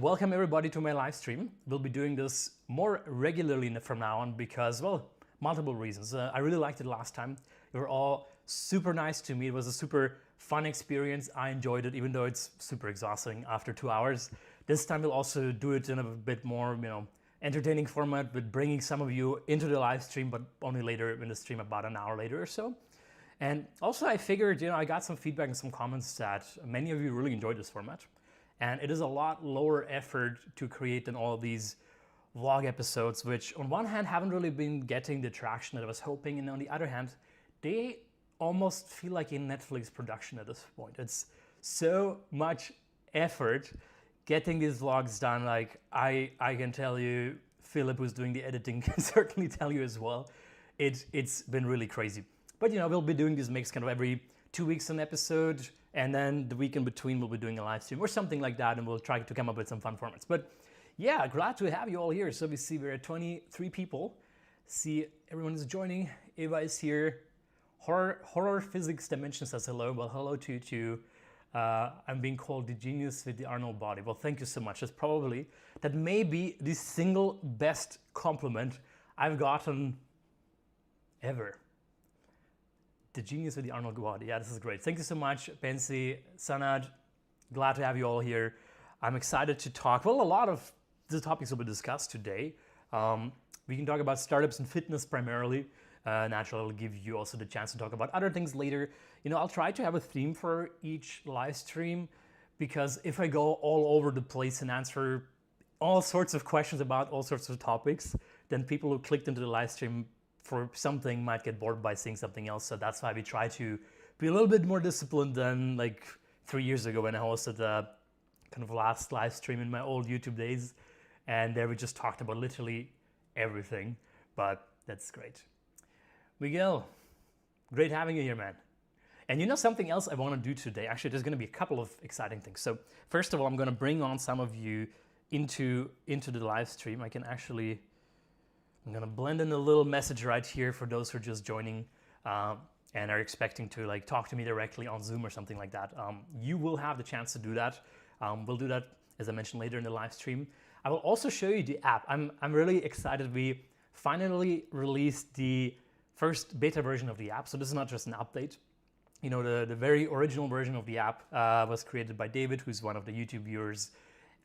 Welcome everybody to my live stream. We'll be doing this more regularly from now on because, well, multiple reasons. I really liked it last time. You were all super nice to me. It was a super fun experience. I enjoyed it, even though it's super exhausting after 2 hours. This time we'll also do it in a bit more, entertaining format, with bringing some of you into the live stream, but only later in the stream, about an hour later or so. And also I figured, I got some feedback and some comments that many of you really enjoyed this format. And it is a lot lower effort to create than all of these vlog episodes, which on one hand haven't really been getting the traction that I was hoping, and on the other hand, they almost feel like a Netflix production at this point. It's so much effort getting these vlogs done. Like I can tell you, Philip, who's doing the editing, can certainly tell you as well. It's been really crazy. But we'll be doing this mix kind of every 2 weeks an episode, and then the week in between we'll be doing a live stream or something like that, and we'll try to come up with some fun formats. But yeah, glad to have you all here. So we see we're at 23 people. See everyone is joining. Eva is here. Horror Physics Dimension says hello. Well, hello to you too. I'm being called the genius with the Arnold body. Well, thank you so much. That may be the single best compliment I've gotten ever. The genius with the Arnold body. Yeah, this is great. Thank you so much, Bensi, Sanad. Glad to have you all here. I'm excited to talk. Well, a lot of the topics will be discussed today. We can talk about startups and fitness primarily. Naturally, I'll give you also the chance to talk about other things later. I'll try to have a theme for each live stream, because if I go all over the place and answer all sorts of questions about all sorts of topics, then people who clicked into the live stream for something might get bored by seeing something else. So that's why we try to be a little bit more disciplined than like 3 years ago when I hosted the kind of last live stream in my old YouTube days. And there we just talked about literally everything, but that's great. Miguel, great having you here, man. And something else I want to do today, actually there's going to be a couple of exciting things. So first of all, I'm going to bring on some of you into the live stream. I'm going to blend in a little message right here for those who are just joining and are expecting to talk to me directly on Zoom or something like that. You will have the chance to do that. We'll do that, as I mentioned, later in the live stream. I will also show you the app. I'm really excited. We finally released the first beta version of the app. So this is not just an update. The very original version of the app was created by David, who's one of the YouTube viewers.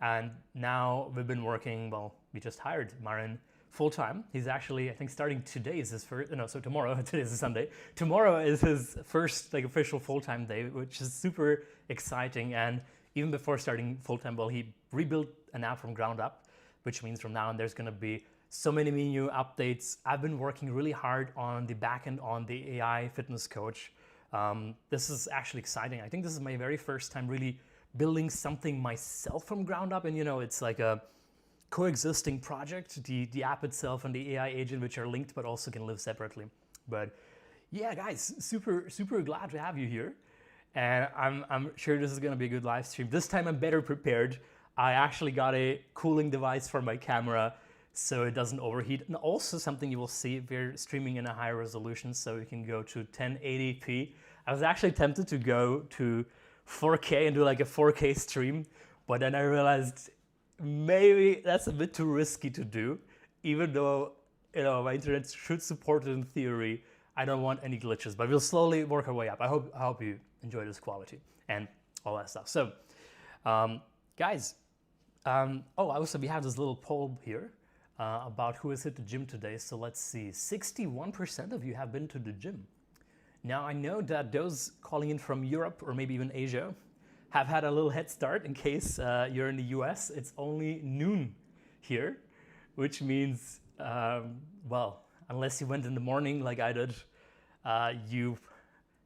And now we've been working, well, we just hired Marin full-time. He's actually, I think starting today is his first, so tomorrow, today is a Sunday. Tomorrow is his first official full-time day, which is super exciting. And even before starting full-time, well, he rebuilt an app from ground up, which means from now on there's gonna be so many new updates. I've been working really hard on the backend on the AI fitness coach. This is actually exciting. I think this is my very first time really building something myself from ground up. And it's like a coexisting project, the app itself and the AI agent, which are linked but also can live separately. But yeah, guys, super glad to have you here. And I'm sure this is gonna be a good live stream. This time I'm better prepared. I actually got a cooling device for my camera so it doesn't overheat. And also something you will see, we're streaming in a higher resolution, so we can go to 1080p. I was actually tempted to go to 4K and do like a 4K stream, but then I realized maybe that's a bit too risky to do, even though my internet should support it in theory. I don't want any glitches, but we'll slowly work our way up. I hope you enjoy this quality and all that stuff. So, guys, also we have this little poll here about who has hit the gym today. So let's see, 61% of you have been to the gym. Now I know that those calling in from Europe or maybe even Asia have had a little head start in case you're in the US. It's only noon here, which means, well, unless you went in the morning like I did, you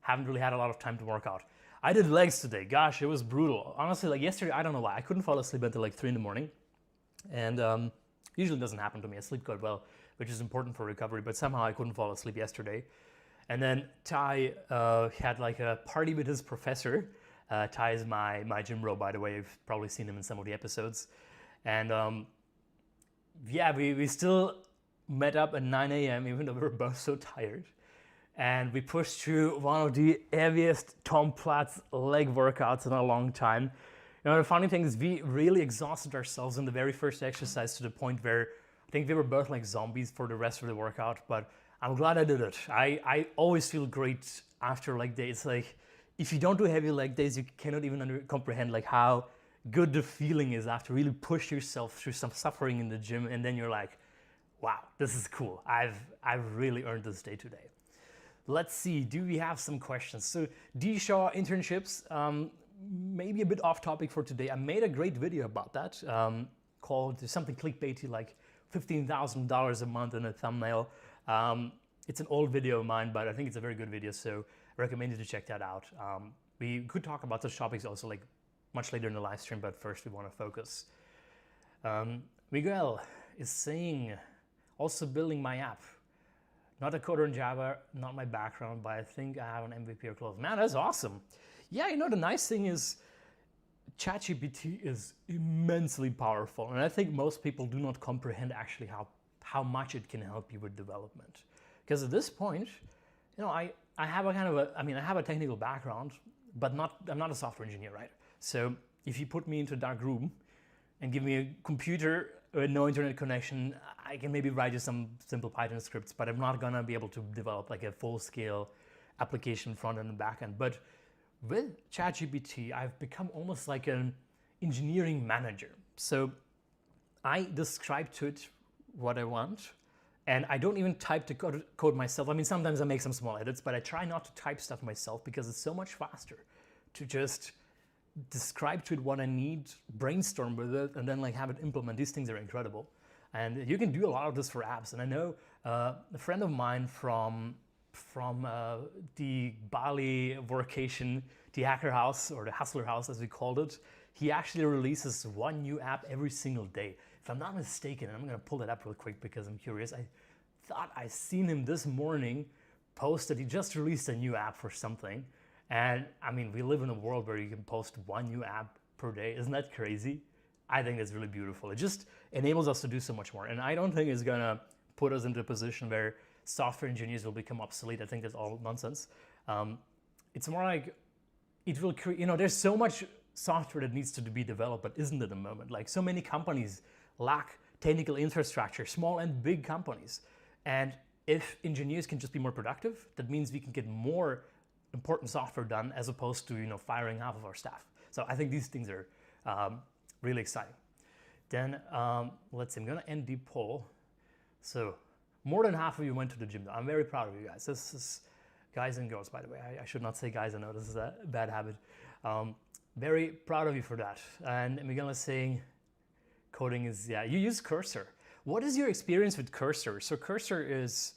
haven't really had a lot of time to work out. I did legs today. Gosh, it was brutal. Honestly, like yesterday, I don't know why. I couldn't fall asleep until like 3 in the morning. And usually doesn't happen to me. I sleep quite well, which is important for recovery, but somehow I couldn't fall asleep yesterday. And then Ty had like a party with his professor. Ty is my gym bro, by the way. You've probably seen him in some of the episodes. And yeah, we still met up at 9 a.m. even though we were both so tired. And we pushed through one of the heaviest Tom Platz leg workouts in a long time. the funny thing is we really exhausted ourselves in the very first exercise to the point where I think we were both like zombies for the rest of the workout, but I'm glad I did it. I always feel great after leg day. It's like, if you don't do heavy leg days, you cannot even comprehend like how good the feeling is after really push yourself through some suffering in the gym, and then you're like, wow, this is cool. I've really earned this day today. Let's see, do we have some questions? So D Shaw internships, maybe a bit off topic for today. I made a great video about that called something clickbaity like $15,000 a month in a thumbnail. It's an old video of mine, but I think it's a very good video, so I recommend you to check that out. We could talk about those topics also like much later in the live stream, but first we want to focus. Miguel is saying, also building my app. Not a coder in Java, not my background, but I think I have an MVP or close. Man, that's awesome. Yeah, the nice thing is ChatGPT is immensely powerful, and I think most people do not comprehend actually how much it can help you with development. Because at this point, I have a kind of I have a technical background, but I'm not a software engineer, right? So if you put me into a dark room and give me a computer with no internet connection, I can maybe write you some simple Python scripts, but I'm not gonna be able to develop like a full-scale application front end and back end. But with ChatGPT, I've become almost like an engineering manager. So I describe to it what I want, and I don't even type the code myself. I mean, sometimes I make some small edits, but I try not to type stuff myself because it's so much faster to just describe to it what I need, brainstorm with it, and then like have it implement. These things are incredible. And you can do a lot of this for apps. And I know a friend of mine from the Bali workation, the Hacker House, or the Hustler House as we called it, he actually releases one new app every single day. If I'm not mistaken, and I'm gonna pull it up real quick because I'm curious, I thought I seen him this morning post that he just released a new app for something. And I mean, we live in a world where you can post one new app per day. Isn't that crazy? I think that's really beautiful. It just enables us to do so much more. And I don't think it's gonna put us into a position where software engineers will become obsolete. I think that's all nonsense. It's more like it will create, there's so much software that needs to be developed, but isn't at the moment. Like so many companies lack technical infrastructure, small and big companies. And if engineers can just be more productive, that means we can get more important software done as opposed to firing half of our staff. So I think these things are really exciting. Then let's see, I'm gonna end the poll. So more than half of you went to the gym though. I'm very proud of you guys. This is guys and girls, by the way. I should not say guys, I know this is a bad habit. Very proud of you for that. And Miguel is saying coding is, yeah, you use Cursor. What is your experience with Cursor? So Cursor is,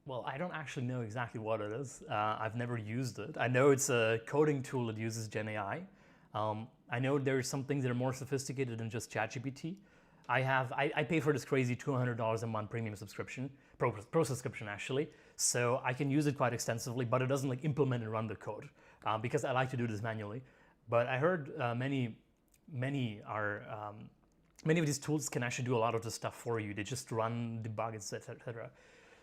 well, I don't actually know exactly what it is. I've never used it. I know it's a coding tool that uses GenAI. I know there's some things that are more sophisticated than just ChatGPT. I pay for this crazy $200 a month premium subscription, pro subscription actually. So I can use it quite extensively, but it doesn't like implement and run the code because I like to do this manually. But I heard many of these tools can actually do a lot of the stuff for you. They just run, debug, etc.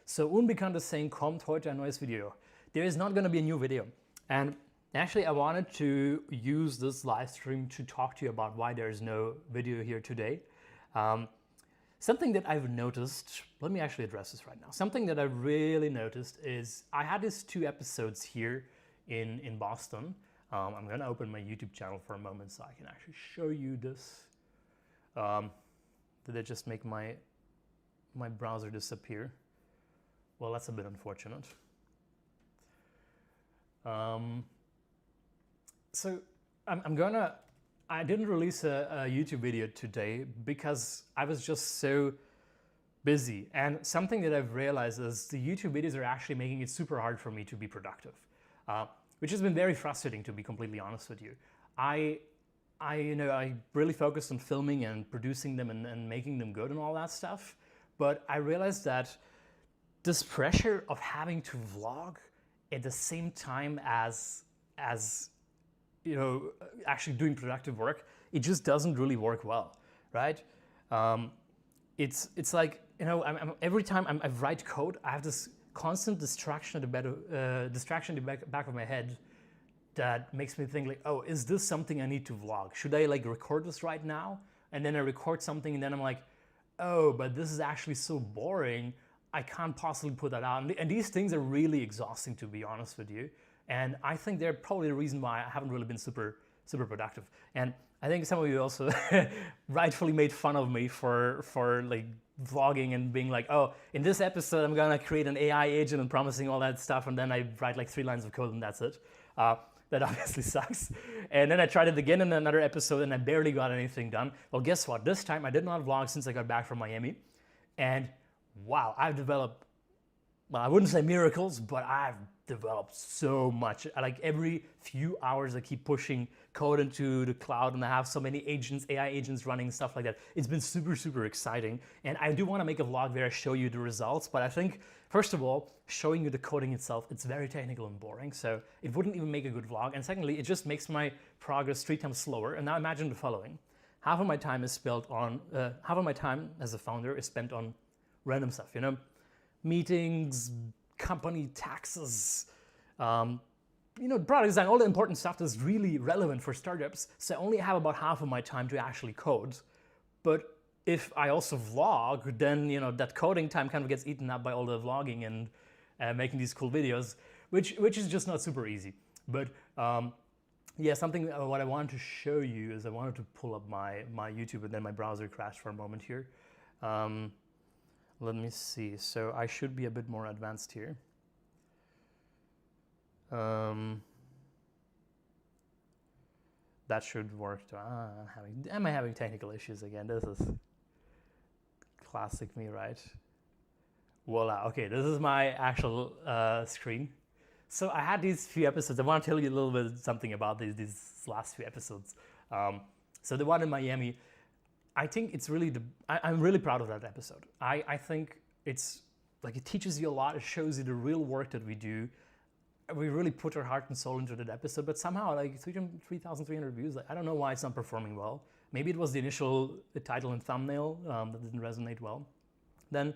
So Unbekannt is saying, kommt heute ein neues Video. There is not going to be a new video. And actually, I wanted to use this live stream to talk to you about why there is no video here today. Something that I've noticed, let me actually address this right now. Something that I really noticed is I had these 2 episodes here in Boston. I'm going to open my YouTube channel for a moment so I can actually show you this. Did I just make my browser disappear? Well, that's a bit unfortunate. So I didn't release a YouTube video today because I was just so busy. And something that I've realized is the YouTube videos are actually making it super hard for me to be productive, which has been very frustrating, to be completely honest with you. I really focused on filming and producing them and making them good and all that stuff. But I realized that this pressure of having to vlog at the same time as actually doing productive work, it just doesn't really work well, right? It's like, every time I write code, I have this constant distraction at the back of my head that makes me think like, oh, is this something I need to vlog? Should I like record this right now? And then I record something and then I'm like, oh, but this is actually so boring. I can't possibly put that out. And these things are really exhausting, to be honest with you. And I think they're probably the reason why I haven't really been super productive. And I think some of you also rightfully made fun of me for like vlogging and being like, oh, in this episode, I'm gonna create an AI agent and promising all that stuff. And then I write like 3 lines of code and that's it. That obviously sucks. And then I tried it again in another episode and I barely got anything done. Well, guess what? This time I did not vlog since I got back from Miami. And wow, I've developed, well, I wouldn't say miracles, but I've developed so much. Like every few hours I keep pushing code into the cloud and I have so many agents, AI agents running, stuff like that. It's been super exciting. And I do want to make a vlog where I show you the results, but I think, first of all, showing you the coding itself, it's very technical and boring, so it wouldn't even make a good vlog. And secondly, it just makes my progress 3 times slower. And now imagine the following. Half of my time is spent on, half of my time as a founder is spent on random stuff, you know, meetings, company taxes, you know, product design, all the important stuff that's really relevant for startups. So I only have about half of my time to actually code. But if I also vlog, then, you know, that coding time kind of gets eaten up by all the vlogging and making these cool videos, which is just not super easy. But yeah, something what I wanted to show you is I wanted to pull up my YouTube and then my browser crashed for a moment here. Let me see. So I should be a bit more advanced here. That should work. Am I having technical issues again? This is classic me, right? Voila. Okay, this is my actual screen. So I had these few episodes. I want to tell you a little bit something about these last few episodes. So the one in Miami, I think it's really I'm really proud of that episode. I think it's like it teaches you a lot. It shows you the real work that we do. We really put our heart and soul into that episode, but somehow like 3,300 views. Like, I don't know why it's not performing well. Maybe it was the initial title and thumbnail that didn't resonate well. Then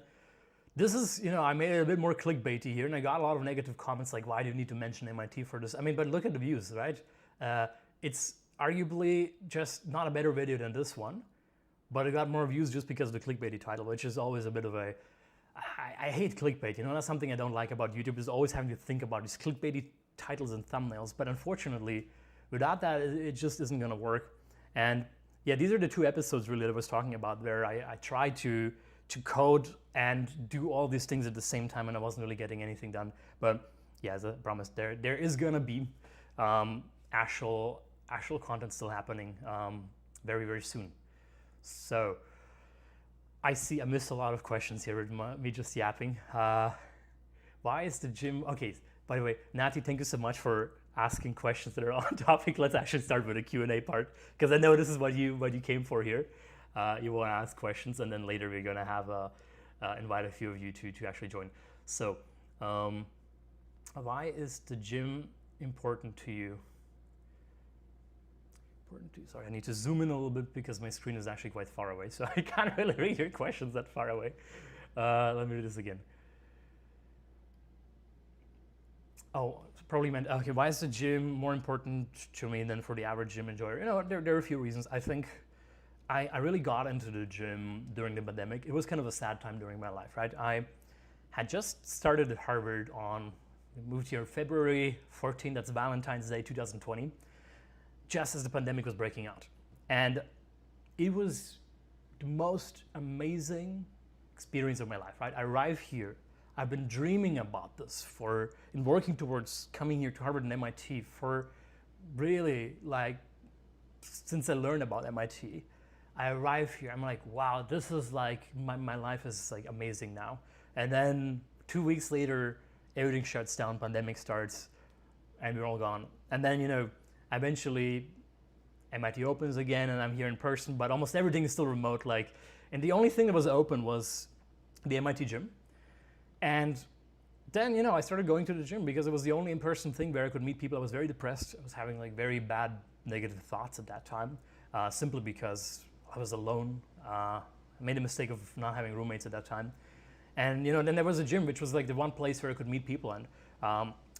this is, you know, I made it a bit more clickbaity here and I got a lot of negative comments like, why do you need to mention MIT for this? I mean, but look at the views, right? It's arguably just not a better video than this one, but it got more views just because of the clickbaity title, which is always a bit of a, I hate clickbait, you know, that's something I don't like about YouTube is always having to think about these clickbaity titles and thumbnails, but unfortunately, without that, it just isn't gonna work. And yeah, these are the 2 episodes really that I was talking about where I tried to code and do all these things at the same time and I wasn't really getting anything done. But yeah, as I promised, there is gonna be actual content still happening very soon. So I missed a lot of questions here with me just yapping. Why is the gym, okay, by the way, Nati, thank you so much for asking questions that are on topic. Let's actually start with the Q&A part, because I know this is what you came for here. You want to ask questions, and then later we're going to have invite a few of you to actually join. So, why is the gym important to you? Sorry, I need to zoom in a little bit because my screen is actually quite far away, so I can't really read your questions that far away. Let me do this again. Oh, probably meant, okay, why is the gym more important to me than for the average gym enjoyer? You know, there are a few reasons. I think I really got into the gym during the pandemic. It was kind of a sad time during my life, right? I had just started at Harvard moved here February 14, that's Valentine's Day 2020. Just as the pandemic was breaking out. And it was the most amazing experience of my life, right? I arrived here. I've been dreaming about this and working towards coming here to Harvard and MIT for really like, since I learned about MIT. I arrived here, I'm like, wow, this is like, my life is like amazing now. And then 2 weeks later, everything shuts down, pandemic starts, and we're all gone. And then, you know, eventually, MIT opens again and I'm here in person, but almost everything is still remote. And the only thing that was open was the MIT gym. And then, you know, I started going to the gym because it was the only in-person thing where I could meet people. I was very depressed. I was having like very bad negative thoughts at that time, simply because I was alone. I made a mistake of not having roommates at that time. And, you know, then there was a gym, which was like the one place where I could meet people. And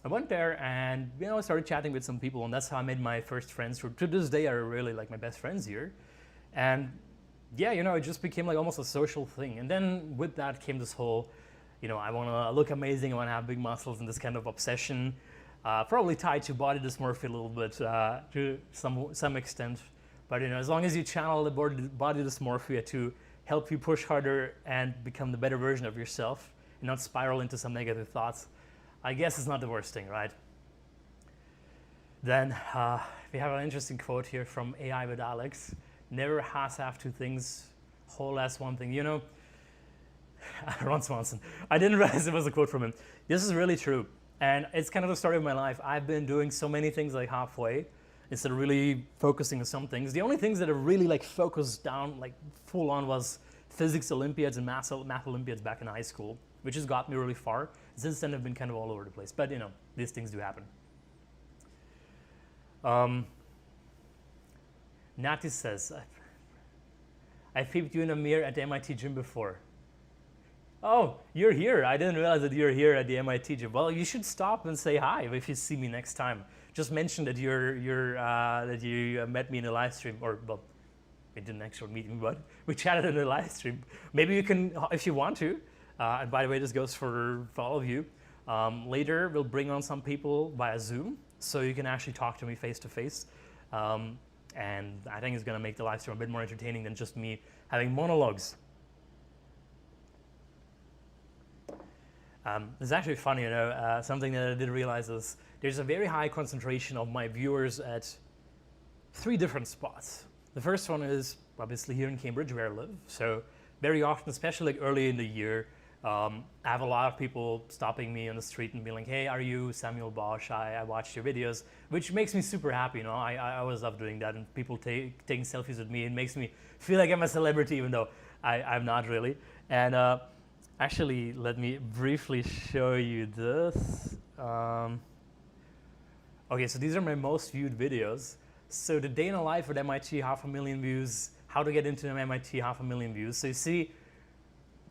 I went there and I started chatting with some people, and that's how I made my first friends who to this day are really like my best friends here. And yeah, it just became like almost a social thing. And then with that came this whole, I want to look amazing, I want to have big muscles, and this kind of obsession, probably tied to body dysmorphia a little bit to some extent. But as long as you channel the body dysmorphia to help you push harder and become the better version of yourself, and not spiral into some negative thoughts, I guess it's not the worst thing, right? Then we have an interesting quote here from AI with Alex. Never half two things, whole as one thing. Ron Swanson. I didn't realize it was a quote from him. This is really true. And it's kind of the story of my life. I've been doing so many things like halfway instead of really focusing on some things. The only things that have really like focused down like full on was physics Olympiads and math Olympiads back in high school, which has got me really far. Since then I've been kind of all over the place. But these things do happen. Nati says, I peeped you in a mirror at the MIT gym before. Oh, you're here. I didn't realize that you're here at the MIT gym. Well, you should stop and say hi if you see me next time. Just mention that that you met me in a live stream, or well, we didn't actually meet me, but we chatted in a live stream. Maybe you can, if you want to. And by the way, this goes for all of you. Later, we'll bring on some people via Zoom, so you can actually talk to me face to face. And I think it's going to make the live stream a bit more entertaining than just me having monologues. It's actually funny, something that I didn't realize is there's a very high concentration of my viewers at 3 different spots. The first one is obviously here in Cambridge where I live. So very often, especially like early in the year, I have a lot of people stopping me on the street and being like, hey, are you Samuel Bosch? I watched your videos, which makes me super happy. I always love doing that, and people taking selfies with me. It makes me feel like I'm a celebrity, even though I'm not really. And actually, let me briefly show you this. Okay, so these are my most viewed videos. So the day in a life at MIT, 500,000 views. How to get into MIT, 500,000 views. So you see,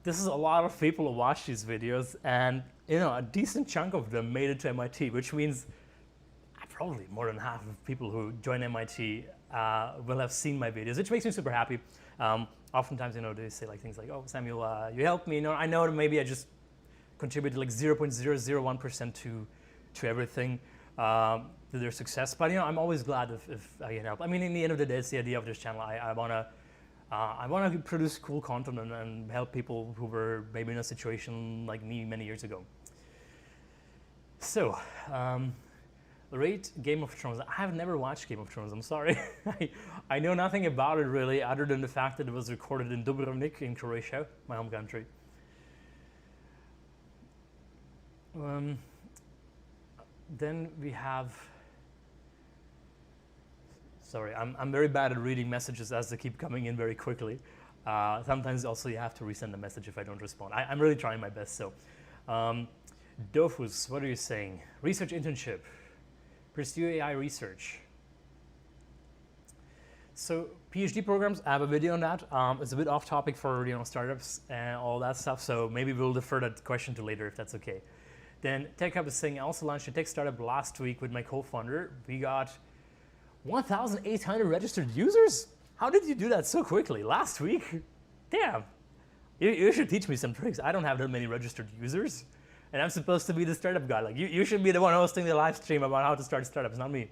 this is a lot of people who watch these videos, and a decent chunk of them made it to MIT, which means probably more than half of people who join MIT will have seen my videos, which makes me super happy. Oftentimes, they say like things like, "Oh, Samuel, you helped me." I know that maybe I just contributed like 0.001% to everything, to their success. But I'm always glad if I can help. I mean, in the end of the day, it's the idea of this channel. I want to produce cool content and help people who were maybe in a situation like me many years ago. So, rate Game of Thrones. I have never watched Game of Thrones, I'm sorry. I know nothing about it really, other than the fact that it was recorded in Dubrovnik in Croatia, my home country. Then we have, sorry, I'm very bad at reading messages as they keep coming in very quickly. Sometimes also you have to resend the message if I don't respond. I'm really trying my best, so. Dofus, what are you saying? Research internship. Pursue AI research. So PhD programs, I have a video on that. It's a bit off topic for startups and all that stuff, so maybe we'll defer that question to later if that's okay. Then Tech Hub is saying, I also launched a tech startup last week with my co-founder. We got 1,800 registered users? How did you do that so quickly? Last week? Damn. You should teach me some tricks. I don't have that many registered users. And I'm supposed to be the startup guy. Like you should be the one hosting the live stream about how to start startups, not me.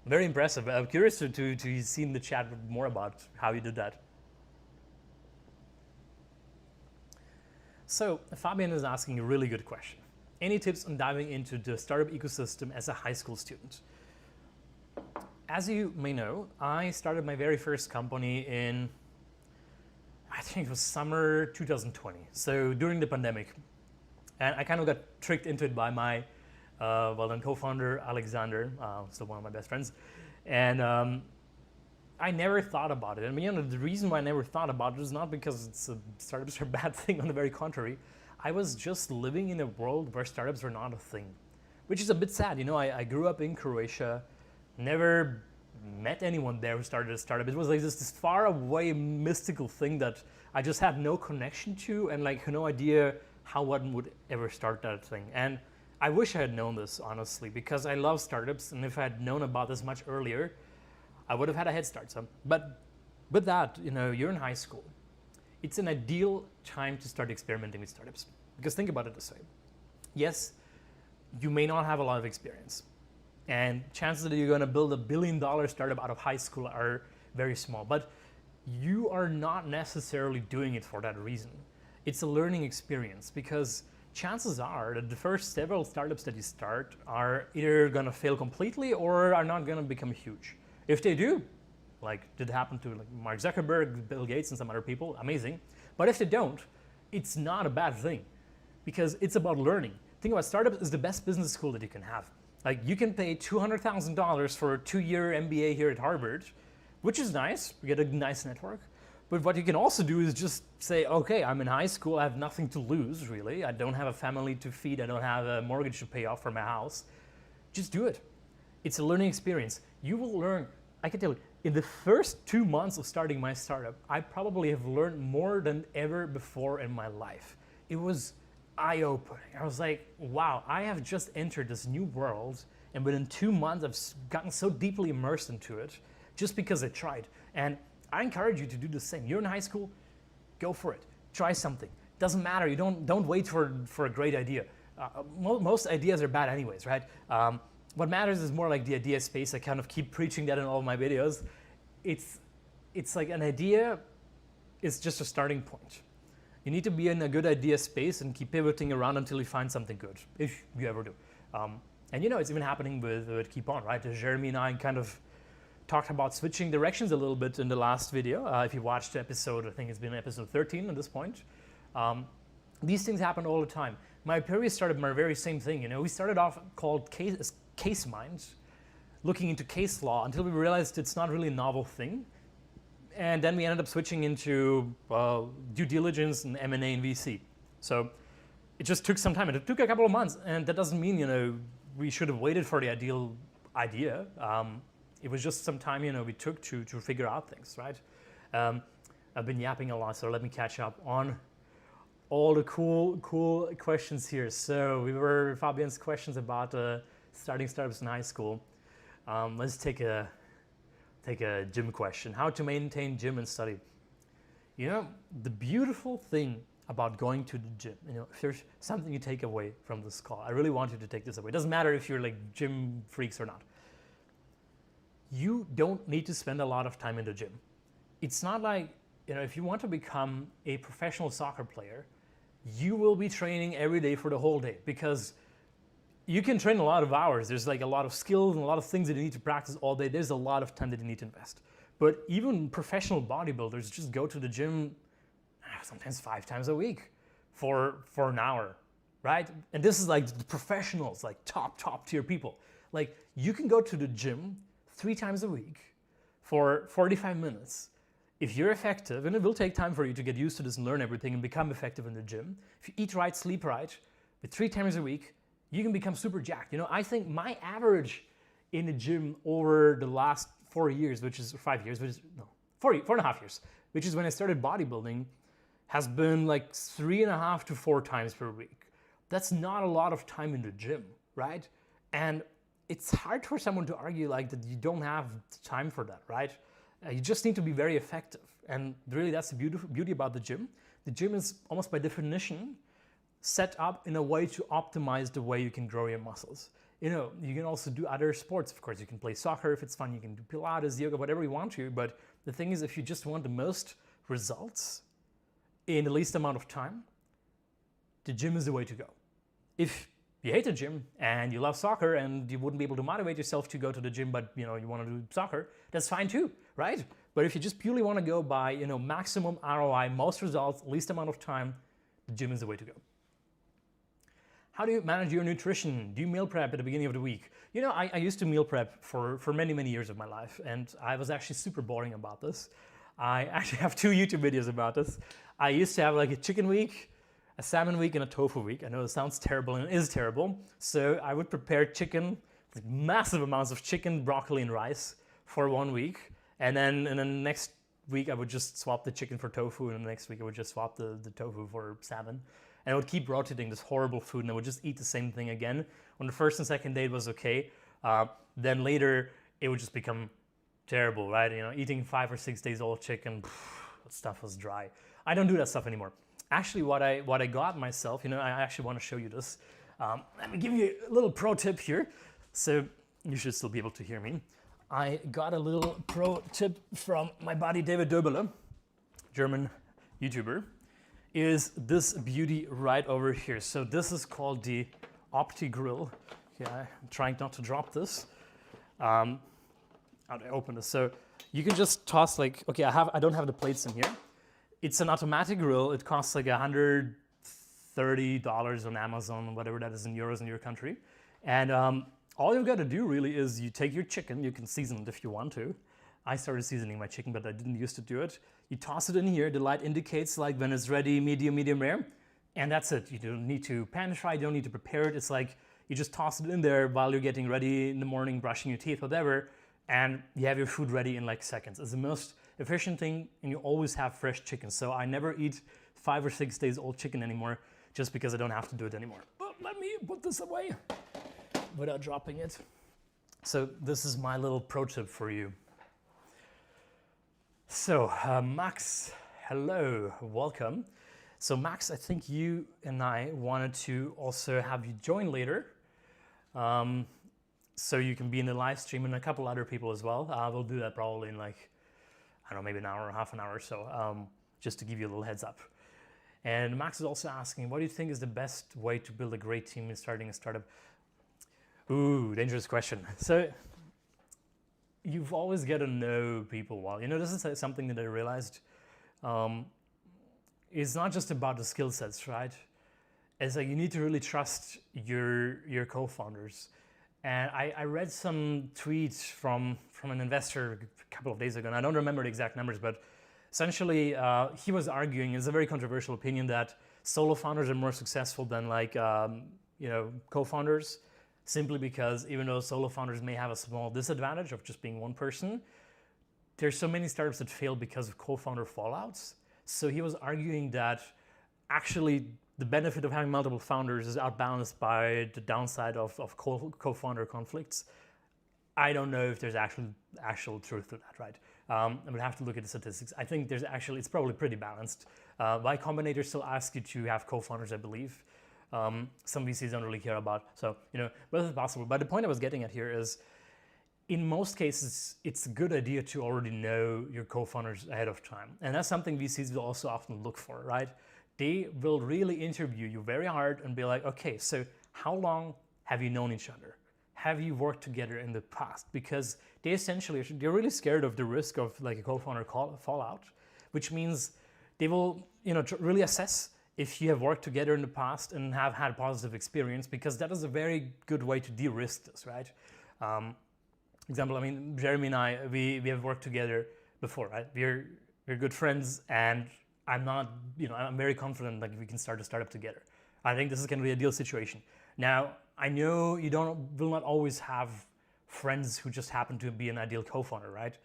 Very impressive. I'm curious to see in the chat more about how you did that. So Fabian is asking a really good question. Any tips on diving into the startup ecosystem as a high school student? As you may know, I started my very first company in, I think it was summer 2020. So during the pandemic. And I kind of got tricked into it by my well-known co-founder, Alexander, still one of my best friends. And I never thought about it. I mean, the reason why I never thought about it is not because startups are a bad thing, on the very contrary. I was just living in a world where startups were not a thing, which is a bit sad. I grew up in Croatia, never met anyone there who started a startup. It was like this far away mystical thing that I just had no connection to and like no idea how one would ever start that thing. And I wish I had known this, honestly, because I love startups, and if I had known about this much earlier, I would have had a head start. But with that, you're in high school. It's an ideal time to start experimenting with startups. Because think about it this way. Yes, you may not have a lot of experience. And chances that you're going to build $1 billion startup out of high school are very small. But you are not necessarily doing it for that reason. It's a learning experience, because chances are that the first several startups that you start are either going to fail completely or are not going to become huge. If they do, like did happen to Mark Zuckerberg, Bill Gates, and some other people, amazing. But if they don't, it's not a bad thing, because it's about learning. Think about startups is the best business school that you can have. Like, you can pay $200,000 for a 2-year MBA here at Harvard, which is nice. You get a nice network. But what you can also do is just say, okay, I'm in high school, I have nothing to lose, really. I don't have a family to feed, I don't have a mortgage to pay off for my house. Just do it. It's a learning experience. You will learn, I can tell you, in the first 2 months of starting my startup, I probably have learned more than ever before in my life. It was eye-opening. I was like, wow, I have just entered this new world, and within 2 months I've gotten so deeply immersed into it just because I tried. And I encourage you to do the same. You're in high school, go for it. Try something. Doesn't matter. You don't wait for a great idea. Most ideas are bad anyways, right? What matters is more like the idea space. I kind of keep preaching that in all of my videos. It's like an idea is just a starting point. You need to be in a good idea space and keep pivoting around until you find something good, if you ever do. And it's even happening with KEEPON, right? Jeremy and I kind of talked about switching directions a little bit in the last video. If you watched the episode, I think it's been episode 13 at this point. These things happen all the time. My previous startup, my very same thing. We started off called Case Minds, looking into case law until we realized it's not really a novel thing. And then we ended up switching into due diligence and M&A and VC. So it just took some time. It took a couple of months, and that doesn't mean we should have waited for the ideal idea. It was just some time we took to figure out things, right? I've been yapping a lot, so let me catch up on all the cool questions here. So we were Fabian's questions about starting startups in high school. Let's take a gym question. How to maintain gym and study. The beautiful thing about going to the gym, if there's something you take away from this call, I really want you to take this away. It doesn't matter if you're like gym freaks or not. You don't need to spend a lot of time in the gym. It's not like, if you want to become a professional soccer player, you will be training every day for the whole day, because you can train a lot of hours. There's like a lot of skills and a lot of things that you need to practice all day. There's a lot of time that you need to invest. But even professional bodybuilders just go to the gym sometimes 5 times a week for an hour, right? And this is like the professionals, like top tier people. Like, you can go to the gym 3 times a week for 45 minutes. If you're effective, and it will take time for you to get used to this and learn everything and become effective in the gym. If you eat right, sleep right, with 3 times a week, you can become super jacked. I think my average in the gym over the last 4 years, which is 5 years, 4.5 years, which is when I started bodybuilding, has been like 3.5 to 4 times per week. That's not a lot of time in the gym, right? And it's hard for someone to argue like that you don't have time for that, right? You just need to be very effective. And really, that's the beauty about the gym. The gym is almost by definition set up in a way to optimize the way you can grow your muscles. You can also do other sports. Of course, you can play soccer if it's fun. You can do Pilates, yoga, whatever you want to. But the thing is, if you just want the most results in the least amount of time, the gym is the way to go. If you hate the gym and you love soccer and you wouldn't be able to motivate yourself to go to the gym, but you want to do soccer, that's fine too, right? But if you just purely want to go by maximum ROI, most results, least amount of time, the gym is the way to go. How do you manage your nutrition? Do you meal prep at the beginning of the week? I used to meal prep for many years of my life, and I was actually super boring about this. I actually have 2 YouTube videos about this. I used to have like a chicken week, a salmon week, and a tofu week. I know it sounds terrible, and it is terrible. So I would prepare chicken, like massive amounts of chicken, broccoli, and rice for 1 week. And then next week, I would just swap the chicken for tofu, and the next week, I would just swap the tofu for salmon. and I would keep rotating this horrible food, and I would just eat the same thing again. On the first and second day, it was okay. Then later, it would just become terrible, right? You know, eating 5 or 6 days old chicken, that stuff was dry. I don't do that stuff anymore. Actually, what I got myself, you know, I actually want to show you this. Let me give you a little pro tip here. So you should still be able to hear me. I got a little pro tip from my buddy David Döberle, German YouTuber, is this beauty right over here. So this is called the Opti Grill. Yeah, I'm trying not to drop this. How do I open this? So you can just toss like, okay, I don't have the plates in here. It's an automatic grill. It costs like $130 on Amazon, whatever that is in euros in your country. And all you've got to do really is you take your chicken, you can season it if you want to. I started seasoning my chicken, but I didn't used to do it. You toss it in here, the light indicates like when it's ready, medium rare, and that's it. You don't need to pan fry, you don't need to prepare it. It's like you just toss it in there while you're getting ready in the morning, brushing your teeth, whatever, and you have your food ready in like seconds. It's the most efficient thing, and you always have fresh chicken. So I never eat 5 or 6 days old chicken anymore just because I don't have to do it anymore. But let me put this away without dropping it. So this is my little pro tip for you. So Max, hello, welcome. So Max, I think you and I wanted to also have you join later. So you can be in the live stream and a couple other people as well. We'll do that probably in like, I don't know, maybe an hour or half an hour or so, just to give you a little heads up. And Max is also asking, what do you think is the best way to build a great team in starting a startup? Ooh, dangerous question. So you've always got to know people well. You know, this is something that I realized. It's not just about the skill sets, right? It's like you need to really trust your co-founders. And I read some tweets from an investor a couple of days ago, and I don't remember the exact numbers, but essentially he was arguing, it's a very controversial opinion, that solo founders are more successful than like you know, co-founders, simply because even though solo founders may have a small disadvantage of just being one person, there's so many startups that fail because of co-founder fallouts. So he was arguing that actually the benefit of having multiple founders is outbalanced by the downside of co-founder conflicts. I don't know if there's actual truth to that, right? I would have to look at the statistics. I think it's probably pretty balanced. Y Combinator still asks you to have co-founders, I believe. Some VCs don't really care about, so, you know, whether it's possible. But the point I was getting at here is, in most cases, it's a good idea to already know your co-founders ahead of time. And that's something VCs will also often look for, right? They will really interview you very hard and be like, okay, so how long have you known each other? Have you worked together in the past? Because they're really scared of the risk of like a co-founder fallout, which means they will, you know, really assess if you have worked together in the past and have had positive experience, because that is a very good way to de-risk this, right? Example, I mean, Jeremy and I, we have worked together before, right? We're good friends, and I'm very confident that we can start a startup together. I think this is going to be a deal situation. Now, I know you will not always have friends who just happen to be an ideal co-founder, right?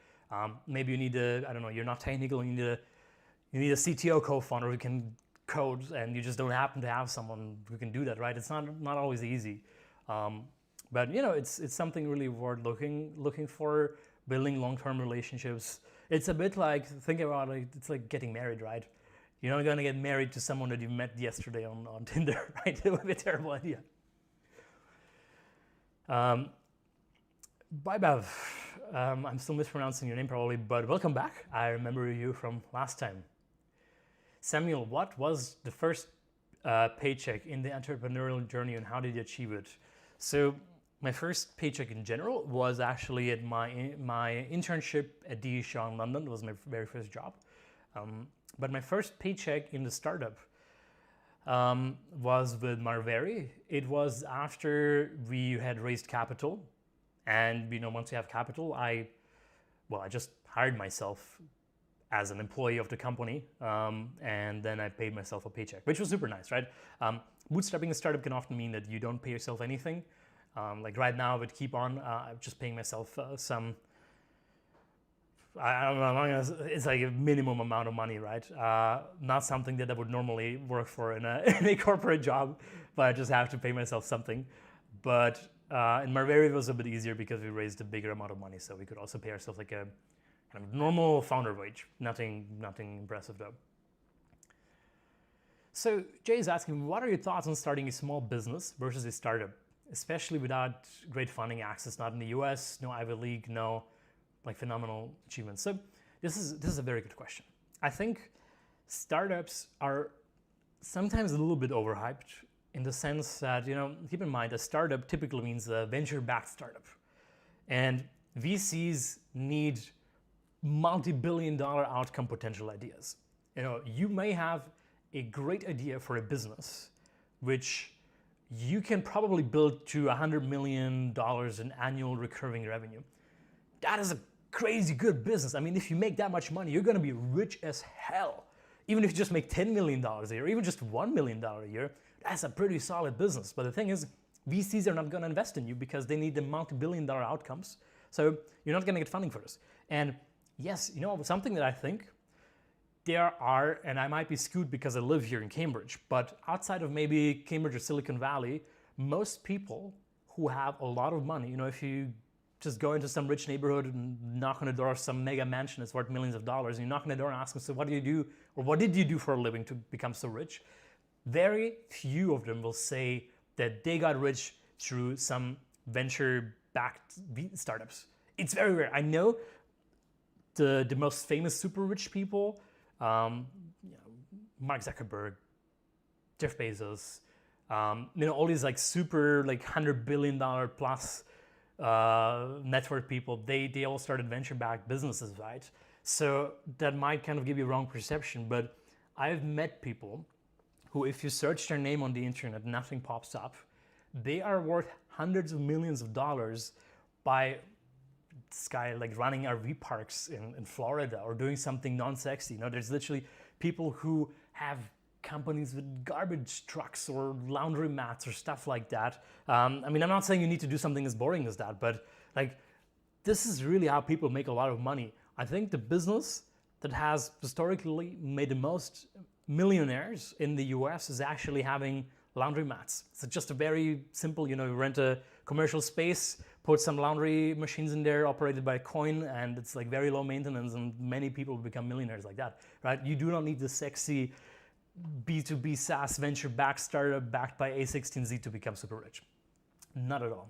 Maybe you need you're not technical, you need a CTO co-founder who can code, and you just don't happen to have someone who can do that, right? It's not always easy. But you know, it's something really worth looking for, building long-term relationships. It's a bit like, think about it, it's like getting married, right? You're not gonna get married to someone that you met yesterday on Tinder, right? It would be a terrible idea. Bye, Bev. I'm still mispronouncing your name probably, but welcome back. I remember you from last time. Samuel, what was the first paycheck in the entrepreneurial journey, and how did you achieve it? So my first paycheck in general was actually at my internship at DE Shaw in London. It was my very first job. But my first paycheck in the startup was with Marveri. It was after we had raised capital. And, you know, once you have capital, I just hired myself as an employee of the company, and then I paid myself a paycheck, which was super nice, right? Bootstrapping a startup can often mean that you don't pay yourself anything. Like right now with KEEPON, I'm just paying myself some I don't know, it's like a minimum amount of money, right? Not something that I would normally work for in a, in a corporate job, but I just have to pay myself something. But in Marveri it was a bit easier because we raised a bigger amount of money, so we could also pay ourselves like a kind of normal founder wage. Nothing impressive though. So Jay is asking, what are your thoughts on starting a small business versus a startup, especially without great funding access, not in the US, no Ivy League, no like phenomenal achievements? So this is a very good question. I think startups are sometimes a little bit overhyped in the sense that, keep in mind, a startup typically means a venture-backed startup. And VCs need multi-billion-dollar outcome potential ideas. You may have a great idea for a business, which you can probably build to $100 million in annual recurring revenue. That is a crazy good business. I mean, if you make that much money, you're going to be rich as hell. Even if you just make $10 million a year, even just $1 million a year, that's a pretty solid business. But the thing is, VCs are not going to invest in you because they need the multi-billion-dollar outcomes. So you're not going to get funding for this. And yes, something that I think there are, and I might be skewed because I live here in Cambridge, but outside of maybe Cambridge or Silicon Valley, most people who have a lot of money, if you just go into some rich neighborhood and knock on the door of some mega mansion that's worth millions of dollars, and you knock on the door and ask them, so what do you do, or what did you do for a living to become so rich? Very few of them will say that they got rich through some venture-backed startups. It's very rare. I know the most famous super rich people, Mark Zuckerberg, Jeff Bezos, all these like super like $100 billion plus network people, they all started venture-backed businesses, right? So that might kind of give you a wrong perception, but I've met people who, if you search their name on the internet, nothing pops up. They are worth hundreds of millions of dollars by this guy like running RV parks in Florida or doing something non-sexy. There's literally people who have companies with garbage trucks or laundry mats or stuff like that. I'm not saying you need to do something as boring as that, but like this is really how people make a lot of money. I think the business that has historically made the most millionaires in the US is actually having laundry mats. It's just a very simple, you rent a commercial space, put some laundry machines in there operated by a coin, and it's like very low maintenance, and many people become millionaires like that, right? You do not need the sexy B2B SaaS venture-backed startup backed by A16Z to become super rich. Not at all.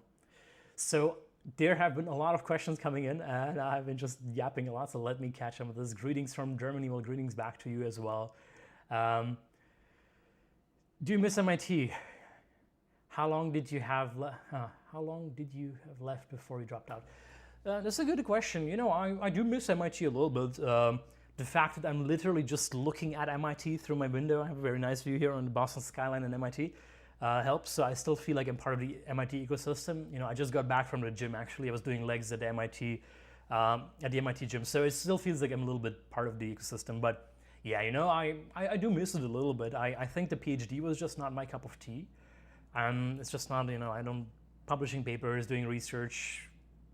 So there have been a lot of questions coming in, and I've been just yapping a lot, so let me catch up with this. Greetings from Germany. Well, greetings back to you as well. Do you miss MIT? How long did you have left before you dropped out? That's a good question. I do miss MIT a little bit. The fact that I'm literally just looking at MIT through my window, I have a very nice view here on the Boston skyline and MIT, helps. So I still feel like I'm part of the MIT ecosystem. I just got back from the gym, actually. I was doing legs at the MIT gym. So it still feels like I'm a little bit part of the ecosystem. But yeah, I do miss it a little bit. I think the PhD was just not my cup of tea. It's just not, I don't, publishing papers, doing research,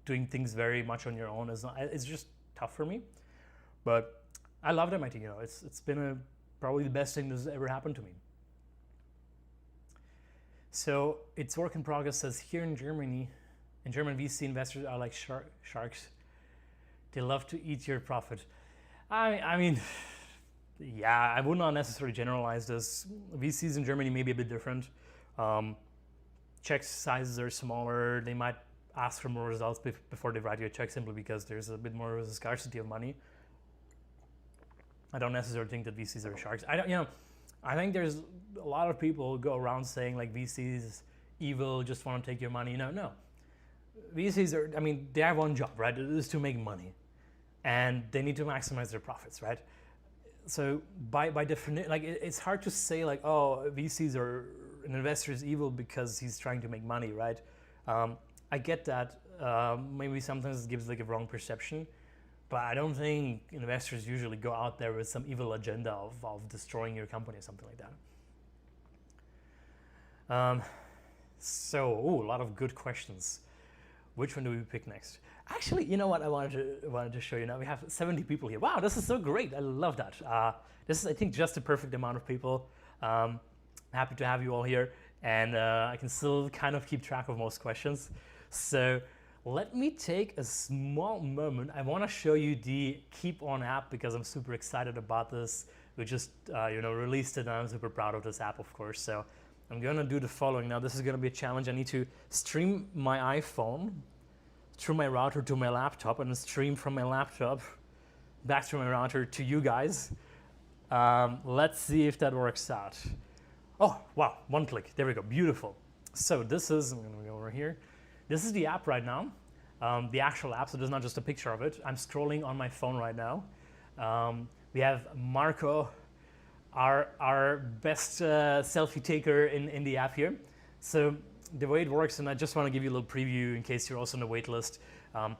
doing things very much on your own, it's just tough for me. But I loved MIT, it's been probably the best thing that's ever happened to me. So it's work in progress says here in German VC investors are like sharks. They love to eat your profit. I mean, yeah, I would not necessarily generalize this. VCs in Germany may be a bit different. Check sizes are smaller. They might ask for more results before they write you a check simply because there's a bit more of a scarcity of money. I don't necessarily think that VCs are sharks. I think there's a lot of people who go around saying like VCs evil, just want to take your money. No. VCs are, they have one job, right? It is to make money, and they need to maximize their profits, right? So by definition, like it's hard to say like, oh, VCs are an investor is evil because he's trying to make money, right? I get that. Maybe sometimes it gives like a wrong perception, but I don't think investors usually go out there with some evil agenda of destroying your company or something like that. So, a lot of good questions. which one do we pick next? Actually, you know what I wanted to show you now? We have 70 people here. Wow, this is so great. I love that. This is, I think, just the perfect amount of people. Happy to have you all here. And I can still kind of keep track of most questions. So let me take a small moment. I want to show you the KEEPON app because I'm super excited about this. We just released it, and I'm super proud of this app, of course. So I'm going to do the following. Now, this is going to be a challenge. I need to stream my iPhone through my router to my laptop, and then stream from my laptop back through my router to you guys. Let's see if that works out. Oh, wow, one click. There we go. Beautiful. So this is, I'm going to go over here. This is the app right now, the actual app. So there's not just a picture of it. I'm scrolling on my phone right now. We have Marco, our best selfie taker in the app here. So the way it works, and I just want to give you a little preview in case you're also on the waitlist. I'm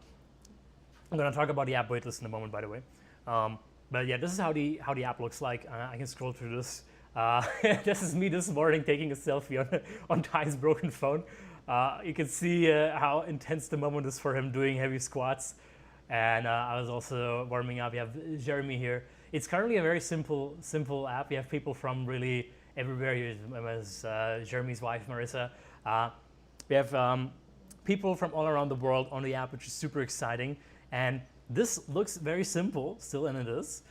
going to talk about the app waitlist in a moment, by the way. But yeah, this is how the app looks like. I can scroll through this. This is me this morning taking a selfie on Ty's broken phone. You can see how intense the moment is for him doing heavy squats. And I was also warming up. You have Jeremy here. It's currently a very simple app. You have people from really everywhere. Here's Jeremy's wife, Marissa. We have people from all around the world on the app, which is super exciting. And this looks very simple still, and it is.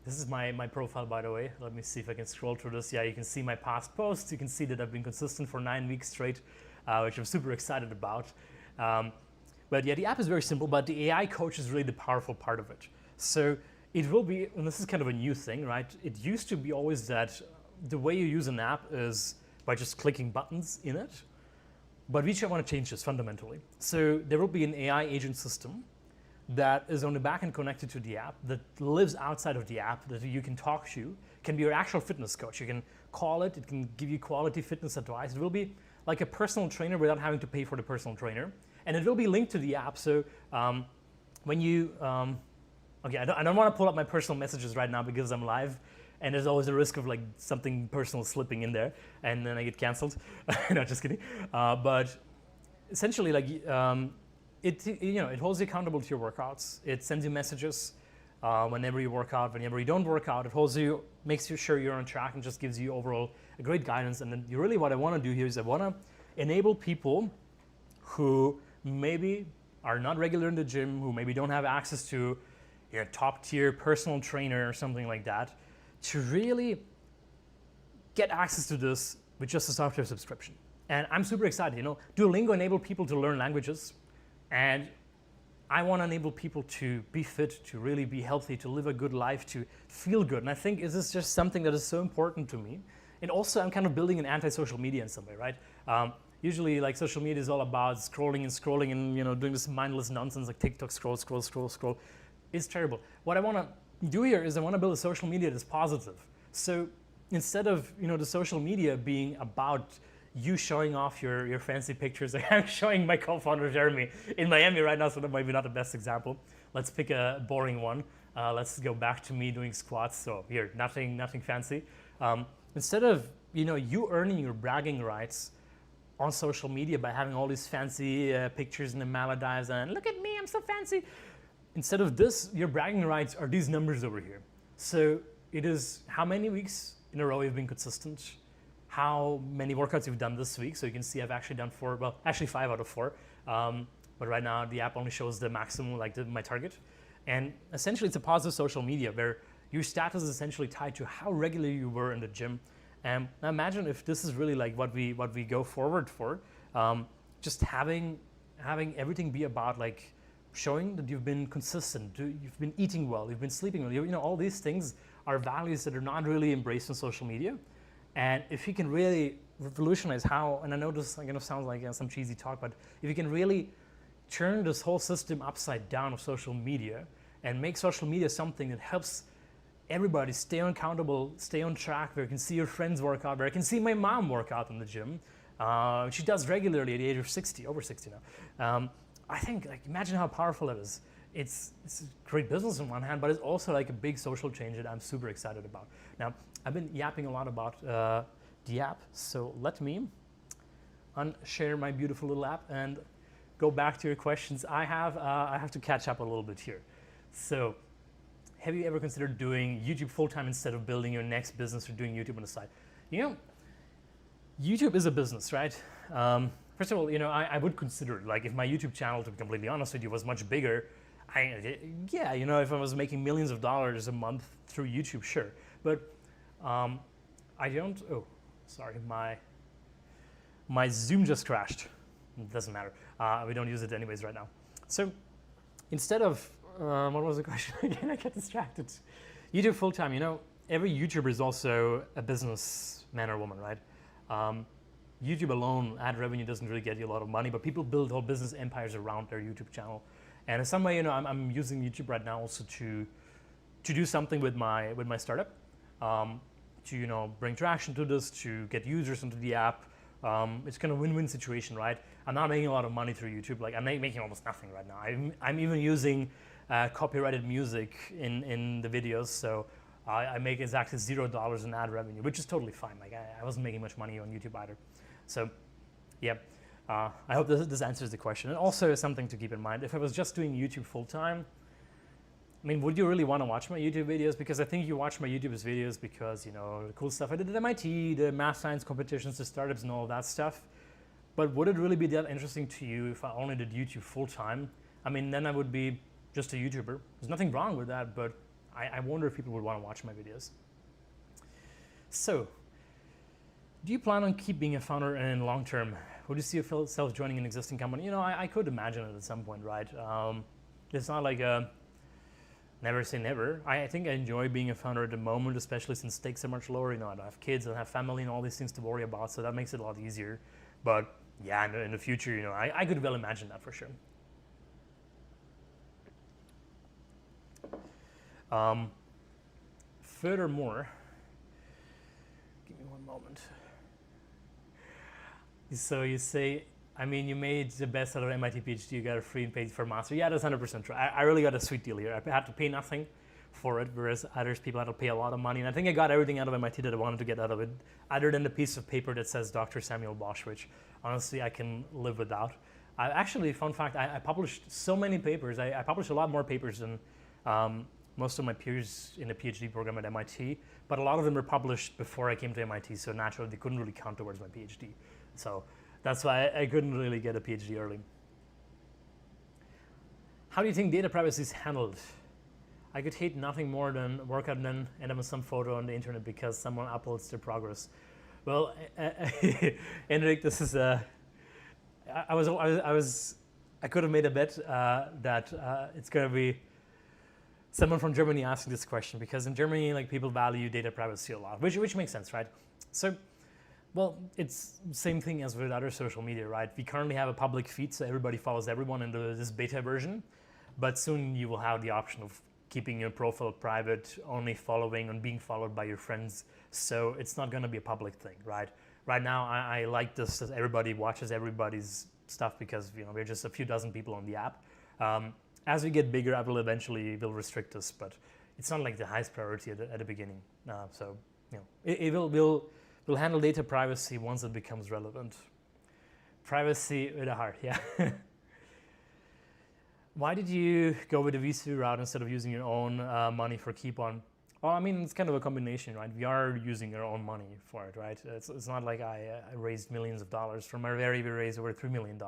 This is my profile, by the way. Let me see if I can scroll through this. Yeah, you can see my past posts. You can see that I've been consistent for 9 weeks straight, which I'm super excited about. But yeah, the app is very simple, but the AI coach is really the powerful part of it. So it will be, and this is kind of a new thing, right? It used to be always that the way you use an app is by just clicking buttons in it. But we want to change this fundamentally. So there will be an AI agent system that is on the back end connected to the app, that lives outside of the app, that you can talk to, can be your actual fitness coach. You can call it, it can give you quality fitness advice. It will be like a personal trainer without having to pay for the personal trainer. And it will be linked to the app. So when you, okay, I don't want to pull up my personal messages right now because I'm live. And there's always a risk of like something personal slipping in there, and then I get canceled. No, just kidding. But essentially, like it holds you accountable to your workouts. It sends you messages whenever you work out, whenever you don't work out. It holds you, makes you sure you're on track, and just gives you overall a great guidance. And then really, what I want to do here is I want to enable people who maybe are not regular in the gym, who maybe don't have access to your top tier personal trainer or something like that, to really get access to this with just a software subscription. And I'm super excited. Duolingo enabled people to learn languages, and I want to enable people to be fit, to really be healthy, to live a good life, to feel good. And I think this is just something that is so important to me. And also, I'm kind of building an anti-social media in some way, right? Usually, like, social media is all about scrolling and doing this mindless nonsense like TikTok, scroll. It's terrible. What I want to do here is I want to build a social media that's positive. So instead of the social media being about you showing off your fancy pictures, like I'm showing my co-founder Jeremy in Miami right now, so that might be not the best example. Let's pick a boring one. Let's go back to me doing squats. So here, nothing fancy. Instead of you earning your bragging rights on social media by having all these fancy pictures in the Maldives and look at me, I'm so fancy. Instead of this, your bragging rights are these numbers over here. So it is how many weeks in a row you've been consistent, how many workouts you've done this week. So you can see I've actually done 4, well, actually 5 out of 4. But right now the app only shows the maximum, like my target. And essentially it's a positive social media where your status is essentially tied to how regular you were in the gym. And now imagine if this is really like what we go forward for, just having everything be about like showing that you've been consistent, you've been eating well, you've been sleeping well. All these things are values that are not really embraced on social media. And if you can really revolutionize how, and I know this sounds like some cheesy talk, but if you can really turn this whole system upside down of social media and make social media something that helps everybody stay accountable, stay on track, where you can see your friends work out, where I can see my mom work out in the gym. She does regularly at the age of 60, over 60 now. I think, like, imagine how powerful it is. It's a great business on one hand, but it's also like a big social change that I'm super excited about. Now, I've been yapping a lot about the app, so let me unshare my beautiful little app and go back to your questions, I have to catch up a little bit here. So, have you ever considered doing YouTube full-time instead of building your next business or doing YouTube on the side? You know, YouTube is a business, right? First of all, you know, I would consider it. Like if my YouTube channel, to be completely honest with you, was much bigger, yeah, you know, if I was making millions of dollars a month through YouTube, sure. But I don't, oh, sorry, my Zoom just crashed. It doesn't matter. We don't use it anyways right now. So instead of, what was the question again? I get distracted. YouTube full-time, you know, every YouTuber is also a businessman or woman, right? YouTube alone, ad revenue doesn't really get you a lot of money, but people build whole business empires around their YouTube channel. And in some way, you know, I'm using YouTube right now also to do something with my startup, to, you know, bring traction to this, to get users into the app. It's kind of a win-win situation, right? I'm not making a lot of money through YouTube. Like I'm making almost nothing right now. I'm even using copyrighted music in the videos, so I make exactly $0 in ad revenue, which is totally fine. Like I wasn't making much money on YouTube either. So, yeah, I hope this answers the question. And also something to keep in mind, if I was just doing YouTube full-time, I mean, would you really want to watch my YouTube videos? Because I think you watch my YouTube videos because, you know, the cool stuff I did at MIT, the math science competitions, the startups and all that stuff. But would it really be that interesting to you if I only did YouTube full-time? I mean, then I would be just a YouTuber. There's nothing wrong with that, but I wonder if people would want to watch my videos. So, do you plan on keep being a founder in long term? Would you see yourself joining an existing company? You know, I could imagine it at some point, right? It's not like a never say never. I think I enjoy being a founder at the moment, especially since stakes are much lower. You know, I don't have kids, I don't have family and all these things to worry about, so that makes it a lot easier. But yeah, in the future, you know, I could well imagine that for sure. Furthermore, give me one moment. So you say, I mean, you made the best out of MIT PhD, you got a free and paid for master. Yeah, that's 100% true. I really got a sweet deal here. I had to pay nothing for it, whereas others people had to pay a lot of money. And I think I got everything out of MIT that I wanted to get out of it, other than the piece of paper that says Dr. Samuel Bosch, which honestly I can live without. Actually, fun fact, I published so many papers. I published a lot more papers than most of my peers in the PhD program at MIT, but a lot of them were published before I came to MIT, so naturally they couldn't really count towards my PhD. So that's why I couldn't really get a PhD early. How do you think data privacy is handled? I could hate nothing more than work out and then end up with some photo on the internet because someone uploads their progress. Well, Henrik, this is I could have made a bet that it's going to be someone from Germany asking this question, because in Germany, like, people value data privacy a lot, which makes sense, right? So, well, it's the same thing as with other social media, right? We currently have a public feed, so everybody follows everyone in this beta version, but soon you will have the option of keeping your profile private, only following and being followed by your friends, so it's not going to be a public thing, right? Right now, I like this that everybody watches everybody's stuff because, you know, we're just a few dozen people on the app. As we get bigger, Apple eventually will restrict us, but it's not like the highest priority at the beginning. So, you know, we'll handle data privacy once it becomes relevant. Privacy with a heart, yeah. Why did you go with the VC route instead of using your own money for KEEPON? Well, I mean, it's kind of a combination, right? We are using our own money for it, right? It's not like I raised millions of dollars. From our we raised over $3 million.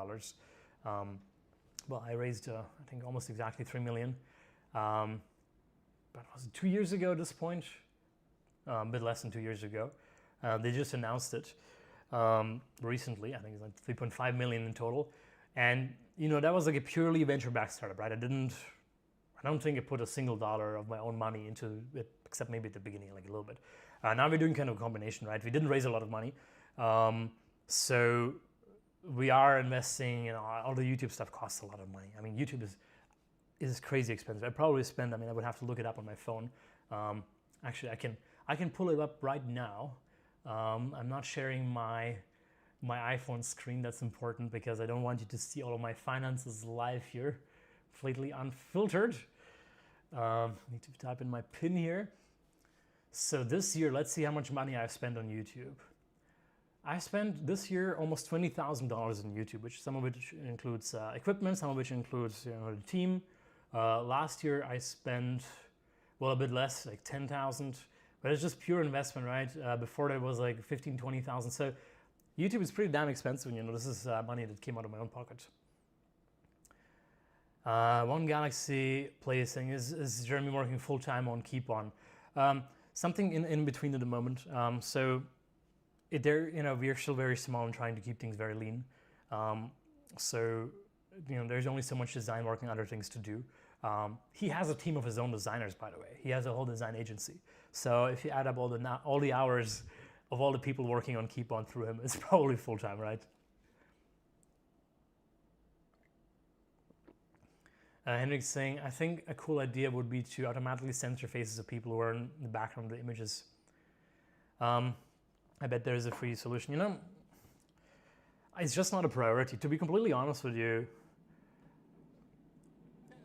Well, I raised, I think, almost exactly $3 million. But was it 2 years ago at this point? A bit less than 2 years ago. They just announced it recently. I think it's like 3.5 million in total. And, you know, that was like a purely venture-backed startup, right? I don't think I put a single dollar of my own money into it, except maybe at the beginning, like a little bit. Now we're doing kind of a combination, right? We didn't raise a lot of money. So we are investing, you know, all the YouTube stuff costs a lot of money. I mean, YouTube is crazy expensive. I probably spend, I mean, I would have to look it up on my phone. Actually, I can pull it up right now. I'm not sharing my iPhone screen. That's important because I don't want you to see all of my finances live here, completely unfiltered. Need to type in my PIN here. So this year, let's see how much money I've spent on YouTube. I spent this year almost $20,000 in YouTube, which some of which includes equipment, some of which includes the team. Last year I spent, well, a bit less, like 10,000, but it's just pure investment, right? Before that was like 15, 20,000. So YouTube is pretty damn expensive. This is money that came out of my own pocket. One Galaxy Play thing is Jeremy working full time on KEEPON. Something in between at the moment. We're still very small and trying to keep things very lean. There's only so much design work and other things to do. He has a team of his own designers, by the way. He has a whole design agency. So if you add up all the hours of all the people working on KEEPON through him, it's probably full time, right? Henrik's saying, I think a cool idea would be to automatically censor faces of people who are in the background of the images. I bet there is a free solution. It's just not a priority. To be completely honest with you,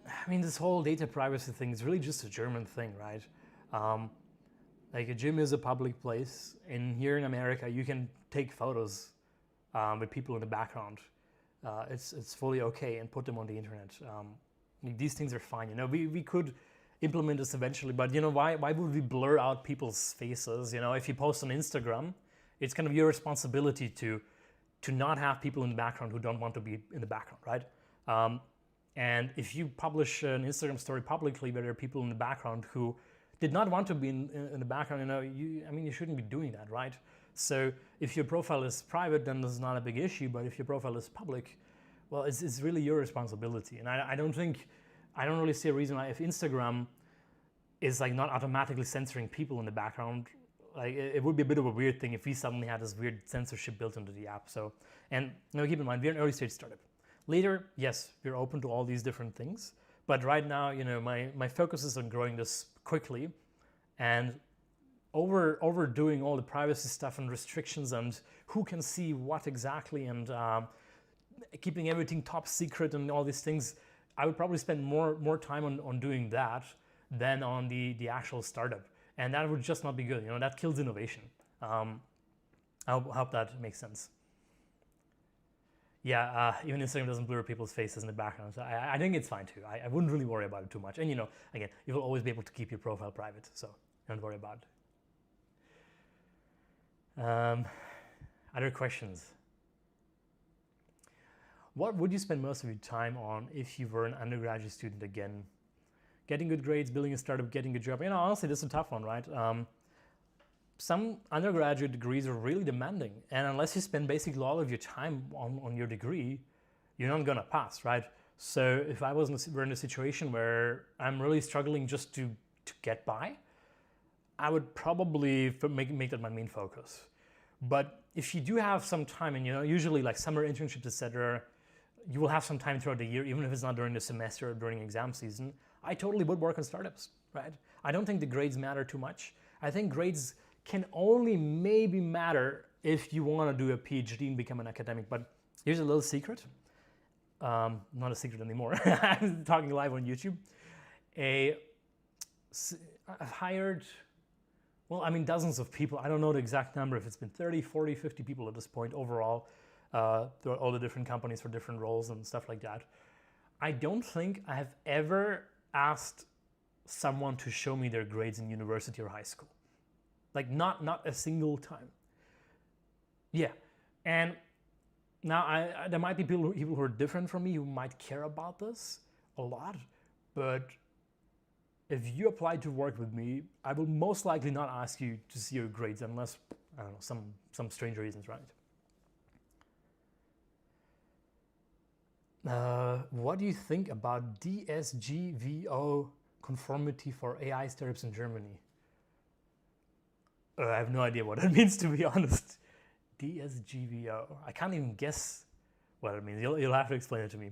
I mean, this whole data privacy thing is really just a German thing, right? Like a gym is a public place, and here in America, you can take photos with people in the background. It's fully okay and put them on the internet. These things are fine. We could implement this eventually, but why would we blur out people's faces? If you post on Instagram, it's kind of your responsibility to not have people in the background who don't want to be in the background, right? And if you publish an Instagram story publicly where there are people in the background who did not want to be in the background, you shouldn't be doing that, right? So if your profile is private, then this is not a big issue, but if your profile is public, well, it's really your responsibility. And I don't really see a reason why if Instagram is like not automatically censoring people in the background, like it would be a bit of a weird thing if we suddenly had this weird censorship built into the app. So, and keep in mind, we're an early stage startup. Later, yes, we're open to all these different things, but right now, my focus is on growing this quickly, and overdoing all the privacy stuff and restrictions and who can see what exactly, and keeping everything top secret and all these things. I would probably spend more time on doing that than on the actual startup, and that would just not be good. That kills innovation. I hope that makes sense. Yeah, even Instagram doesn't blur people's faces in the background, so I think it's fine too. I wouldn't really worry about it too much. And again, you will always be able to keep your profile private, so don't worry about it. Other questions? What would you spend most of your time on if you were an undergraduate student again? Getting good grades, building a startup, getting a job. Honestly, this is a tough one, right? Some undergraduate degrees are really demanding, and unless you spend basically all of your time on your degree, you're not gonna pass, right? So if I were in a situation where I'm really struggling just to get by, I would probably make that my main focus. But if you do have some time, and usually like summer internships, etc., you will have some time throughout the year, even if it's not during the semester or during exam season, I totally would work on startups, right? I don't think the grades matter too much. I think grades can only maybe matter if you want to do a PhD and become an academic. But here's a little secret. Not a secret anymore. I'm talking live on YouTube. I've hired, dozens of people. I don't know the exact number, if it's been 30, 40, 50 people at this point overall, throughout all the different companies for different roles and stuff like that. I don't think I have ever asked someone to show me their grades in university or high school. Like not a single time. Yeah, and now there might be people who are different from me who might care about this a lot, but if you apply to work with me, I will most likely not ask you to see your grades unless, I don't know, some strange reasons, right? What do you think about DSGVO conformity for AI startups in Germany? I have no idea what that means, to be honest. DSGVO. I can't even guess what it means. You'll have to explain it to me.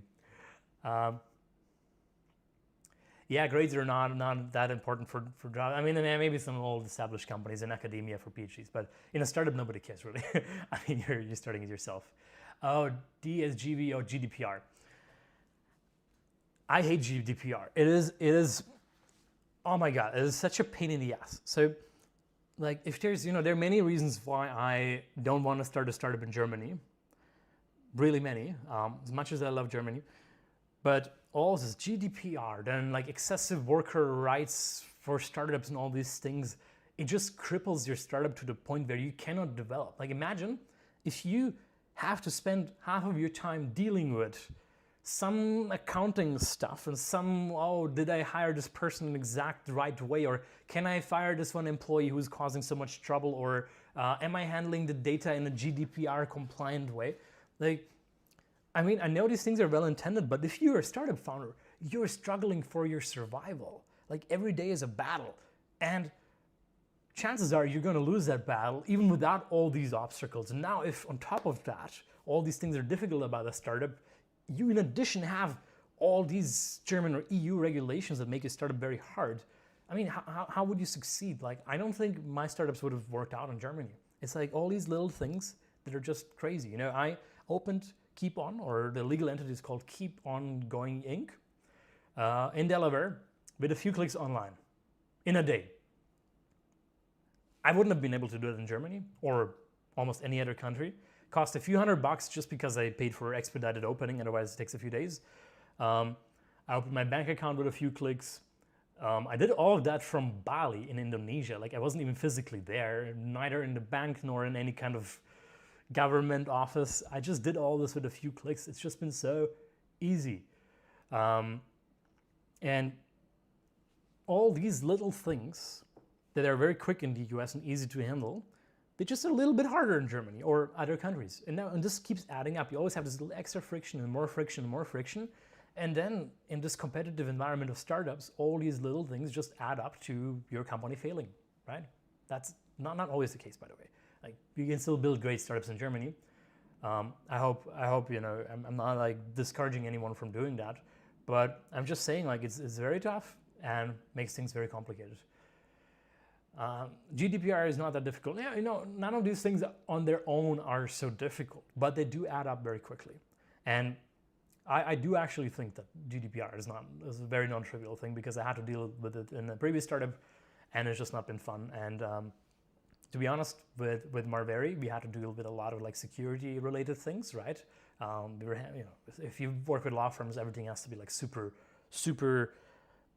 Yeah, grades are not that important for jobs. Maybe some old established companies in academia for PhDs, but in a startup, nobody cares really. You're starting it yourself. Oh, DSGVO, GDPR. I hate GDPR. It is, oh my God, it is such a pain in the ass. So like if there's, there are many reasons why I don't want to start a startup in Germany. Really many, as much as I love Germany. But all this GDPR, then like excessive worker rights for startups and all these things, it just cripples your startup to the point where you cannot develop. Like imagine if you have to spend half of your time dealing with some accounting stuff and some, oh, did I hire this person in the exact right way? Or can I fire this one employee who's causing so much trouble? Or am I handling the data in a GDPR compliant way? Like, I mean, I know these things are well intended, but if you're a startup founder, you're struggling for your survival. Like every day is a battle. And chances are you're going to lose that battle even without all these obstacles. And now if on top of that, all these things are difficult about a startup, you in addition have all these German or EU regulations that make a startup very hard. I mean, how would you succeed? Like, I don't think my startups would have worked out in Germany. It's like all these little things that are just crazy. I opened KEEPON, or the legal entity is called Keep On Going Inc. In Delaware with a few clicks online in a day. I wouldn't have been able to do it in Germany or almost any other country. Cost a few $100 just because I paid for expedited opening, otherwise it takes a few days. I opened my bank account with a few clicks. I did all of that from Bali in Indonesia. Like I wasn't even physically there, neither in the bank nor in any kind of government office. I just did all this with a few clicks. It's just been so easy. And all these little things that are very quick in the US and easy to handle, they're just a little bit harder in Germany or other countries. And this keeps adding up. You always have this little extra friction and more friction and more friction. And then in this competitive environment of startups, all these little things just add up to your company failing, right? That's not always the case, by the way. Like you can still build great startups in Germany. I hope I'm not like discouraging anyone from doing that, but I'm just saying like it's very tough and makes things very complicated. GDPR is not that difficult. Yeah, none of these things on their own are so difficult, but they do add up very quickly. And I do actually think that GDPR is a very non-trivial thing because I had to deal with it in a previous startup, and it's just not been fun. And to be honest, with Marveri, we had to deal with a lot of like security-related things, right? If you work with law firms, everything has to be like super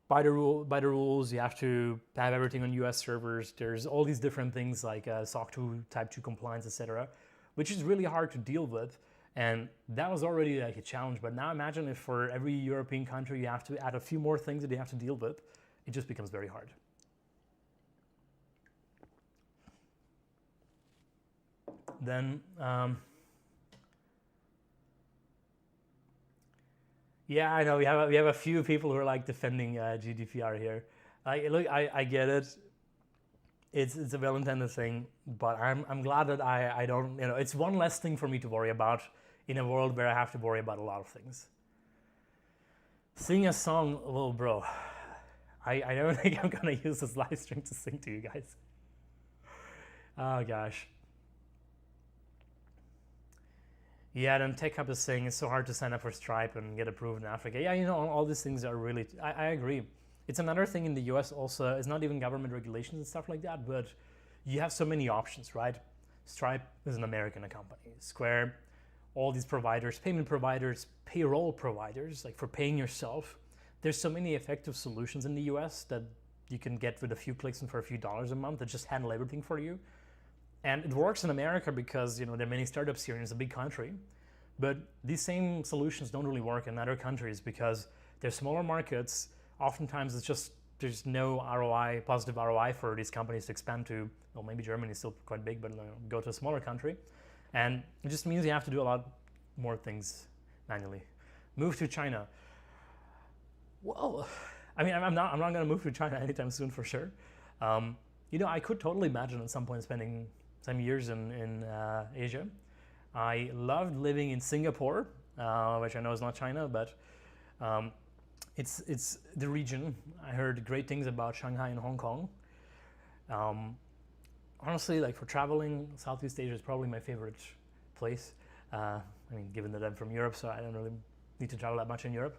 by the rules. You have to have everything on US servers. There's all these different things like SOC 2, Type 2 compliance, etc., which is really hard to deal with. And that was already like a challenge. But now imagine if for every European country you have to add a few more things that you have to deal with, it just becomes very hard. Then, yeah, I know we have a few people who are like defending GDPR here. Look, I get it. It's a well-intended thing, but I'm glad that I don't. It's one less thing for me to worry about in a world where I have to worry about a lot of things. Sing a song, little bro. I don't think I'm gonna use this live stream to sing to you guys. Oh gosh. Yeah, then TechHub is saying it's so hard to sign up for Stripe and get approved in Africa. Yeah, all these things are really, I agree. It's another thing in the US also, it's not even government regulations and stuff like that, but you have so many options, right? Stripe is an American company. Square, all these providers, payment providers, payroll providers, like for paying yourself. There's so many effective solutions in the US that you can get with a few clicks and for a few dollars a month that just handle everything for you. And it works in America because there are many startups here and it's a big country. But these same solutions don't really work in other countries because they're smaller markets. Oftentimes there's no ROI, positive ROI for these companies to expand to. Well, maybe Germany is still quite big, but go to a smaller country. And it just means you have to do a lot more things manually. Move to China. Well, I mean, I'm not going to move to China anytime soon for sure. I could totally imagine at some point spending some years in Asia. I loved living in Singapore, which I know is not China, but it's the region. I heard great things about Shanghai and Hong Kong. Honestly, like for traveling, Southeast Asia is probably my favorite place. I mean, given that I'm from Europe, so I don't really need to travel that much in Europe.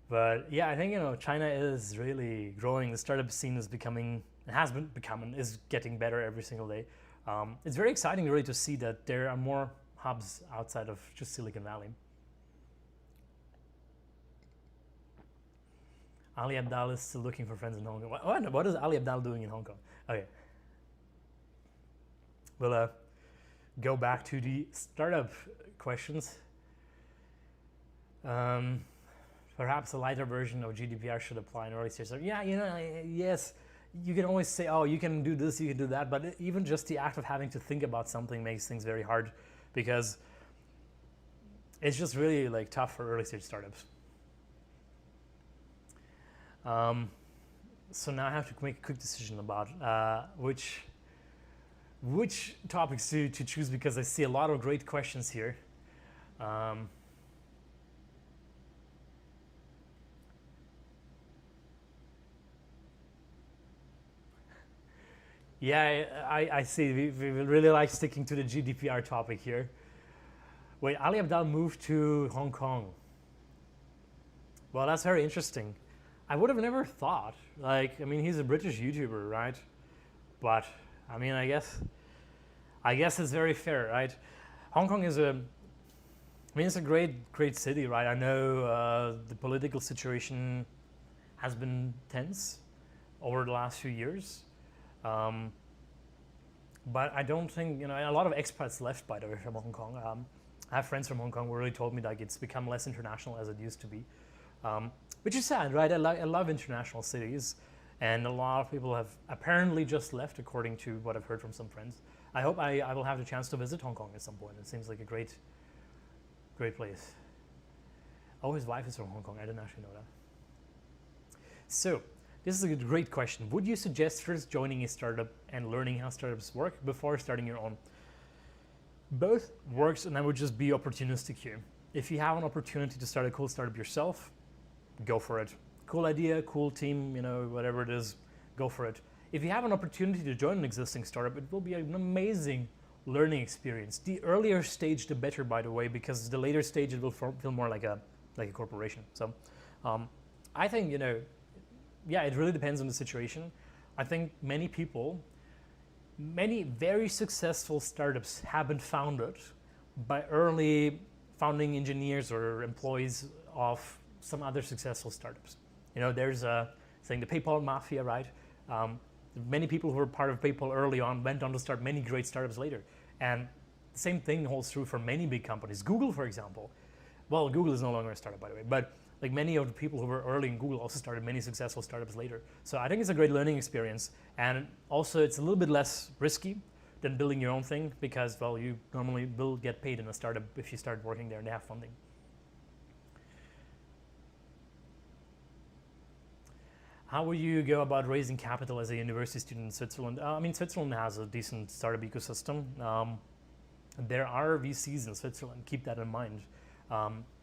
But yeah, I think China is really growing. The startup scene is becoming It has been becoming, is getting better every single day. It's very exciting really to see that there are more hubs outside of just Silicon Valley. Ali Abdal is still looking for friends in Hong Kong. What is Ali Abdal doing in Hong Kong? Okay. We'll go back to the startup questions. Perhaps a lighter version of GDPR should apply in early stage. So yeah, yes, you can always say, oh, you can do this, you can do that, but even just the act of having to think about something makes things very hard, because it's just really like tough for early stage startups. So now I have to make a quick decision about which topics to choose, because I see a lot of great questions here. Yeah, I see. We really like sticking to the GDPR topic here. Wait, Ali Abdal moved to Hong Kong. Well, that's very interesting. I would have never thought. Like, I mean, he's a British YouTuber, right? But I mean, I guess it's very fair, right? Hong Kong is it's a great city, right? I know the political situation has been tense over the last few years. But I don't think, a lot of expats left, by the way, from Hong Kong. I have friends from Hong Kong who really told me like it's become less international as it used to be, which is sad, right? I love international cities, and a lot of people have apparently just left, according to what I've heard from some friends. I hope I will have the chance to visit Hong Kong at some point. It seems like a great place. Oh, his wife is from Hong Kong. I didn't actually know that. So, this is a great question. Would you suggest first joining a startup and learning how startups work before starting your own? Both works, and I would just be opportunistic here. If you have an opportunity to start a cool startup yourself, go for it. Cool idea, cool team, whatever it is, go for it. If you have an opportunity to join an existing startup, it will be an amazing learning experience. The earlier stage, the better, by the way, because the later stage, it will feel more like a corporation. So I think, yeah, it really depends on the situation. I think many very successful startups have been founded by early founding engineers or employees of some other successful startups. There's saying the PayPal mafia, right? Many people who were part of PayPal early on went on to start many great startups later. And the same thing holds true for many big companies. Google, for example. Well, Google is no longer a startup, by the way, but like many of the people who were early in Google also started many successful startups later. So I think it's a great learning experience. And also it's a little bit less risky than building your own thing, because, well, you normally will get paid in a startup if you start working there and they have funding. How would you go about raising capital as a university student in Switzerland? Switzerland has a decent startup ecosystem. There are VCs in Switzerland, keep that in mind.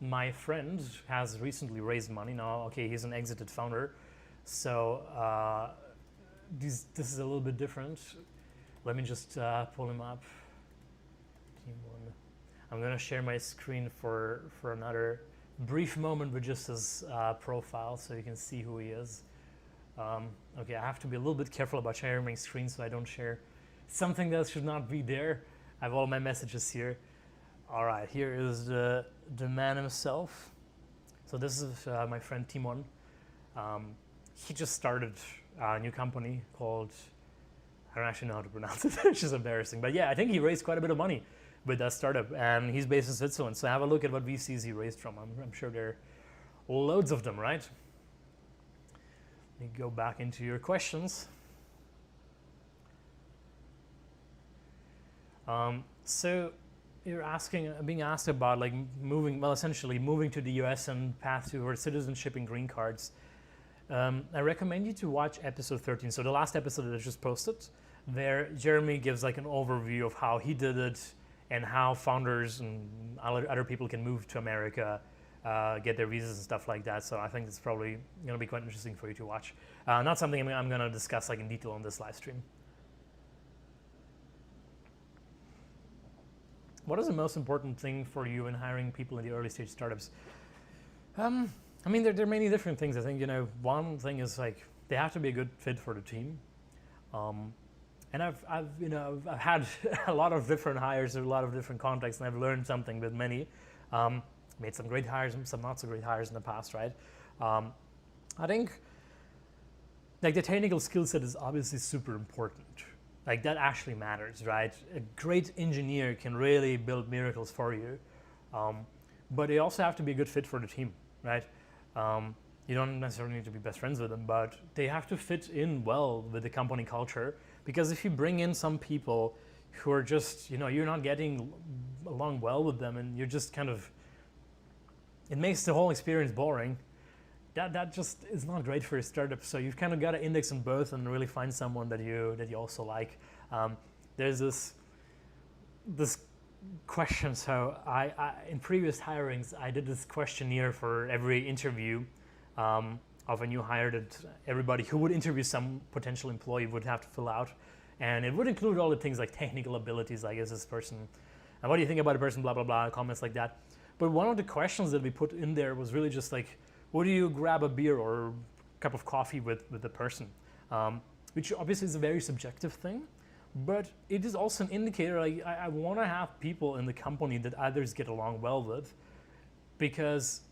My friend has recently raised money. Now, okay, he's an exited founder, so this is a little bit different. Let me just pull him up. Team one. I'm going to share my screen for another brief moment with just his profile, so you can see who he is. Okay, I have to be a little bit careful about sharing my screen so I don't share something that should not be there. I have all my messages here. All right, here is the man himself. So this is my friend Timon. He just started a new company called, I don't actually know how to pronounce it, it's just embarrassing. But yeah, I think he raised quite a bit of money with that startup, and he's based in Switzerland. So have a look at what VCs he raised from. I'm sure there are loads of them, right? Let me go back into your questions. So you're being asked about like essentially moving to the US and path toward citizenship and green cards. I recommend you to watch episode 13. So the last episode that I just posted, there Jeremy gives like an overview of how he did it and how founders and other people can move to America, get their visas and stuff like that. So I think it's probably going to be quite interesting for you to watch. Not something I'm going to discuss like in detail on this live stream. What is the most important thing for you in hiring people in the early stage startups? There are many different things. I think, one thing is like they have to be a good fit for the team. And I've had a lot of different hires, a lot of different contexts, and I've learned something with many. Made some great hires and some not so great hires in the past, right? I think like the technical skill set is obviously super important. Like that actually matters, right? A great engineer can really build miracles for you, but they also have to be a good fit for the team, right? You don't necessarily need to be best friends with them, but they have to fit in well with the company culture. Because if you bring in some people who are just, you're not getting along well with them, and you're just kind of, it makes the whole experience boring. That just is not great for a startup. So you've kind of got to index them both and really find someone that you also like. There's this question. So I in previous hirings, I did this questionnaire for every interview of a new hire that everybody who would interview some potential employee would have to fill out. And it would include all the things like technical abilities, like is this person, and what do you think about a person, blah, blah, blah, comments like that. But one of the questions that we put in there was really just like, would you grab a beer or a cup of coffee with the person? Which obviously is a very subjective thing, but it is also an indicator. Like I want to have people in the company that others get along well with, because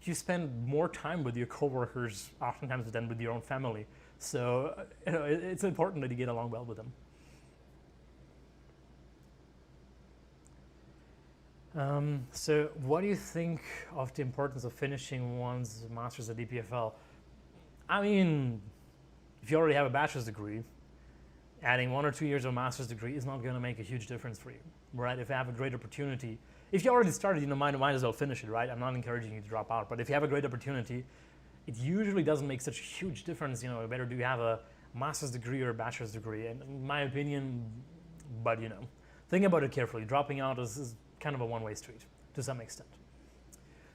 you spend more time with your coworkers oftentimes than with your own family. So it's important that you get along well with them. So what do you think of the importance of finishing one's master's at EPFL? I mean, if you already have a bachelor's degree, adding 1 or 2 years of a master's degree is not going to make a huge difference for you, right? If you have a great opportunity, if you already started, might as well finish it, right? I'm not encouraging you to drop out, but if you have a great opportunity, it usually doesn't make such a huge difference, whether do you have a master's degree or a bachelor's degree, and in my opinion, but think about it carefully. Dropping out is kind of a one-way street to some extent.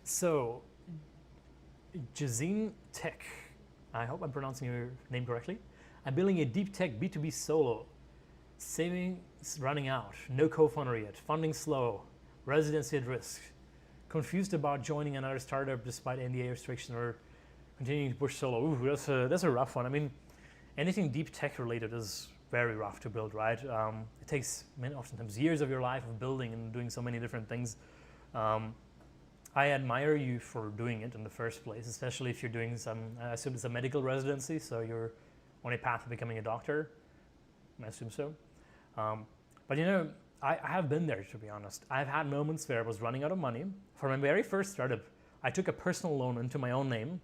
So, Jazine Tech, I hope I'm pronouncing your name correctly. I'm building a deep tech B2B solo. Savings running out, no co-founder yet, funding slow, residency at risk. Confused about joining another startup despite NDA restrictions or continuing to push solo. Ooh, that's a rough one. I mean, anything deep tech related is very rough to build, right? It takes oftentimes years of your life of building and doing so many different things. I admire you for doing it in the first place, especially if you're doing I assume it's a medical residency, so you're on a path to becoming a doctor. I assume so. But I have been there, to be honest. I've had moments where I was running out of money. For my very first startup, I took a personal loan into my own name,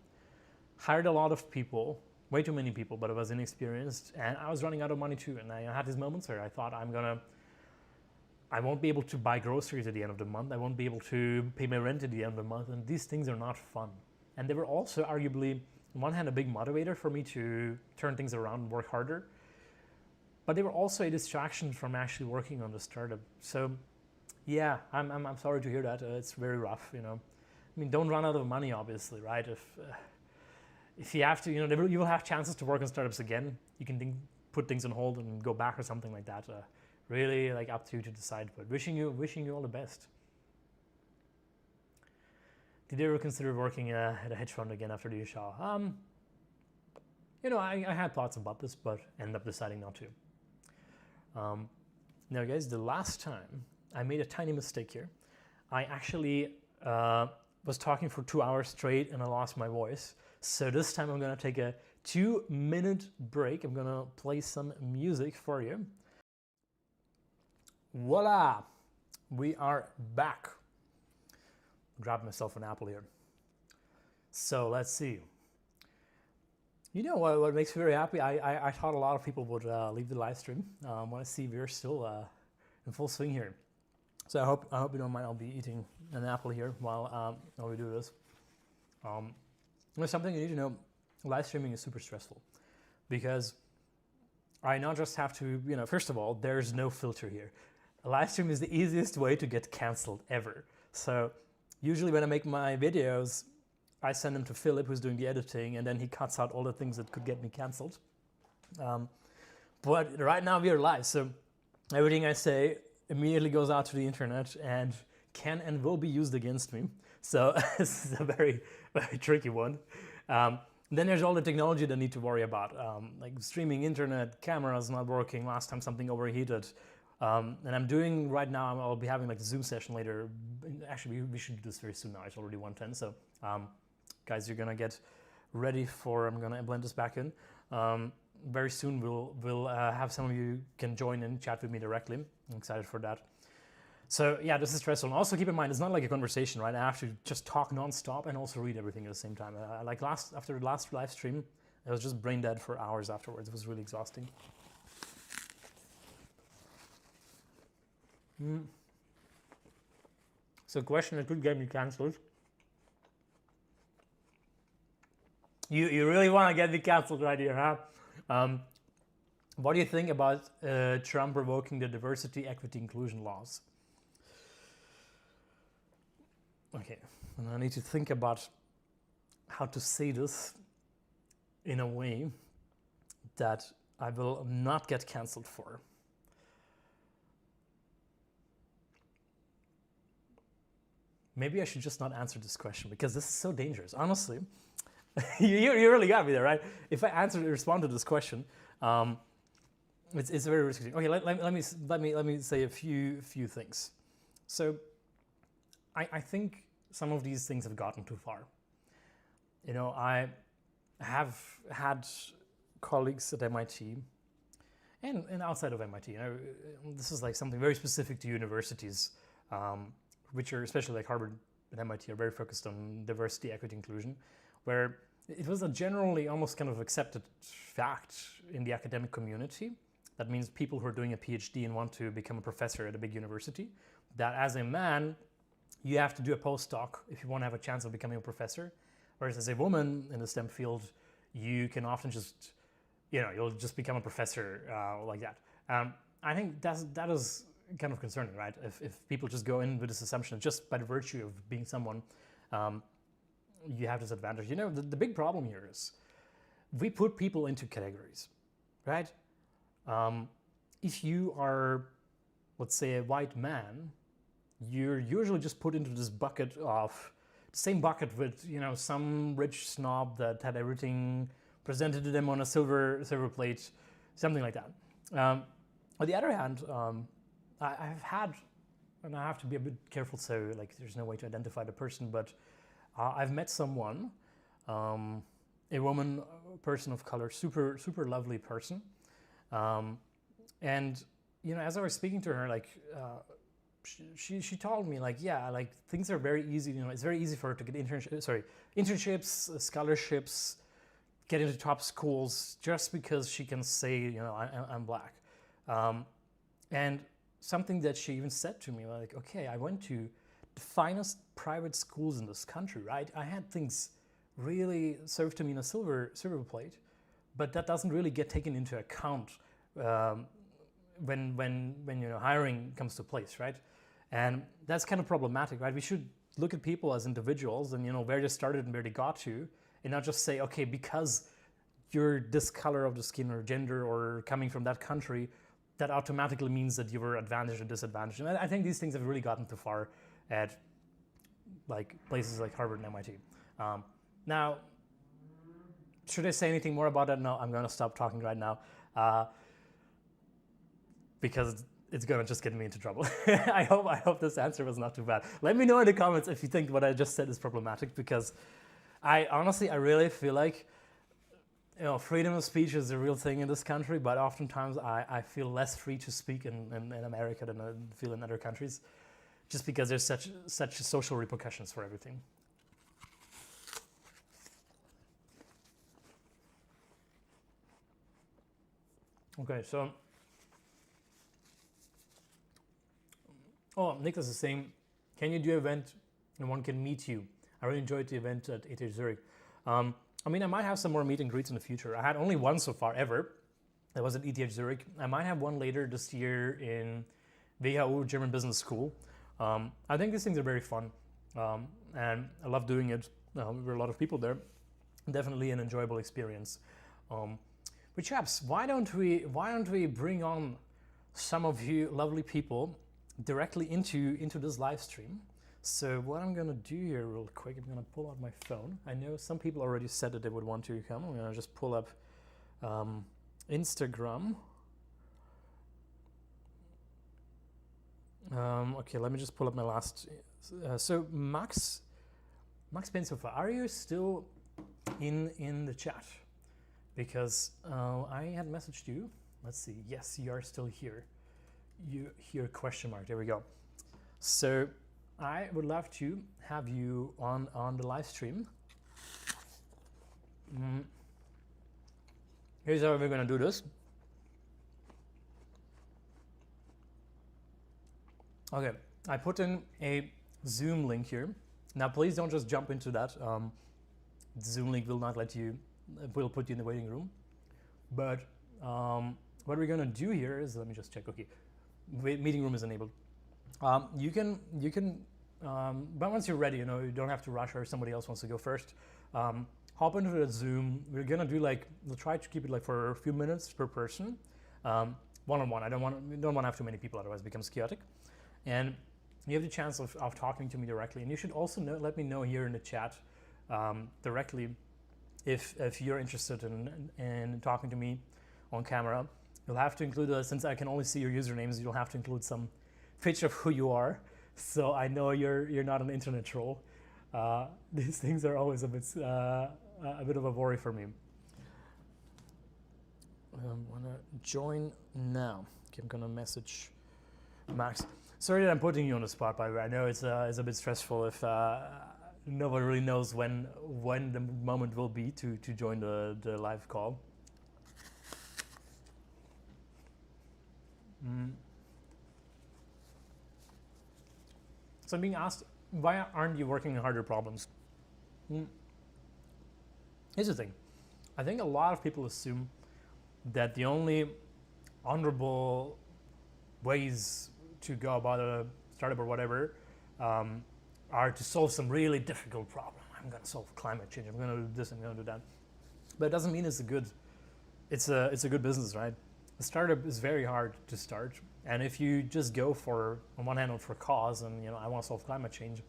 hired a lot of people, way too many people, but I was inexperienced, and I was running out of money too. And I had these moments where I thought I won't be able to buy groceries at the end of the month. I won't be able to pay my rent at the end of the month, and these things are not fun. And they were also arguably, on one hand, a big motivator for me to turn things around and work harder, but they were also a distraction from actually working on the startup. So yeah, I'm sorry to hear that. It's very rough, I mean, don't run out of money, obviously, right? If you have to, you will have chances to work on startups again. You can put things on hold and go back or something like that. Really, up to you to decide. But wishing you all the best. Did you ever consider working at a hedge fund again after the Shaw? I had thoughts about this, but ended up deciding not to. Now, guys, the last time I made a tiny mistake here. I actually was talking for 2 hours straight and I lost my voice. So this time I'm going to take a 2-minute break. I'm going to play some music for you. Voila! We are back. Grab myself an apple here. So let's see. What makes me very happy? I thought a lot of people would leave the live stream. I want to see we're still in full swing here. So I hope you don't mind. I'll be eating an apple here while we do this. There's something you need to know. Live streaming is super stressful because I not just have to, first of all, there's no filter here. A live stream is the easiest way to get canceled ever. So usually when I make my videos, I send them to Philip, who's doing the editing, and then he cuts out all the things that could get me canceled. But right now we are live, so everything I say immediately goes out to the internet and can and will be used against me. So this is a very, very tricky one. Then there's all the technology that I need to worry about, like streaming internet, cameras not working, last time something overheated. And I'm doing right now, I'll be having like a Zoom session later. Actually, we should do this very soon now. It's already 1:10. So guys, you're gonna get ready for, I'm gonna blend this back in. Very soon we'll have some of you can join and chat with me directly. I'm excited for that. So yeah, this is stressful. And also keep in mind, it's not like a conversation, right? I have to just talk nonstop and also read everything at the same time. After the last live stream, I was just brain dead for hours afterwards. It was really exhausting. So question that could get me cancelled. You really want to get me cancelled right here, huh? What do you think about Trump revoking the diversity, equity, inclusion laws? Okay, and I need to think about how to say this in a way that I will not get cancelled for. Maybe I should just not answer this question because this is so dangerous. Honestly, you really got me there, right? If I respond to this question, it's very risky. Okay, let me say a few things. So, I think some of these things have gotten too far. You know, I have had colleagues at MIT and outside of MIT. You know, this is like something very specific to universities, which are especially like Harvard and MIT are very focused on diversity, equity, inclusion, where it was a generally almost kind of accepted fact in the academic community. That means people who are doing a PhD and want to become a professor at a big university, that as a man, you have to do a postdoc if you want to have a chance of becoming a professor. Whereas as a woman in the STEM field, you can often just, you'll just become a professor like that. I think that is kind of concerning, right? If people just go in with this assumption, just by the virtue of being someone, you have this advantage. You know, the big problem here is we put people into categories, right? If you are, let's say, a white man, you're usually just put into this bucket of, same bucket with, some rich snob that had everything presented to them on a silver plate, something like that. On the other hand, I've had, and I have to be a bit careful, so like there's no way to identify the person, but I've met someone, a woman, a person of color, super lovely person, and as I was speaking to her, like she told me like, yeah, like things are very easy. It's very easy for her to get internships, scholarships, get into top schools just because she can say, I'm black, and something that she even said to me, like, okay, I went to the finest private schools in this country, right? I had things really served to me in a silver plate, but that doesn't really get taken into account when hiring comes to place, right? And that's kind of problematic, right? We should look at people as individuals and where they started and where they got to, and not just say, okay, because you're this color of the skin or gender or coming from that country, that automatically means that you were advantaged or disadvantaged. And I think these things have really gotten too far at like places like Harvard and MIT. Now, should I say anything more about that? No, I'm going to stop talking right now because it's going to just get me into trouble. I hope this answer was not too bad. Let me know in the comments if you think what I just said is problematic, because I really feel like freedom of speech is a real thing in this country, but oftentimes I feel less free to speak in America than I feel in other countries, just because there's such social repercussions for everything. Okay, so Nicholas is saying, can you do an event and one can meet you? I really enjoyed the event at ETH Zurich. I might have some more meet and greets in the future. I had only one so far ever. That was at ETH Zurich. I might have one later this year in WHU, German Business School. I think these things are very fun, and I love doing it. There were a lot of people there. Definitely an enjoyable experience. But chaps, why don't we bring on some of you lovely people directly into this live stream, So what I'm gonna do here real quick, I'm gonna pull out my phone. I know some people already said that they would want to come. I'm gonna just pull up Instagram. Okay, let me just pull up my last. So Max Pensofa, are you still in the chat? Because I had messaged you. Let's see. Yes, you are still here. You here question mark. There we go. So I would love to have you on the live stream. Here's how we're gonna do this. Okay, I put in a Zoom link here. Now, please don't just jump into that. The Zoom link will not let you. Will put you in the waiting room. But what we're gonna do here is, let me just check. Okay, meeting room is enabled. You can. But once you're ready, you don't have to rush, or somebody else wants to go first. Hop into the Zoom. We're gonna do we'll try to keep it for a few minutes per person, one-on-one. We don't want to have too many people, otherwise it becomes chaotic. And you have the chance of talking to me directly. And you should also let me know here in the chat directly if you're interested in talking to me on camera. You'll have to include, since I can only see your usernames, you'll have to include some picture of who you are. So I know you're not an internet troll. These things are always a bit of a worry for me. Wanna join now? Okay, I'm gonna message Max. Sorry that I'm putting you on the spot, by the way. I know it's a bit stressful if nobody really knows when the moment will be to join the live call. So I'm being asked, why aren't you working on harder problems? Here's the thing. I think a lot of people assume that the only honorable ways to go about a startup or whatever are to solve some really difficult problem. I'm going to solve climate change. I'm going to do this. I'm going to do that. But it doesn't mean it's a good good business, right? A startup is very hard to start, and if you just go for, on one hand, for cause, and I want to solve climate change,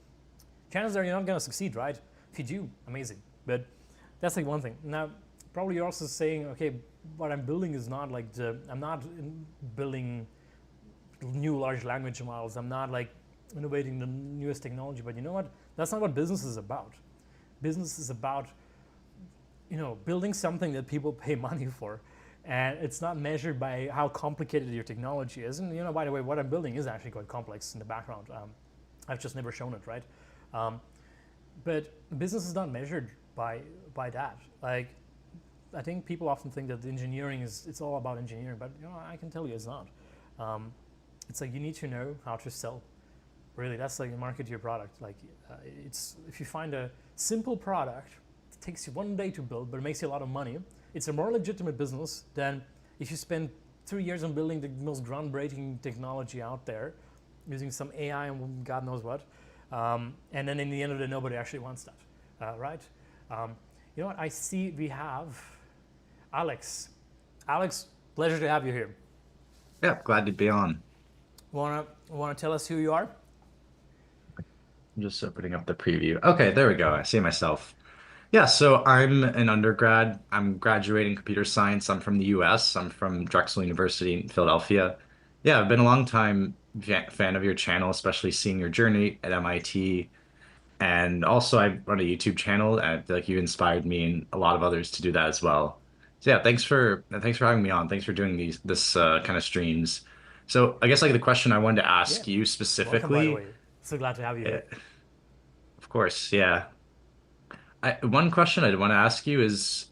chances are you're not going to succeed, right? If you do, amazing. But that's one thing. Now, probably you're also saying, okay, what I'm building is not I'm not building new large language models. I'm not innovating the newest technology. But you know what? That's not what business is about. Business is about building something that people pay money for. And it's not measured by how complicated your technology is. And by the way, what I'm building is actually quite complex in the background. I've just never shown it, right? But business is not measured by that. I think people often think that engineering it's all about engineering, but I can tell you it's not. It's you need to know how to sell. Really, that's market your product. It's if you find a simple product, it takes you one day to build, but it makes you a lot of money. It's a more legitimate business than if you spend 3 years on building the most groundbreaking technology out there, using some AI and God knows what, and then in the end of the day, nobody actually wants that, right? You know what? I see we have Alex. Alex, pleasure to have you here. Yeah, glad to be on. Wanna tell us who you are? I'm just opening up the preview. Okay, there we go. I see myself. Yeah, so I'm an undergrad. I'm graduating computer science. I'm from the US. I'm from Drexel University in Philadelphia. Yeah, I've been a long time fan of your channel, especially seeing your journey at MIT. And also, I run a YouTube channel, and I feel like you inspired me and a lot of others to do that as well. So yeah, thanks for having me on. Thanks for doing this kind of streams. So I guess the question I wanted to Yeah. ask you Welcome, by the specifically, way. So glad to have you here. of course, yeah. One question I'd want to ask you is,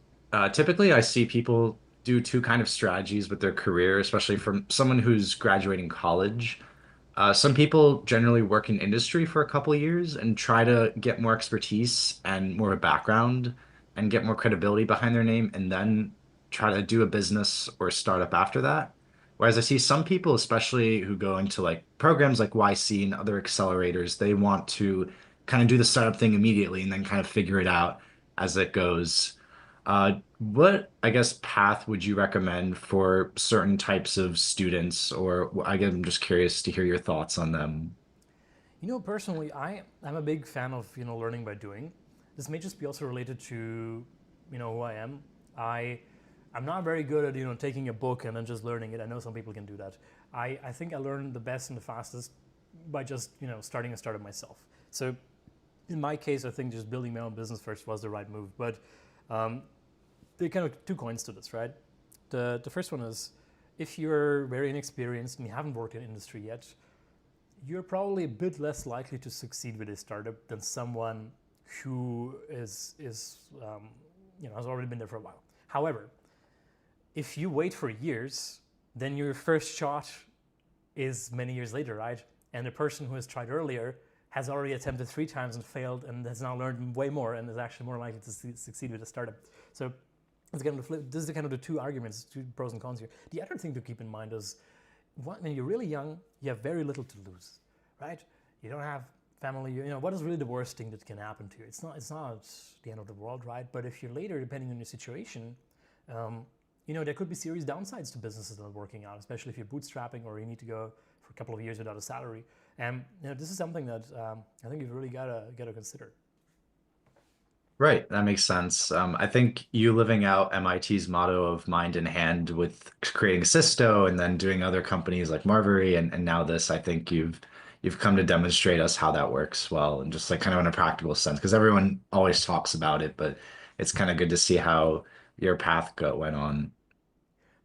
typically I see people do two kind of strategies with their career, especially from someone who's graduating college. Some people generally work in industry for a couple of years and try to get more expertise and more of a background and get more credibility behind their name and then try to do a business or a startup after that. Whereas I see some people, especially who go into programs like YC and other accelerators, they want to kind of do the startup thing immediately and then kind of figure it out as it goes. What, I guess, path would you recommend for certain types of students, or I guess I'm just curious to hear your thoughts on them. Personally, I'm a big fan of learning by doing. This may just be also related to who I am. I I'm not very good at taking a book and then just learning it. I know some people can do that. I think I learn the best and the fastest by just starting a startup myself. So in my case, I think just building my own business first was the right move. But um, there are kind of two coins to this, right? The first one is if you're very inexperienced and you haven't worked in industry yet, you're probably a bit less likely to succeed with a startup than someone who has already been there for a while. However, if you wait for years, then your first shot is many years later, right? And the person who has tried earlier has already attempted 3 times and failed and has now learned way more and is actually more likely to succeed with a startup. So it's kind of this is kind of the two arguments, two pros and cons here. The other thing to keep in mind is when you're really young, you have very little to lose, right? You don't have family. What is really the worst thing that can happen to you? It's not the end of the world, right? But if you're later, depending on your situation, there could be serious downsides to businesses that are working out, especially if you're bootstrapping or you need to go for a couple of years without a salary. And this is something that I think you've really gotta consider. Right, that makes sense. I think you living out MIT's motto of mind in hand with creating Sisto and then doing other companies like Marbury and now this, I think you've come to demonstrate us how that works well and just like kind of in a practical sense because everyone always talks about it, but it's kind of good to see how your went on.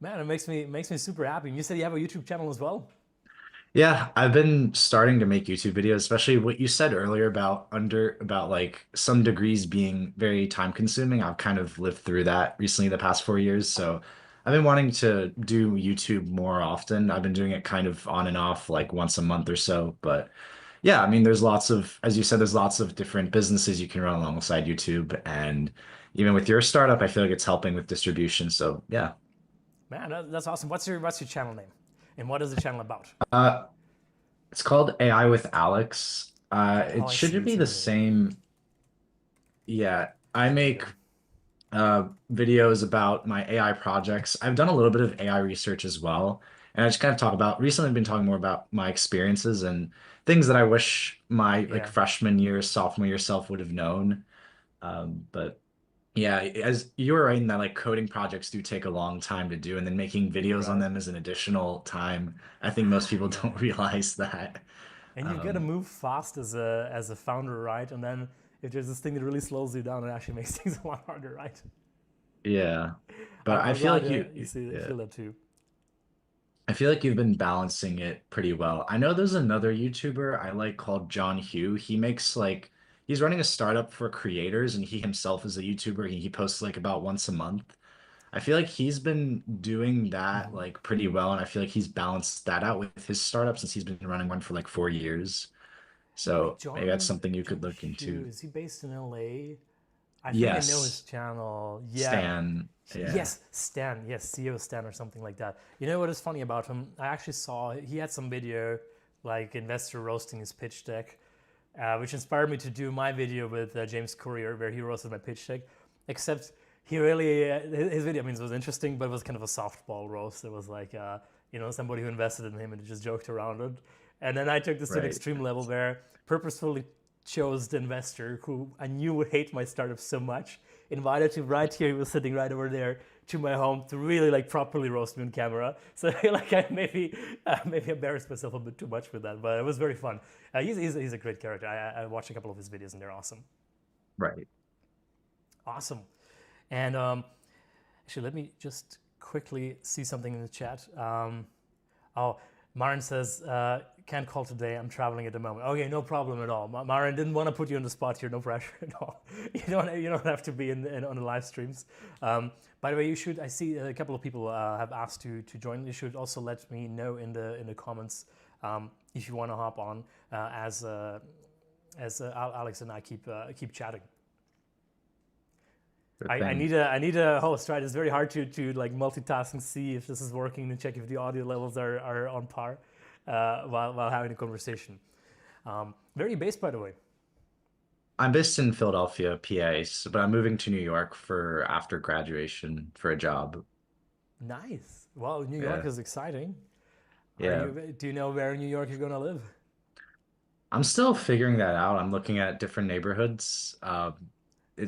Man, it makes me super happy. And you said you have a YouTube channel as well. Yeah, I've been starting to make YouTube videos, especially what you said earlier about like some degrees being very time consuming. I've kind of lived through that recently the past 4 years. So I've been wanting to do YouTube more often. I've been doing it kind of on and off like once a month or so. But yeah, I mean, there's lots of, as you said, there's lots of different businesses you can run alongside YouTube. And even with your startup, I feel like it's helping with distribution. So yeah. Man, that's awesome. What's your channel name, and what is the channel about? Uh, it's called AI with Alex. Oh, It I see. should be It's the in here. same. Yeah, I make Here. videos about my AI projects. I've done a little bit of AI research as well, and I just kind of talk about recently I've been talking more about my experiences and things that I wish my like Yeah. freshman year, sophomore year self would have known. But yeah, as you were right in that like coding projects do take a long time to do, and then making videos on Right. them is an additional time. I think most people don't Yeah. realize that. And you've got to Um, move fast as a founder, right? And then if there's this thing that really slows you down, it actually makes things a lot harder, right? yeah, but I'm, I I'm feel glad like you, you see you yeah. feel that too. I feel like you've been balancing it pretty well. I know there's another YouTuber I like called John Hugh. He makes like he's running a startup for creators and he himself is a YouTuber. He posts like about once a month. I feel like he's been doing that Mhm. like pretty well and I feel like he's balanced that out with his startup since he's been running one for like 4 years. Wait, So maybe that's John something you could John look Hugh, into. is he based in LA? I think I know his Yes, channel. Yeah. Stan. Yeah. Yes, Stan. Yes, CEO Stan or something like that. You know what is funny about him? I actually saw he had some video like investor roasting his pitch deck, which inspired me to do my video with James Courier where he roasted my pitch deck. Except he really his video, I mean, it was interesting, but it was kind of a softball roast. It was like somebody who invested in him and just joked around it. And then I took this to an Right. extreme level where purposefully chose the investor who I knew would hate my startup so much, invited him right here. He was sitting right over there to my home to really like properly roast me on camera. So like I maybe embarrassed myself a bit too much with that, but it was very fun. He's a great character. I watched a couple of his videos and they're awesome. Right. Awesome. And actually, let me just quickly see something in the chat. Oh, Marin says, can't call today. I'm traveling at the moment. Okay, no problem at all. Marin didn't want to put you on the spot here. No pressure at all. You don't have to be on the live streams. By the way, you should. I see a couple of people have asked to join. You should also let me know in the comments if you want to hop on as Alex and I keep chatting. Sure I thing. need a host, right? It's very hard to like multitask and see if this is working and check if the audio levels are on par while having a conversation. Very based, by the way. I'm based in Philadelphia, PA, but I'm moving to New York for after graduation for a job. Nice. Well, New York Yeah. is exciting. Are Yeah. you? Do you know where in New York you're gonna live? I'm still figuring that out. I'm looking at different neighborhoods.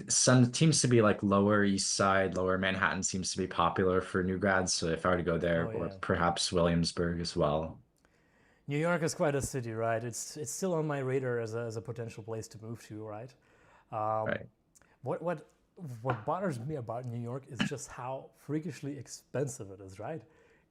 Some seems to be like Lower East Side, Lower Manhattan seems to be popular for new grads. So if I were to go there, Oh or yeah. perhaps Williamsburg as well. New York is quite a city, right? It's still on my radar as a potential place to move to, right? Um, Right. what what what bothers me about New York is just how freakishly expensive it is, right?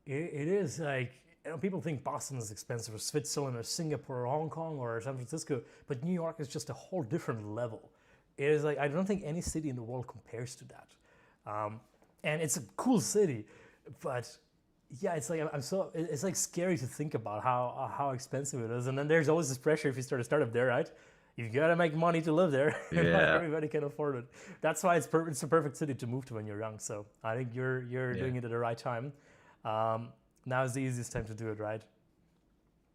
It is like, people think Boston is expensive, or Switzerland, or Singapore, or Hong Kong, or San Francisco, but New York is just a whole different level. It is like, I don't think any city in the world compares to that. And it's a cool city, but yeah, it's like, it's like scary to think about how expensive it is. And then there's always this pressure if you start a startup there, right? You've got to make money to live there, and not Yeah. everybody can afford it. That's why it's a perfect city to move to when you're young. So I think you're Yeah. doing it at the right time. Um, Now is the easiest time to do it, right?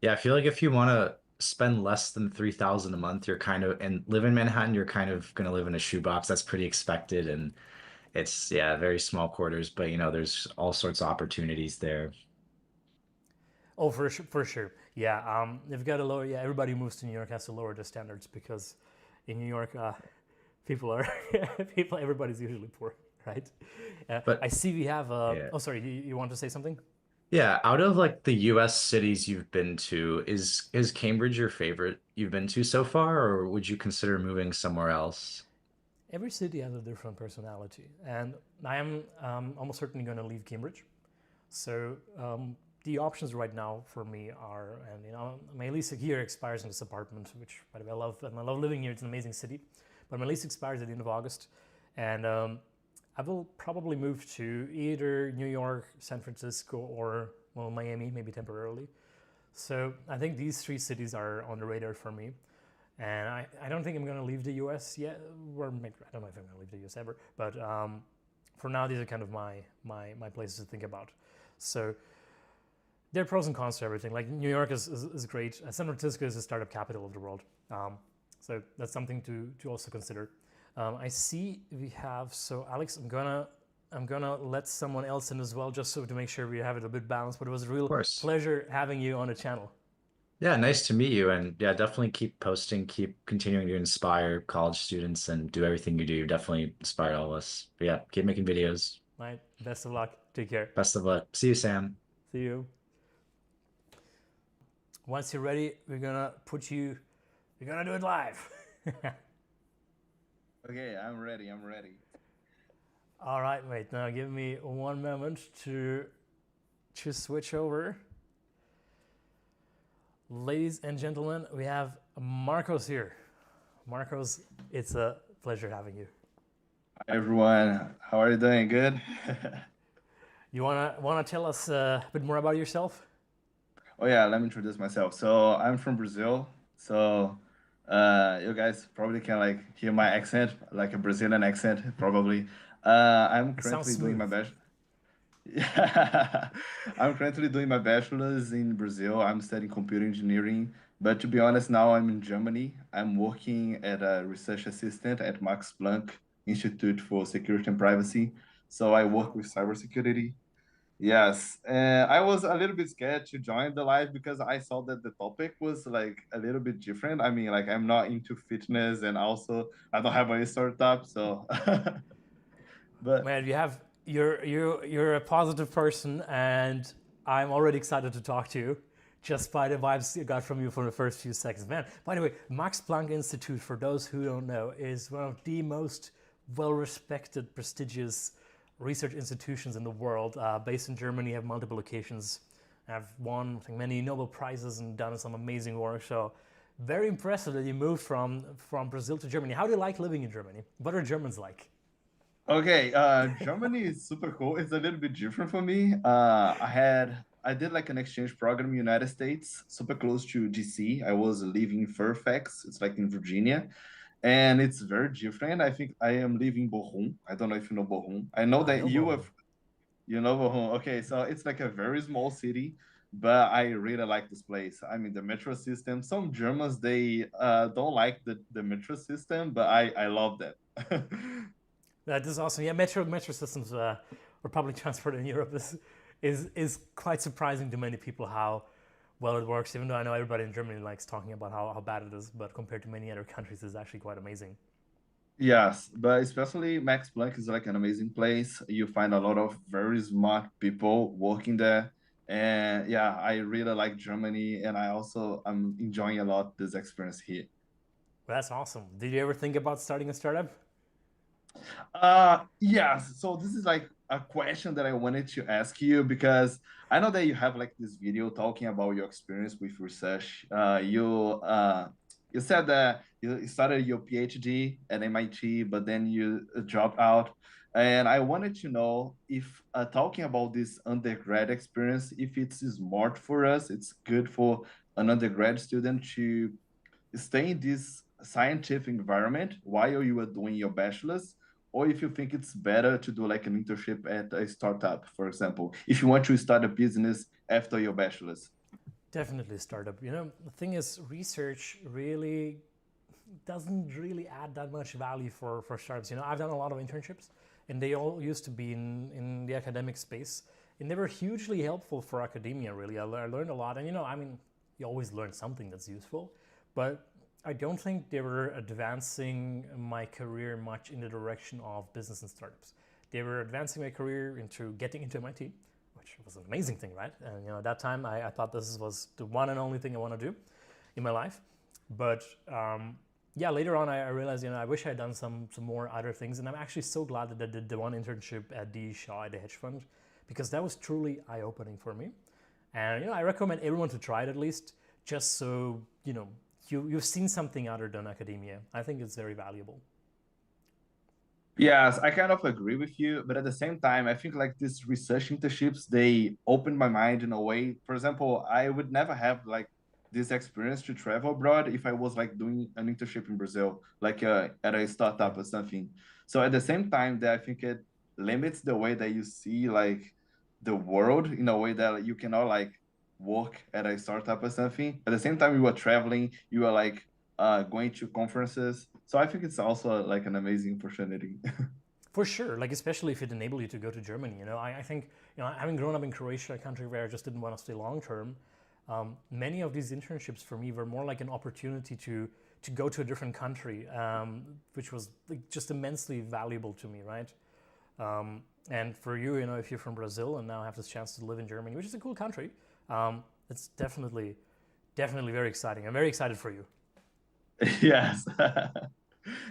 Yeah, I feel like if you want to spend less than 3,000 a month, you're kind of and live in Manhattan, you're kind of going to live in a shoebox. That's pretty expected and it's yeah, very small quarters, but there's all sorts of opportunities there. Oh, for sure, for sure. Yeah, they've got to lower. Yeah, everybody who moves to New York has to lower their standards, because in New York, people are people. Everybody's usually poor, right? I But see we have. yeah. Oh, sorry. You want to say something? Yeah, out of like the US cities you've been to, is Cambridge your favorite you've been to so far, or would you consider moving somewhere else? Every city has a different personality, and I am almost certainly going to leave Cambridge. So the options right now for me are, and my lease here expires in this apartment, which by the way I love, and I love living here. It's an amazing city, but my lease expires at the end of August, and I will probably move to either New York, San Francisco, or well, Miami, maybe temporarily. So I think these three cities are on the radar for me. And I don't think I'm going to leave the US yet, or maybe I don't know if I'm going to leave the US ever, but for now, these are kind of my places to think about. So there are pros and cons to everything. Like New York is great. San Francisco is the startup capital of the world. So that's something to also consider. I see we have, so Alex, I'm gonna let someone else in as well, just so to make sure we have it a bit balanced. But it was a Of real course. pleasure having you on the channel. Yeah, nice to meet you. And yeah, definitely keep posting, keep continuing to inspire college students and do everything you do. You definitely inspired all of us. But yeah, keep making videos. Right. Best of luck. Take care. Best of luck. See you, Sam. See you. Once you're ready, we're gonna do it live. Okay, I'm ready. I'm ready. All right, wait. Now give me one moment to switch over. Ladies and gentlemen, we have Marcos here. Marcos, it's a pleasure having you. Hi, everyone. How are you doing? Good? You wanna tell us a bit more about yourself? Oh, yeah, let me introduce myself. So, I'm from Brazil. So, you guys probably can like hear my accent, like a Brazilian accent, probably. I'm It sounds currently doing smooth. my bachelor. Yeah, I'm currently doing my bachelor's in Brazil. I'm studying computer engineering, but to be honest, now I'm in Germany. I'm working as a research assistant at Max Planck Institute for Security and Privacy. So I work Wow. with cybersecurity. Yes, I was a little bit scared to join the live because I saw that the topic was like a little bit different. I mean, like I'm not into fitness, and also I don't have a startup, so. But Man, you're a positive person, and I'm already excited to talk to you, just by the vibes you got from you for the first few seconds. Man, by the way, Max Planck Institute, for those who don't know, is one of the most well-respected, prestigious research institutions in the world. Based in Germany, have multiple locations. Have won, I think, many Nobel prizes and done some amazing work. So, very impressive that you moved from Brazil to Germany. How do you like living in Germany? What are Germans like? okay, Germany is super cool. It's a little bit different for me. I did like an exchange program in United States, super close to DC. I was living in Fairfax. It's like in Virginia, and it's very different. I think I am living Bochum. I don't know if you know Bochum. I know I that know Bochum. you know Bochum. Okay, so it's like a very small city, but I really like this place. I mean, the metro system. Some Germans they don't like the metro system, but I love that. That is awesome. Yeah, metro systems or public transport in Europe is quite surprising to many people how well it works, even though I know everybody in Germany likes talking about how bad it is, but compared to many other countries, it's actually quite amazing. Yes, but especially Max Planck is like an amazing place. You find a lot of very smart people working there. And yeah, I really like Germany, and I'm enjoying a lot this experience here. Well, that's awesome. Did you ever think about starting a startup? Yes. So this is like a question that I wanted to ask you because I know that you have like this video talking about your experience with research. You said that you started your PhD at MIT, but then you dropped out. And I wanted to know if talking about this undergrad experience, if it's smart for us, it's good for an undergrad student to stay in this scientific environment while you are doing your bachelor's, or if you think it's better to do like an internship at a startup, for example, if you want to start a business after your bachelor's. Definitely startup. The thing is, research really doesn't really add that much value for startups. I've done a lot of internships, and they all used to be in the academic space, and they were hugely helpful for academia, really. I learned a lot, and you always learn something that's useful, but I don't think they were advancing my career much in the direction of business and startups. They were advancing my career into getting into MIT, which was an amazing thing, right? And at that time, I thought this was the one and only thing I want to do in my life. But yeah, later on, I realized, I wish I had done some more other things. And I'm actually so glad that I did the one internship at D. Shaw at the hedge fund, because that was truly eye-opening for me. And I recommend everyone to try it at least, just so you've seen something other than academia. I think it's very valuable. Yes, I kind of agree with you, but at the same time, I think like these research internships, they opened my mind in a way. For example, I would never have like this experience to travel abroad if I was like doing an internship in Brazil, like at a Yeah. startup or something. So at the same time, that I think it limits the way that you see like the world in a way that you cannot like work at a startup or something. At the same time, you are traveling, you are like going to conferences. So I think it's also like an amazing opportunity. For sure, like especially if it enabled you to go to Germany. I think, having grown up in Croatia, a country where I just didn't want to stay long term, many of these internships for me were more like an opportunity to go to a different country, which was like, just immensely valuable to me, right? And for you, if you're from Brazil and now have this chance to live in Germany, which is a cool country, it's definitely very exciting. I'm very excited for you. Yes.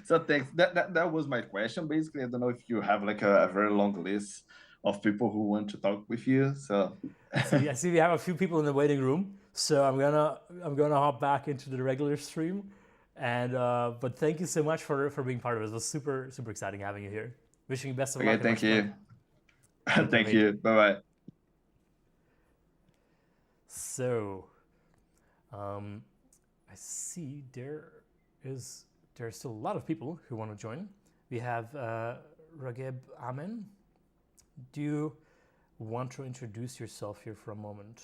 So thanks. That was my question. Basically, I don't know if you have like a very long list of people who want to talk with you. So I see we have a few people in the waiting room, so I'm gonna hop back into the regular stream. And but thank you so much for being part of it. It was super exciting having you here. Wishing you best of okay, luck. And thank much fun. you. Thank you, Thank mate. you. Bye bye. So, I see there's still a lot of people who want to join. We have Rageb Amen. Do you want to introduce yourself here for a moment?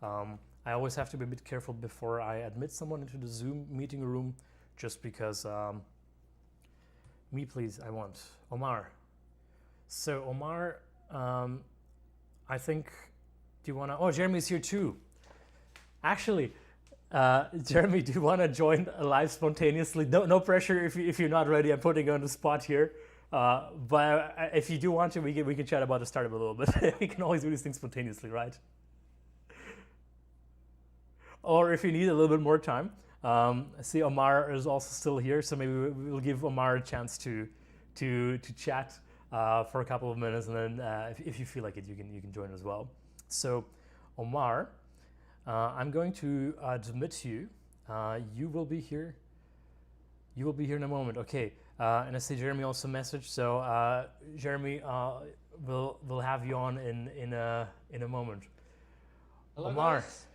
I always have to be a bit careful before I admit someone into the Zoom meeting room, just because me, please, I want Omar. So Omar, I think, do you want to? Oh, Jeremy's here too. Actually, Jeremy, do you want to join live spontaneously? No pressure if you're not ready. I'm putting you on the spot here. But if you do want to, we can chat about the startup a little bit. We can always do these things spontaneously, right? Or if you need a little bit more time, I see Omar is also still here, so maybe we'll give Omar a chance to chat for a couple of minutes, and then if you feel like it, you can join as well. So, Omar, I'm going to admit you. You will be here. You will be here in a moment. Okay. And I see Jeremy also messaged. So Jeremy, we'll have you on in a moment. Hello, Omar. guys.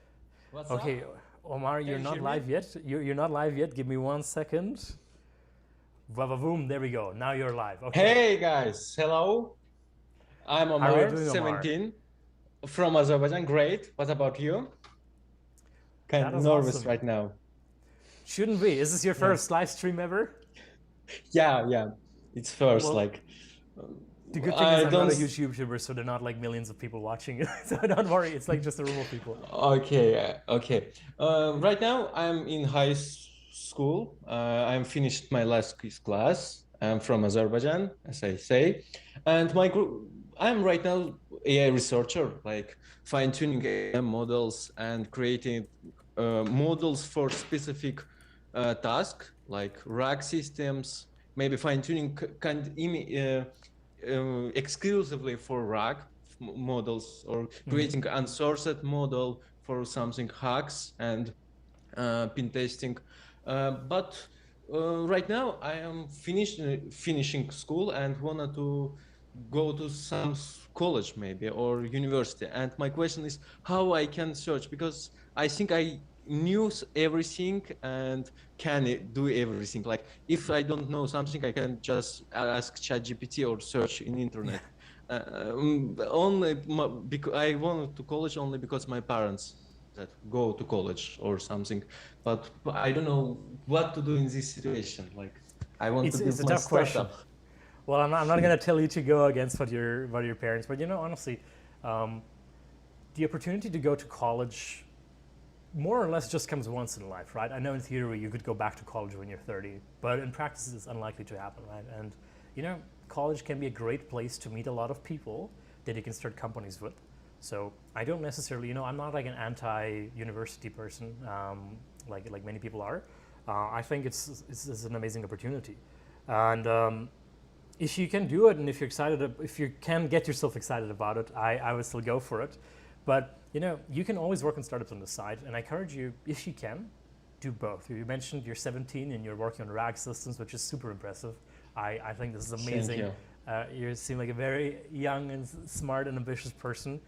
What's Okay, up? Omar, you're you not hear live me? yet. You're not live yet. Give me 1 second. Boom. There we go. Now you're live. Okay. Hey, guys. Hello. I'm How are you Omar, doing, Omar? 17, from Azerbaijan. Great. What about you? Kind That of is nervous awesome. right now. Shouldn't be. Is this your first live stream ever? Yeah. It's first, Well, like, The good thing I is I'm not don't. a huge YouTuber, so they're not like millions of people watching it. So don't worry, it's like just a room of people. Okay, okay. Right now I'm in school. I'm finished my last class. I'm from Azerbaijan, as I say, and my group. I'm right now AI researcher, like fine-tuning AI models and creating models for specific task, like RAG systems, maybe fine-tuning exclusively for RAG models, or creating unsourced model for something hacks and pin testing. But right now I am finishing school and wanted to go to some college maybe or university. And my question is how I can search, because I think I knew everything and can do everything. Like if I don't know something, I can just ask ChatGPT or search in internet. Only because I wanted to college only because my parents that go to college or something, but I don't know what to do in this situation. Like I want to It's build a my tough question. startup. Well, I'm not gonna tell you to go against what your parents, but honestly, um, the opportunity to go to college more or less just comes once in life, right? I know in theory you could go back to college when you're 30, but in practice it's unlikely to happen, right? And college can be a great place to meet a lot of people that you can start companies with. So I don't necessarily, I'm not like an anti-university person, like many people are. I think it's an amazing opportunity, and if you can do it, and if you're excited, if you can get yourself excited about it, I would still go for it. But you can always work on startups on the side, and I encourage you, if you can, do both. You mentioned you're 17 and you're working on RAG systems, which is super impressive. I think this is Thank amazing. you. You seem like a very young and smart and ambitious person.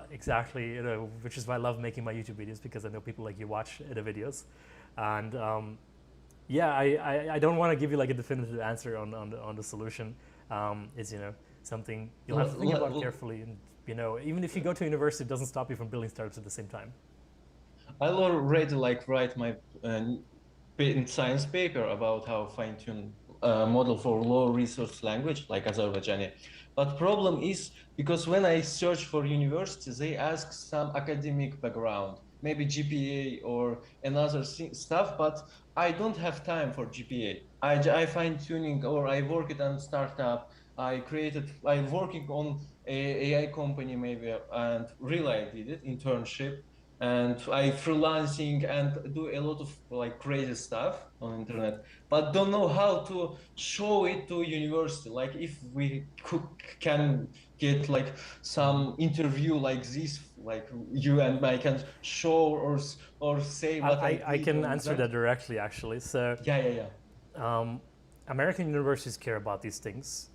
Exactly, which is why I love making my YouTube videos, because I know people like you watch the videos, and yeah, I don't want to give you like a definitive answer on the solution. It's something you'll have to think about carefully, and even if you go to university, it doesn't stop you from building startups at the same time. I already like write my science paper about how fine-tune model for low resource language like Azerbaijani. But problem is because when I search for university, they ask some academic background, maybe GPA or another stuff, but I don't have time for GPA. I fine-tuning or I work it on startup. I'm working on a AI company maybe, and really I did it, internship, and I freelancing and do a lot of like crazy stuff on internet, but don't know how to show it to university. Like if we can get like some interview like this, like you and I can show or say what I I did can on answer exam. that directly, actually. So Yeah. American universities care about these things.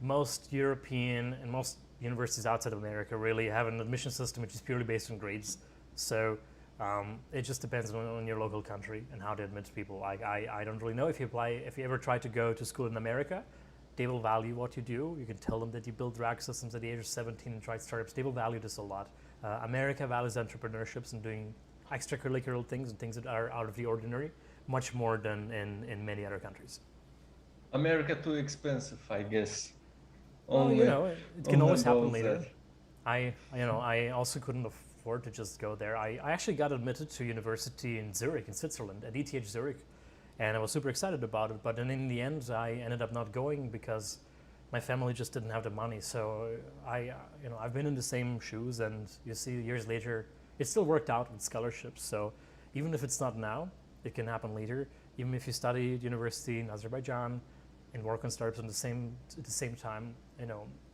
Most European and most universities outside of America really have an admission system which is purely based on grades. So it just depends on your local country and how they admit people. I don't really know if you ever try to go to school in America, they will value what you do. You can tell them that you build RAG systems at the age of 17 and tried startups. They will value this a lot. America values entrepreneurships and doing extracurricular things and things that are out of the ordinary much more than in many other countries. America too expensive, I guess. Well, Only it can always happen about later. that. I also couldn't afford to just go there. I actually got admitted to university in Zurich, in Switzerland, at ETH Zurich, and I was super excited about it. But then in the end, I ended up not going because my family just didn't have the money. So I've been in the same shoes, and you see, years later, it still worked out with scholarships. So even if it's not now, it can happen later. Even if you study at university in Azerbaijan and work on startups at the same time,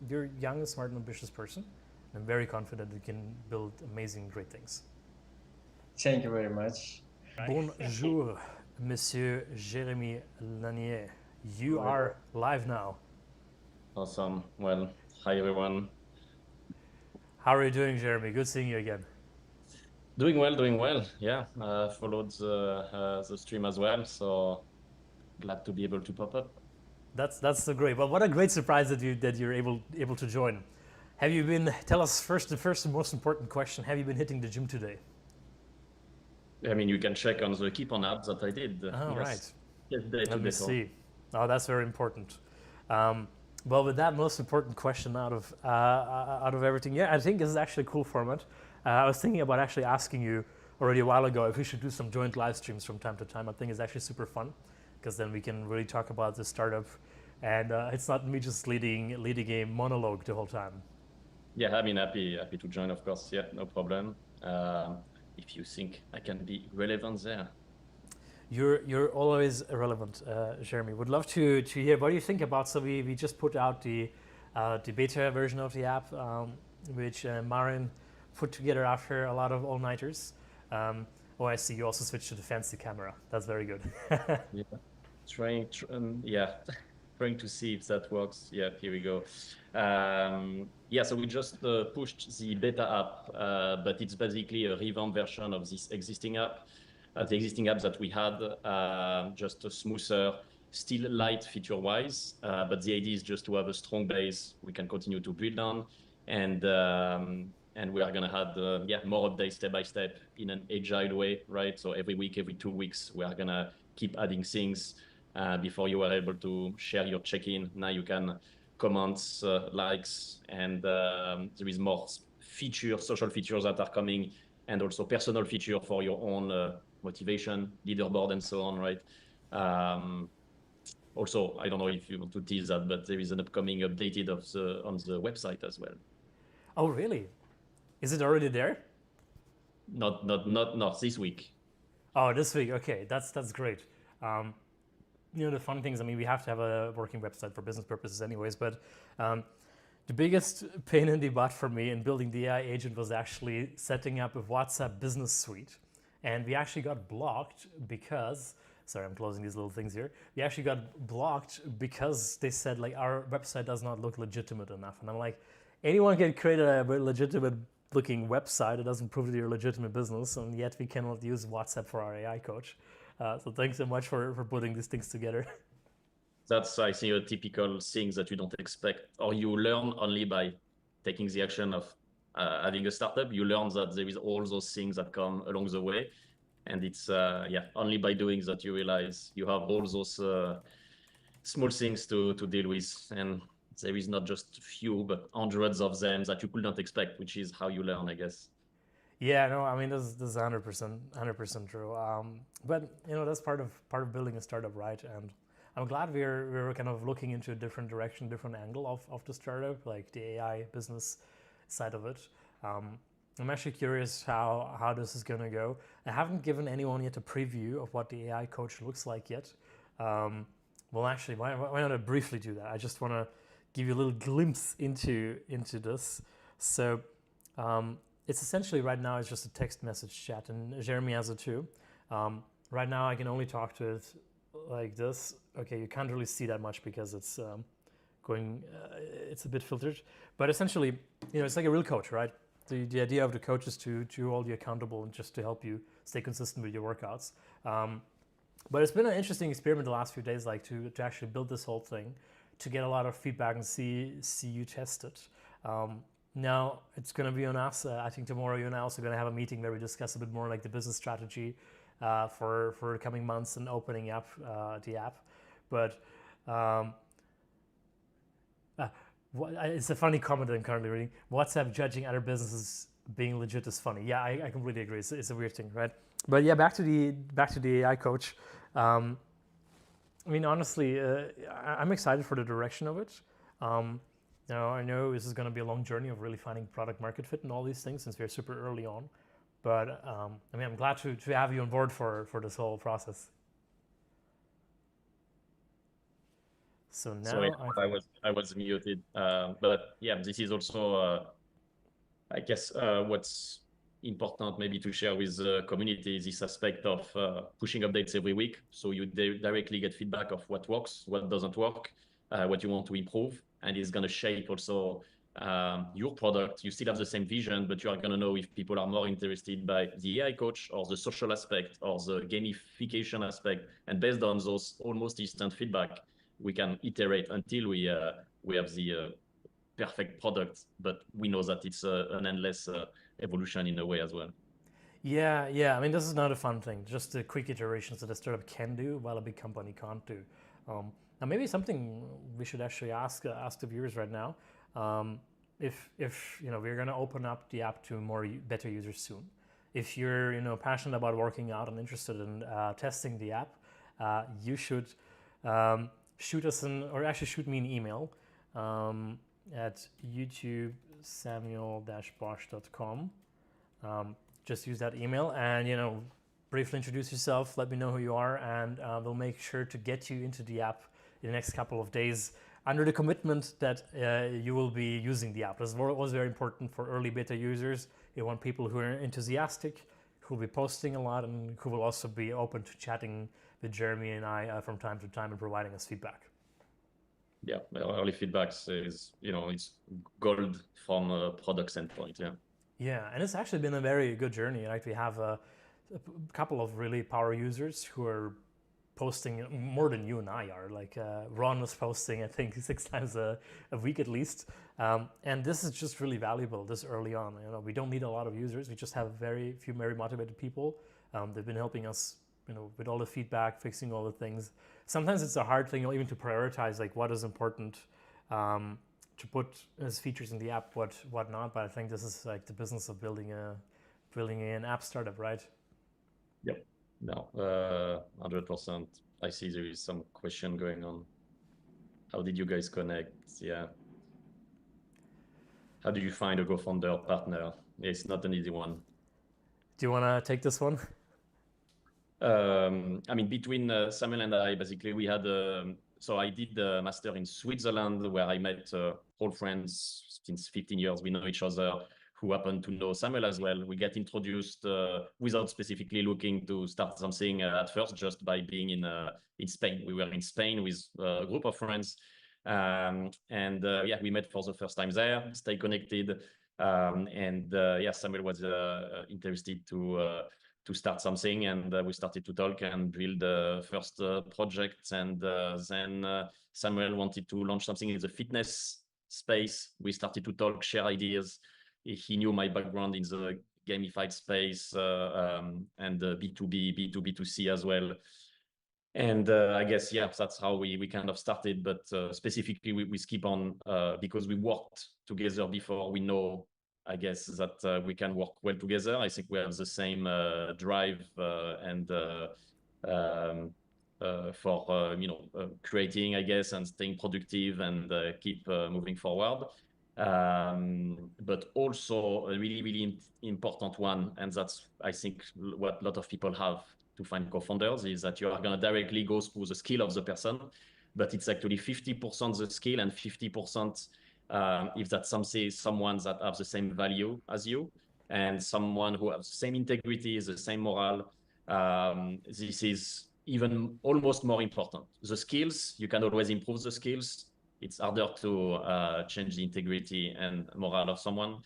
you're a young, smart, and ambitious person. And I'm very confident you can build amazing, great things. Thank you very much. Bonjour, Monsieur Jérémy Lanier. You are live now. Awesome. Well, hi everyone. How are you doing, Jeremy? Good seeing you again. Doing well, doing well. Yeah, followed the stream as well, so glad to be able to pop up. That's so great. Well, what a great surprise that you're able to join. Have you been? Tell us first the first and most important question. Have you been hitting the gym today? I mean, you can check on the KEEPON app that I did. Oh, Yes. right. Yes, day to Let me day. see. Oh, that's very important. Well, with that most important question out of everything, yeah, I think this is actually a cool format. I was thinking about actually asking you already a while ago if we should do some joint live streams from time to time. I think it's actually super fun because then we can really talk about the startup, and it's not me just leading a monologue the whole time. Yeah, I mean, happy to join, of course. Yeah, no problem. If you think I can be relevant there. You're always relevant, Jeremy. Would love to hear what do you think about. So we just put out the beta version of the app, which Marin put together after a lot of all-nighters. Oh, I see. You also switched to the fancy camera. That's very good. Yeah, yeah, trying to see if that works. Yeah, here we go. Yeah, so we just pushed the beta app, but it's basically a revamped version of this existing app. The existing apps that we had, just a smoother, still light feature-wise, but the idea is just to have a strong base we can continue to build on, and we are gonna have more updates step by step in an agile way, right? So every week, every 2 weeks, we are gonna keep adding things. Before you were able to share your check-in, now you can comment, likes, and there is more social features that are coming, and also personal feature for your own motivation, leaderboard, and so on, right? Also, I don't know if you want to tease that, but there is an upcoming updated on the website as well. Oh, really? Is it already there? Not this week. Oh, this week. Okay, that's great. The fun things. I mean, we have to have a working website for business purposes, anyways. But the biggest pain in the butt for me in building the AI agent was actually setting up a WhatsApp business suite. And we actually got blocked because, sorry, I'm closing these little things here. We actually got blocked because they said like our website does not look legitimate enough. And I'm like, anyone can create a legitimate looking website. It doesn't prove that you're a legitimate business. And yet we cannot use WhatsApp for our AI coach. So thanks so much for putting these things together. That's, I think, a typical thing that you don't expect, or you learn only by taking the action of having a startup. You learn that there is all those things that come along the way, and it's only by doing that you realize you have all those small things to deal with, and there is not just a few but hundreds of them that you could not expect, which is how you learn, I guess. Yeah, no, I mean this is 100% true. But that's part of building a startup, right? And I'm glad we're kind of looking into a different direction, different angle of the startup, like the AI business side of it. I'm actually curious how this is going to go. I haven't given anyone yet a preview of what the AI coach looks like yet. Well, actually, why not I briefly do that? I just want to give you a little glimpse into this. So it's essentially right now it's just a text message chat, and Jeremy has it too. Right now I can only talk to it like this. Okay, you can't really see that much because it's it's a bit filtered, but essentially, it's like a real coach, right? The idea of the coach is to hold you accountable and just to help you stay consistent with your workouts. But it's been an interesting experiment the last few days, like to actually build this whole thing, to get a lot of feedback and see you test it. Now it's going to be on us. I think tomorrow you and I are also going to have a meeting where we discuss a bit more like the business strategy for the coming months and opening up the app. But it's a funny comment that I'm currently reading. WhatsApp judging other businesses being legit is funny. Yeah, I completely agree. It's a weird thing, right? But yeah, back to the AI coach. I mean, honestly, I'm excited for the direction of it. I know this is going to be a long journey of really finding product market fit and all these things since we're super early on. But I mean, I'm glad to have you on board for this whole process. So now Sorry, I was muted. But yeah, this is also I guess what's important maybe to share with the community is this aspect of pushing updates every week, so you directly get feedback of what works, what doesn't work, what you want to improve, and it's going to shape also your product. You still have the same vision, but you are going to know if people are more interested by the AI coach or the social aspect or the gamification aspect, and based on those almost instant feedback, we can iterate until we have the perfect product, but we know that it's an endless evolution in a way as well. Yeah. I mean, this is not a fun thing. Just the quick iterations that a startup can do while a big company can't do. Now, maybe something we should actually ask the viewers right now. If we're going to open up the app to more beta users soon. If you're passionate about working out and interested in testing the app, you should shoot us shoot me an email at youtube.samuel-bosch.com. Just use that email and briefly introduce yourself. Let me know who you are, and we'll make sure to get you into the app in the next couple of days, under the commitment that you will be using the app. This was very important for early beta users. You want people who are enthusiastic, who will be posting a lot, and who will also be open to chatting with Jeremy and I from time to time and providing us feedback. Yeah, early feedbacks is, it's gold from a product standpoint. Yeah. Yeah, and it's actually been a very good journey. Right, we have a couple of really power users who are posting more than you and I are. Like Ron was posting, I think, 6 times a week at least. And this is just really valuable this early on. We don't need a lot of users. We just have very few very motivated people. They've been helping us, with all the feedback, fixing all the things. Sometimes it's a hard thing, even to prioritize like what is important to put as features in the app, what not. But I think this is like the business of building an app startup, right? Yep. No, 100%. I see there is some question going on. How did you guys connect? Yeah. How do you find a co-founder partner? It's not an easy one. Do you want to take this one? Between Samuel and I, basically, we had so I did the master in Switzerland, where I met old friends since 15 years. We know each other, who happen to know Samuel as well. We get introduced without specifically looking to start something at first, just by being in Spain. We were in Spain with a group of friends. We met for the first time there, stay connected. Samuel was interested to start something, and we started to talk and build the first project. And then Samuel wanted to launch something in the fitness space. We started to talk, share ideas. He knew my background in the gamified space and B2B, B2B2C as well. And I guess, that's how we kind of started. But specifically with KEEPON, because we worked together before, we know, I guess, that we can work well together. I think we have the same drive for creating, I guess, and staying productive and keep moving forward. But also a really, really important one, and that's, I think, what a lot of people have to find co-founders, is that you are going to directly go through the skill of the person, but it's actually 50% the skill and 50% if that's someone that have the same value as you, and someone who has the same integrity, the same moral. This is even almost more important. The skills, you can always improve the skills. It's harder to change the integrity and morale of someone.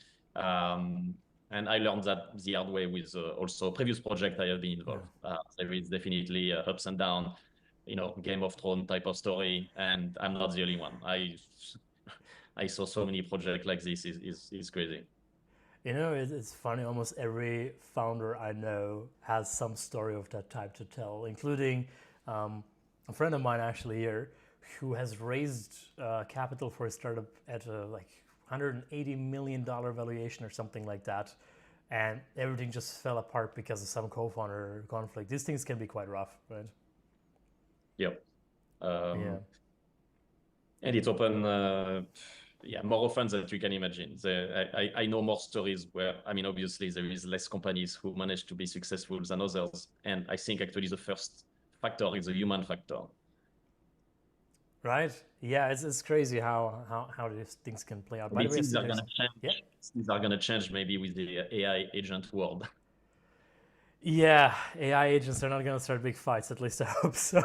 And I learned that the hard way with also previous project I have been involved. There is definitely ups and downs, Game of Thrones type of story, and I'm not the only one. I saw so many projects like this. Is crazy. It's funny. Almost every founder I know has some story of that type to tell, including a friend of mine actually here, who has raised capital for a startup at like $180 million valuation or something like that, and everything just fell apart because of some co-founder conflict. These things can be quite rough, right? Yep. Yeah. And it's open, more often than you can imagine. I know more stories where, obviously there is less companies who manage to be successful than others, and I think actually the first factor is the human factor. Right. Yeah, it's crazy how these things can play out. By the way, things are going to change. Yeah? Things are going to change maybe with the AI agent world. Yeah, AI agents are not going to start big fights. At least I hope so.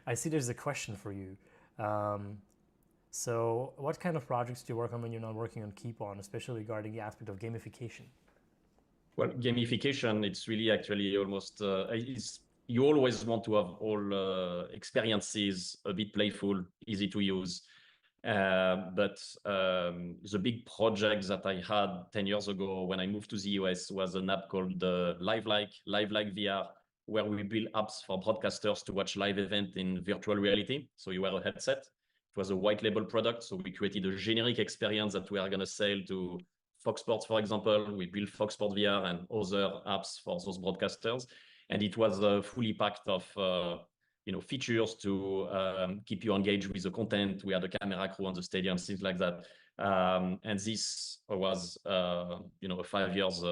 I see there's a question for you. So what kind of projects do you work on when you're not working on KEEPON, especially regarding the aspect of gamification? Well, gamification, it's really actually almost, you always want to have all experiences a bit playful, easy to use. But the big project that I had 10 years ago when I moved to the US was an app called LiveLike VR, where we build apps for broadcasters to watch live event in virtual reality. So you wear a headset. It was a white label product. So we created a generic experience that we are going to sell to Fox Sports, for example. We built Fox Sports VR and other apps for those broadcasters. And it was fully packed of features to keep you engaged with the content. We had a camera crew on the stadium, things like that. And this was, a 5 years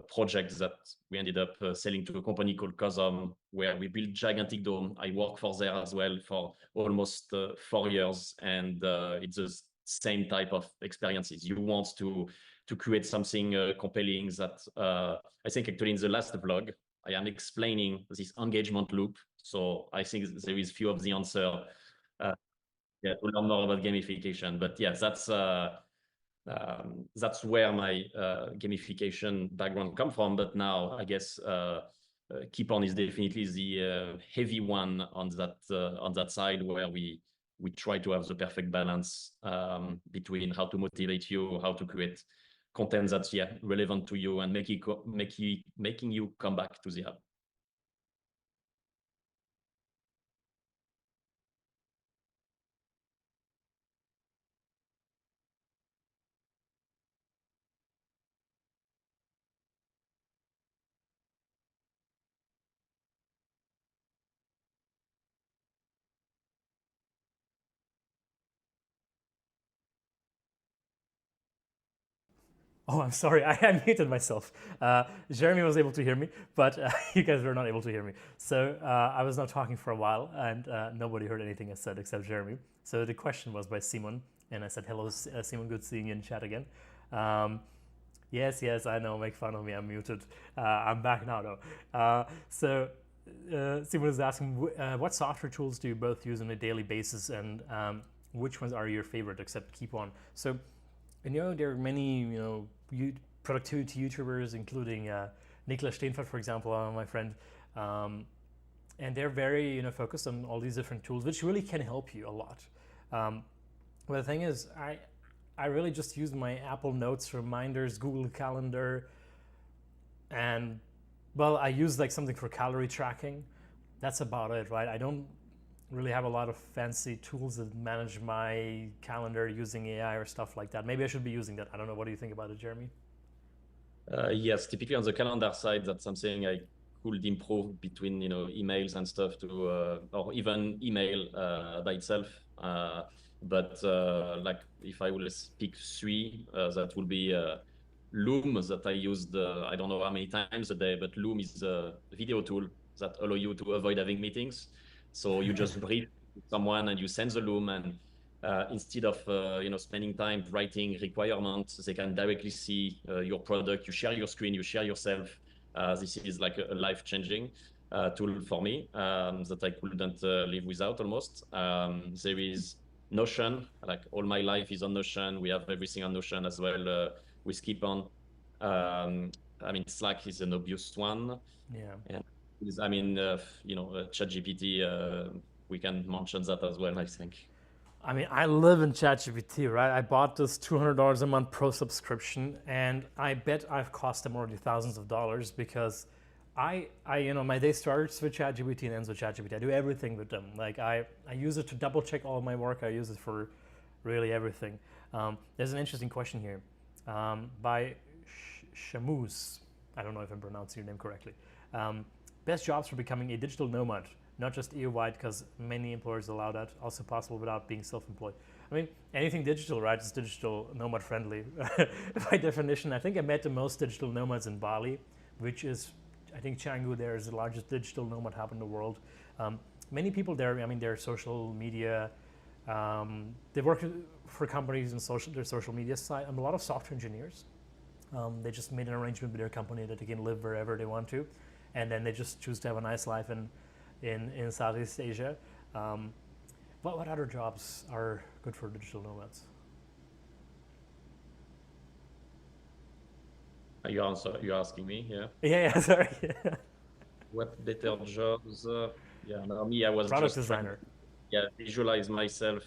project that we ended up selling to a company called Cosm, where we built gigantic dome. I worked for there as well for almost 4 years, and it's the same type of experiences. You want to create something compelling that I think actually in the last vlog, I am explaining this engagement loop. So I think there is few of the answer to learn more about gamification. But yeah, that's where my gamification background come from. But now I guess KEEPON is definitely the heavy one on that side, where we try to have the perfect balance between how to motivate you, how to create content that's relevant to you, and making you come back to the app. Oh, I'm sorry, I muted myself. Jeremy was able to hear me, but you guys were not able to hear me. So I was not talking for a while, and nobody heard anything I said except Jeremy. So the question was by Simon, and I said, hello, Simon, good seeing you in chat again. Yes, I know, make fun of me, I'm muted. I'm back now, though. So Simon is asking, what software tools do you both use on a daily basis, and which ones are your favorite except KEEPON? So, there are many, productivity YouTubers, including Niklas Steenfeld, for example, my friend, and they're very, focused on all these different tools, which really can help you a lot. But the thing is, I really just use my Apple Notes, reminders, Google Calendar, and well, I use like something for calorie tracking. That's about it, right? I don't really have a lot of fancy tools that manage my calendar using AI or stuff like that. Maybe I should be using that. I don't know. What do you think about it, Jeremy? Yes, typically on the calendar side, that's something I could improve between emails and stuff to or even email by itself. But like if I will pick three, that will be Loom, that I used I don't know how many times a day, but Loom is a video tool that allow you to avoid having meetings. So you just brief someone and you send the Loom, and instead of spending time writing requirements, they can directly see your product. You share your screen, you share yourself. This is like a life-changing tool for me that I couldn't live without almost. There is Notion, like all my life is on Notion. We have everything on Notion as well with KEEPON. Slack is an obvious one. Yeah. And ChatGPT, we can mention that as well, I think. I live in ChatGPT, right? I bought this $200 a month pro subscription, and I bet I've cost them already thousands of dollars, because I my day starts with ChatGPT and ends with ChatGPT. I do everything with them. Like I use it to double check all of my work. I use it for really everything. There's an interesting question here by Shamouz. I don't know if I'm pronouncing your name correctly. Best jobs for becoming a digital nomad, not just EU-wide, because many employers allow that, also possible without being self-employed. Anything digital, right, is digital nomad friendly. By definition, I think I met the most digital nomads in Bali, which is, I think Canggu there is the largest digital nomad hub in the world. Many people there, they're social media, they work for companies in their social media side. A lot of software engineers. They just made an arrangement with their company that they can live wherever they want to, and then they just choose to have a nice life in Southeast Asia. What other jobs are good for digital nomads? You're asking me, yeah? Yeah, sorry. What better jobs? Me, I was product just designer. Visualize myself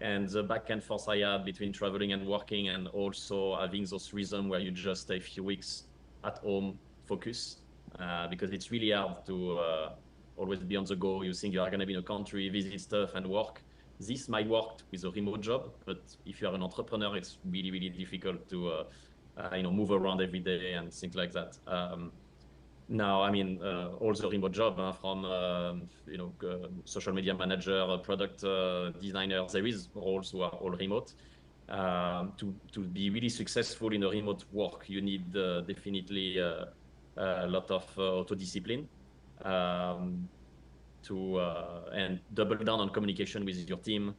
and the back and forth I had between traveling and working, and also having those rhythm where you just stay a few weeks at home, focus. because it's really hard to always be on the go. You think you are going to be in a country, visit stuff, and work. This might work with a remote job, but if you are an entrepreneur, it's really, really difficult to move around every day and things like that. Now, I mean, all the remote job from social media manager, product designer, there is roles who are all remote. To be really successful in a remote work, you need definitely a lot of auto-discipline and double down on communication with your team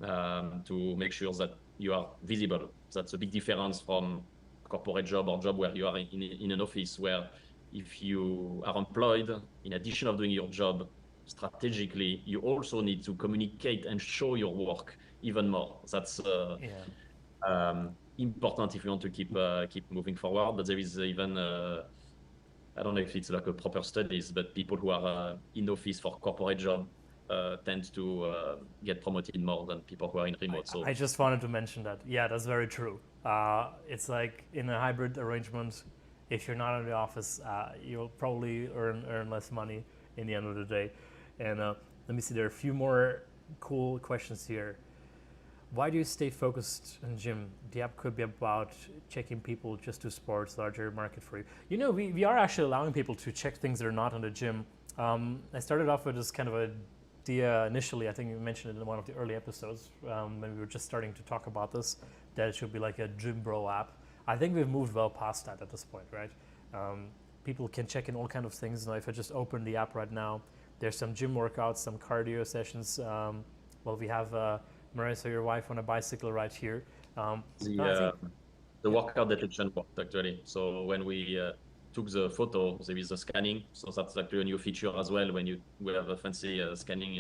to make sure that you are visible. That's a big difference from corporate job or job where you are in an office, where if you are employed, in addition of doing your job strategically, you also need to communicate and show your work even more. That's important if you want to keep moving forward. But there is even I don't know if it's like a proper studies, but people who are in office for corporate job tend to get promoted more than people who are in remote. So I just wanted to mention that. Yeah, that's very true. It's like in a hybrid arrangement, if you're not in the office, you'll probably earn less money in the end of the day. And let me see, there are a few more cool questions here. Why do you stay focused in gym? The app could be about checking people just to sports, larger market for you. You know, we are actually allowing people to check things that are not in the gym. I started off with this kind of idea initially. I think you mentioned it in one of the early episodes when we were just starting to talk about this, that it should be like a gym bro app. I think we've moved well past that at this point, right? People can check in all kinds of things. Now, if I just open the app right now, there's some gym workouts, some cardio sessions. Well, we have Marissa, your wife, on a bicycle right here. The workout detection worked actually. So when we took the photo, there is a scanning. So that's actually a new feature as well when we have a fancy scanning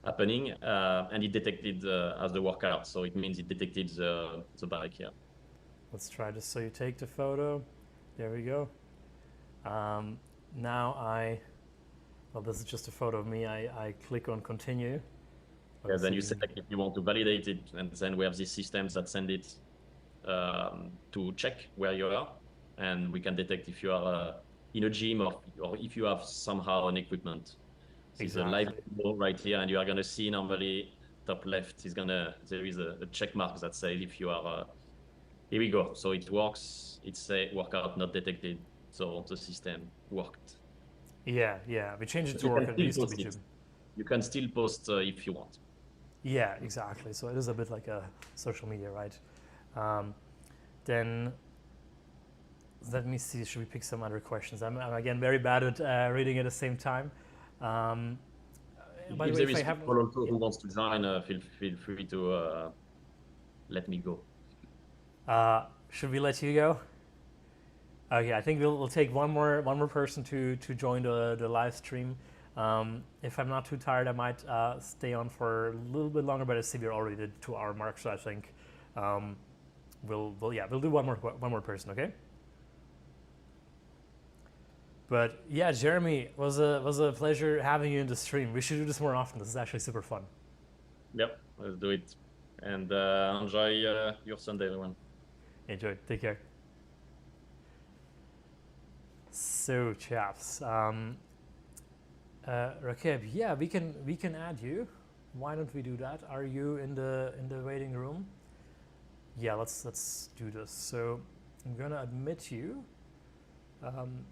happening, and it detected as the workout. So it means it detected the bike here. Let's try this. So you take the photo. There we go. Now well, this is just a photo of me. I click on continue. Yeah, then you select if you want to validate it, and then we have these systems that send it to check where you are, and we can detect if you are in a gym or if you have somehow an equipment. This is a live demo right here, and you are going to see normally top left there is a check mark that says if you are. Here we go. So it works. It's a workout not detected. So the system worked. Yeah. We changed it to work. It used to be gym. You can still post if you want. Yeah, exactly. So it is a bit like a social media, right? Then let me see. Should we pick some other questions? I'm again very bad at reading at the same time. By the way, if people also who wants to join, feel free to let me go. Should we let you go? Okay, I think we'll take one more person to join the live stream. If I'm not too tired, I might stay on for a little bit longer. But I see we're already at the 2-hour mark, so I think we'll do one more person, okay? But yeah, Jeremy, was a pleasure having you in the stream. We should do this more often. This is actually super fun. Yep, let's do it, and enjoy your Sunday, everyone. Enjoy. Take care. So, chaps, Rakib, yeah, we can add you. Why don't we do that? Are you in the waiting room? Yeah, let's do this. So I'm gonna admit you. I'm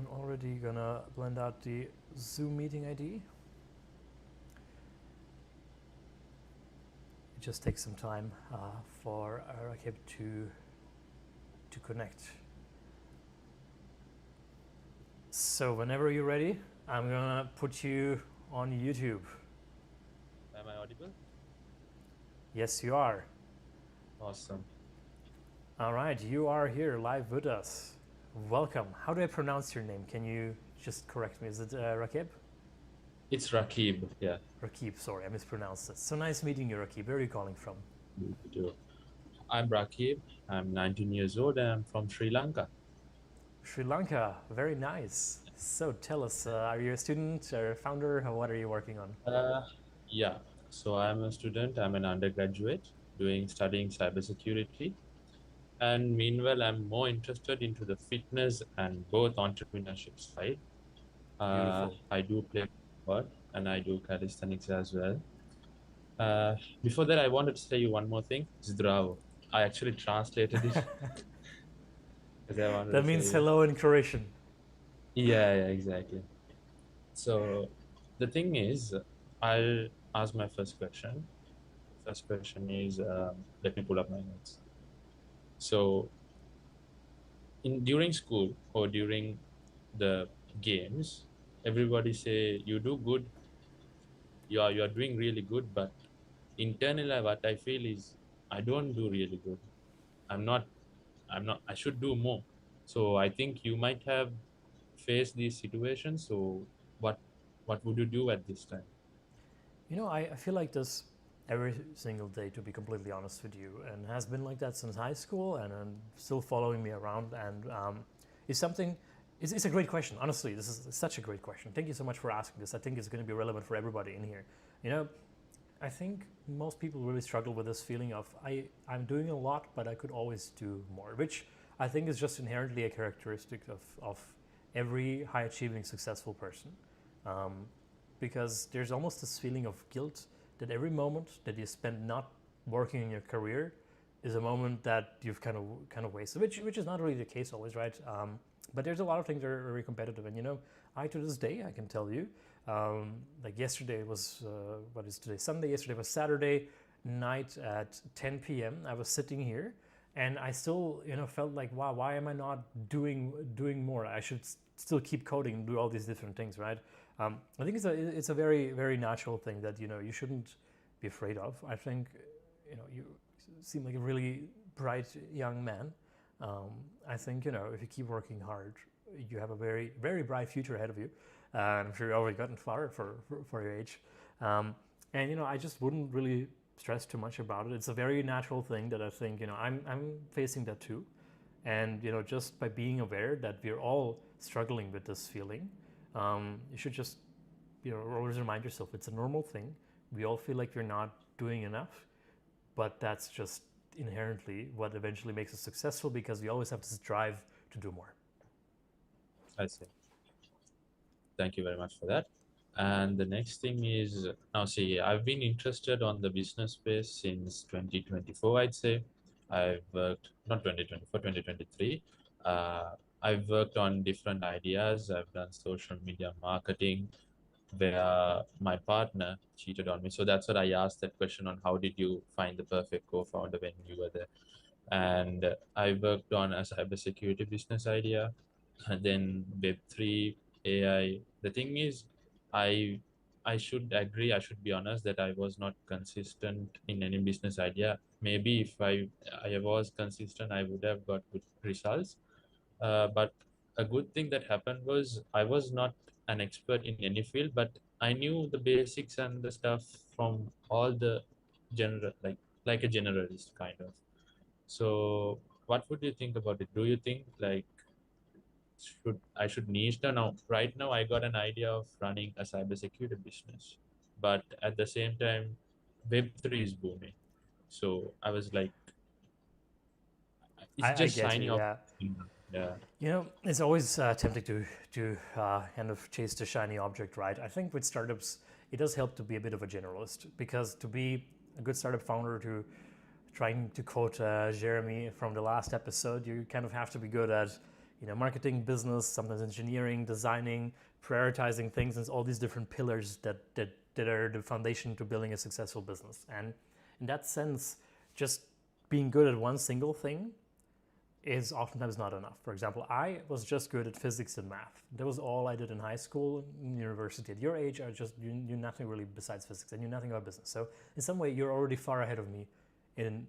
already gonna blend out the Zoom meeting ID. It just takes some time for Rakib to connect. So whenever you're ready, I'm gonna put you on YouTube. Am I audible? Yes, you are. Awesome. All right, you are here live with us. Welcome. How do I pronounce your name? Can you just correct me? Is it Rakib? It's Rakib, yeah. Rakib, sorry, I mispronounced it. So nice meeting you, Rakib. Where are you calling from? I'm Rakib. I'm 19 years old and I'm from Sri Lanka. Sri Lanka, very nice. So tell us, are you a student or a founder? What are you working on? Yeah, so I'm a student. I'm an undergraduate studying cybersecurity. And meanwhile, I'm more interested into the fitness and both entrepreneurship side. Beautiful. I do play sport and I do calisthenics as well. Before that, I wanted to say you one more thing. Zdravo. I actually translated it because I wanted to That say means you. hello in Croatian. Yeah, exactly. So the thing is, I'll ask my first question. First question is, let me pull up my notes. So during school or during the games, everybody say you do good, you are doing really good, but internally what I feel is I don't do really good. I'm not I should do more. So I think you might have faced these situations. So what what would you do at this time? You know, I feel like this every single day, to be completely honest with you, and has been like that since high school, and still following me around. And is something. It's a great question. Honestly, this is such a great question. Thank you so much for asking this. I think it's going to be relevant for everybody in here. You know, I think most people really struggle with this feeling of I'm doing a lot, but I could always do more, which I think is just inherently a characteristic of every high achieving successful person. Um, because there's almost this feeling of guilt that every moment that you spend not working in your career is a moment that you've kind of wasted, which is not really the case always, right? But there's a lot of things that are very competitive, and you know, I to this day I can tell you, like yesterday was what is today? Sunday. Yesterday was Saturday night at 10 p.m. I was sitting here, and I still felt like, wow, why am I not doing more? I should still keep coding and do all these different things, right? I think it's a very very natural thing that you shouldn't be afraid of. I think you seem like a really bright young man. I think if you keep working hard, you have a very very bright future ahead of you. I'm sure you've already gotten far for your age, and I just wouldn't really stress too much about it. It's a very natural thing that I think I'm facing that too, and just by being aware that we're all struggling with this feeling, you should just always remind yourself it's a normal thing. We all feel like we're not doing enough, but that's just inherently what eventually makes us successful, because we always have this drive to do more. I see. Thank you very much for that. And the next thing is now see, I've been interested on the business space since 2024, I'd say. I've worked, not 2024, 2023. Uh, I've worked on different ideas. I've done social media marketing where my partner cheated on me. So that's what I asked that question on how did you find the perfect co-founder when you were there? And I worked on a cybersecurity business idea, and then Web3, AI. The thing is, I I should agree, I should be honest that I was not consistent in any business idea. Maybe if I was consistent, I would have got good results. But a good thing that happened was I was not an expert in any field, but I knew the basics and the stuff from all the general, like a generalist kind of. So what would you think about it? Do you think like should niche down now? Right now, I got an idea of running a cybersecurity business, but at the same time, Web3 is booming. So I was like, it's I just get you, shiny up. yeah. Yeah, It's always tempting to kind of chase the shiny object, right? I think with startups, it does help to be a bit of a generalist, because to be a good startup founder, to trying to quote Jeremy from the last episode, you kind of have to be good at marketing, business, sometimes engineering, designing, prioritizing things, and all these different pillars that are the foundation to building a successful business. And in that sense, just being good at one single thing is oftentimes not enough. For example, I was just good at physics and math. That was all I did in high school and university. At your age, I just knew nothing really besides physics. I knew nothing about business. So in some way, you're already far ahead of me in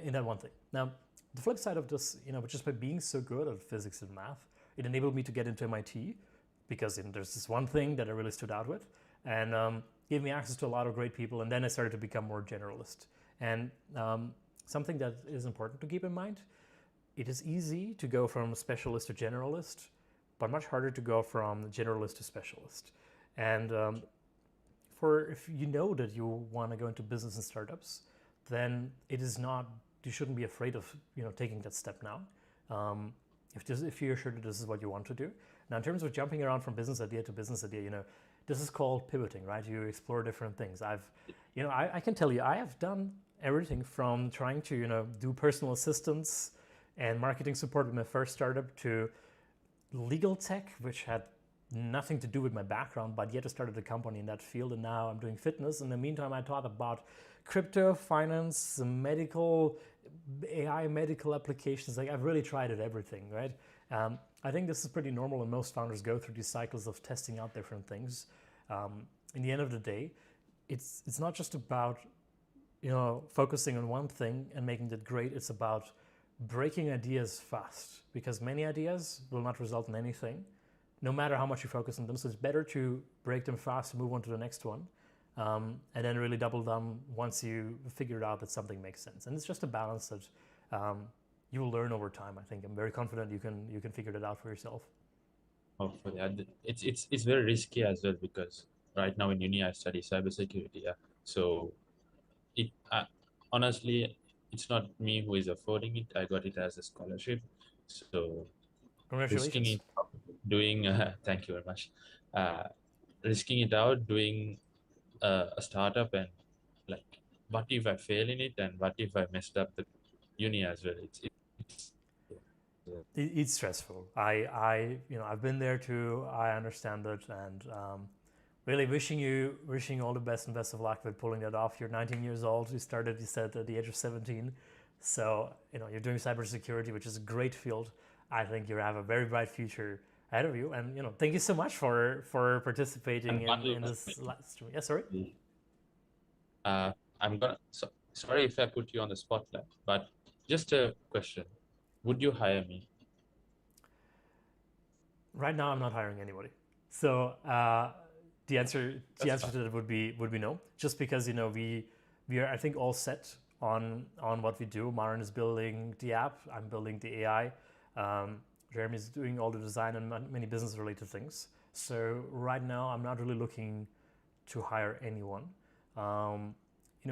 that one thing. Now, the flip side of this, just by being so good at physics and math, it enabled me to get into MIT, because there's this one thing that I really stood out with, and gave me access to a lot of great people. And then I started to become more generalist. And something that is important to keep in mind: it is easy to go from specialist to generalist, but much harder to go from generalist to specialist. And if you know that you want to go into business and startups, then it is not you shouldn't be afraid of taking that step now. If you're sure that this is what you want to do. Now, in terms of jumping around from business idea to business idea, this is called pivoting, right? You explore different things. I can tell you, I have done everything from trying to, do personal assistance and marketing support with my first startup to legal tech, which had nothing to do with my background, but yet I started a company in that field, and now I'm doing fitness. In the meantime, I taught about crypto, finance, medical, AI medical applications. Like, I've really tried it, everything, right? I think this is pretty normal, and most founders go through these cycles of testing out different things. In the end of the day, it's not just about focusing on one thing and making it great. It's about breaking ideas fast, because many ideas will not result in anything, no matter how much you focus on them. So it's better to break them fast and move on to the next one, and then really double down once you figure out that something makes sense. And it's just a balance that you will learn over time. I think I'm very confident you can figure that out for yourself. Hopefully, it's very risky as well, because right now in uni I study cybersecurity. Yeah, so honestly, it's not me who is affording it. I got it as a scholarship, so risking Congratulations. it, doing thank you very much. Risking it out, doing a startup, and like, what if I fail in it, and what if I messed up the uni as well? It's stressful. I've been there too. I understand it, and really wishing you all the best and best of luck with pulling that off. You're 19 years old. You said, at the age of 17. So, you're doing cybersecurity, which is a great field. I think you have a very bright future ahead of you. And, thank you so much for participating in this live stream. Yeah, sorry? Sorry if I put you on the spotlight, but just a question. Would you hire me? Right now, I'm not hiring anybody. So the answer to that would be no. Just because we are, I think, all set on what we do. Maren is building the app. I'm building the AI. Jeremy is doing all the design and many business related things. So right now, I'm not really looking to hire anyone.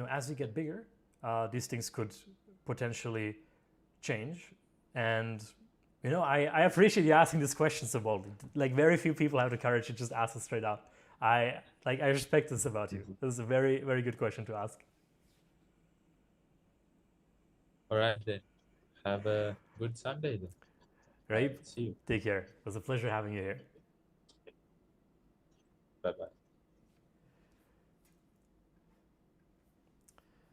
As we get bigger, these things could potentially change. And I appreciate you asking this question so boldly. Like, very few people have the courage to just ask it straight out. I respect this about you. This is a very, very good question to ask. All right, then. Have a good Sunday then. Right? See you. Take care. It was a pleasure having you here. Bye-bye.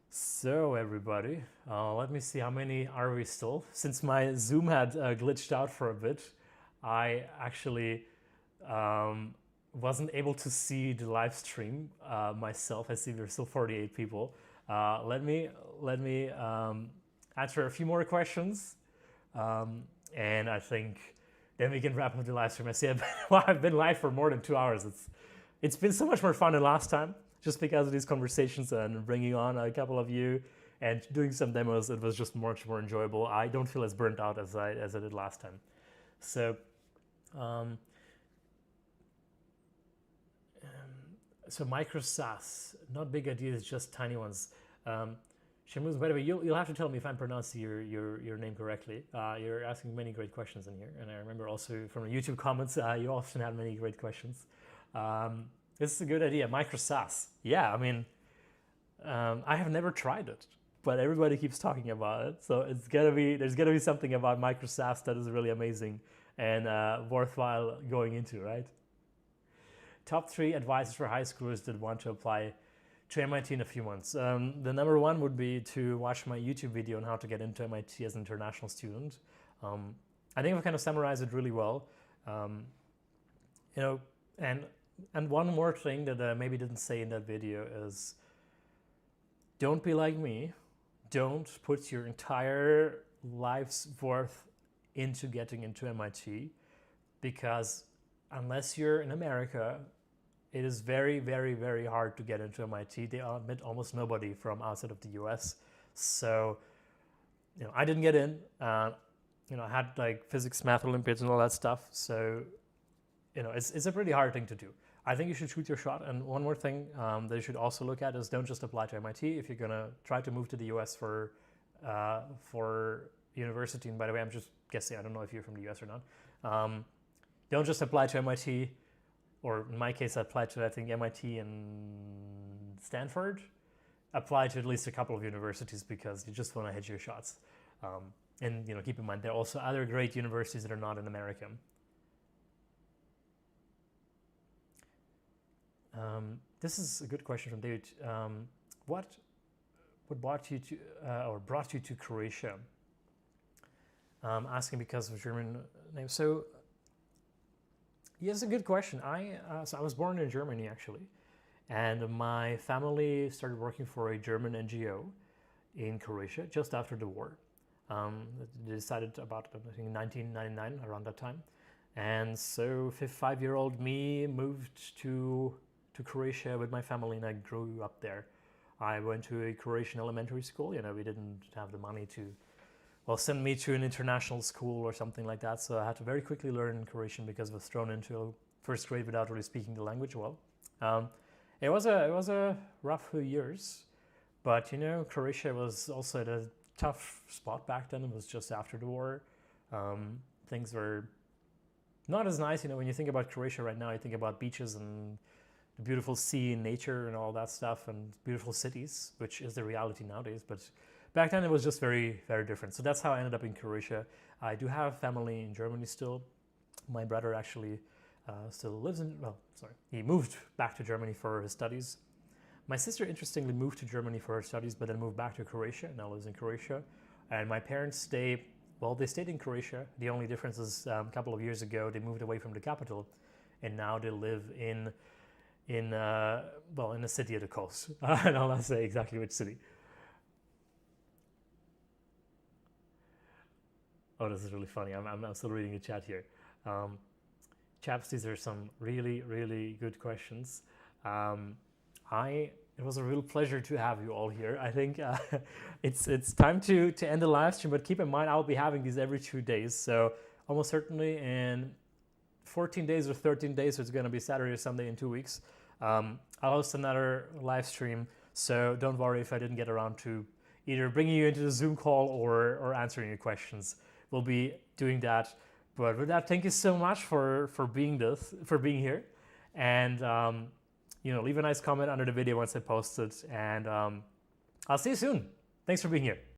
So everybody, let me see, how many are we still? Since my Zoom had glitched out for a bit, I actually wasn't able to see the live stream myself. I see there's still 48 people. Let me answer a few more questions, and I think then we can wrap up the live stream. I see I've been live for more than 2 hours. It's been so much more fun than last time, just because of these conversations and bringing on a couple of you and doing some demos. It was just much more enjoyable. I don't feel as burnt out as I did last time. So, so micro SaaS, not big ideas, just tiny ones. Shamus, by the way, you'll have to tell me if I'm pronouncing your name correctly. You're asking many great questions in here, and I remember also from the YouTube comments, you often had many great questions. This is a good idea, micro SaaS. Yeah, I mean, I have never tried it, but everybody keeps talking about it. So there's gotta be something about micro SaaS that is really amazing and worthwhile going into, right? Top 3 advices for high schoolers that want to apply to MIT in a few months. The number 1 would be to watch my YouTube video on how to get into MIT as an international student. I think I've kind of summarized it really well. And one more thing that I maybe didn't say in that video is, don't be like me. Don't put your entire life's worth into getting into MIT, because unless you're in America, it is very, very, very hard to get into MIT. They admit almost nobody from outside of the US. So, I didn't get in. I had like physics, math Olympiads and all that stuff. So, it's a pretty hard thing to do. I think you should shoot your shot. And one more thing that you should also look at is, don't just apply to MIT. If you're going to try to move to the US for for university. And by the way, I'm just guessing, I don't know if you're from the US or not. Don't just apply to MIT, or in my case, I applied to, I think, MIT and Stanford. Apply to at least a couple of universities because you just want to hit your shots. And keep in mind, there are also other great universities that are not in America. This is a good question from David. What brought you to Croatia? Asking because of German name. So, yes, a good question. So I was born in Germany actually, and my family started working for a German NGO in Croatia just after the war. They decided about, I think, 1999, around that time. And so 5-year-old me moved to Croatia with my family, and I grew up there. I went to a Croatian elementary school. We didn't have the money to, send me to an international school or something like that. So I had to very quickly learn Croatian because I was thrown into first grade without really speaking the language well. It was a rough few years, but Croatia was also at a tough spot back then. It was just after the war. Things were not as nice. When you think about Croatia right now, you think about beaches and the beautiful sea and nature and all that stuff and beautiful cities, which is the reality nowadays. But back then it was just very, very different. So that's how I ended up in Croatia. I do have family in Germany still. My brother actually still lives he moved back to Germany for his studies. My sister, interestingly, moved to Germany for her studies, but then moved back to Croatia and now lives in Croatia. And my parents they stayed in Croatia. The only difference is a couple of years ago, they moved away from the capital, and now they live in a city at the coast. And I'll not say exactly which city. Oh, this is really funny. I'm still reading the chat here. Chaps, these are some really, really good questions. It was a real pleasure to have you all here. I think it's time to end the live stream, but keep in mind I'll be having these every 2 days. So almost certainly in 14 days or 13 days, so it's going to be Saturday or Sunday in 2 weeks. I'll host another live stream, so don't worry if I didn't get around to either bringing you into the Zoom call or answering your questions. We'll be doing that. But with that, thank you so much for being here, and leave a nice comment under the video once I post it, and I'll see you soon. Thanks for being here.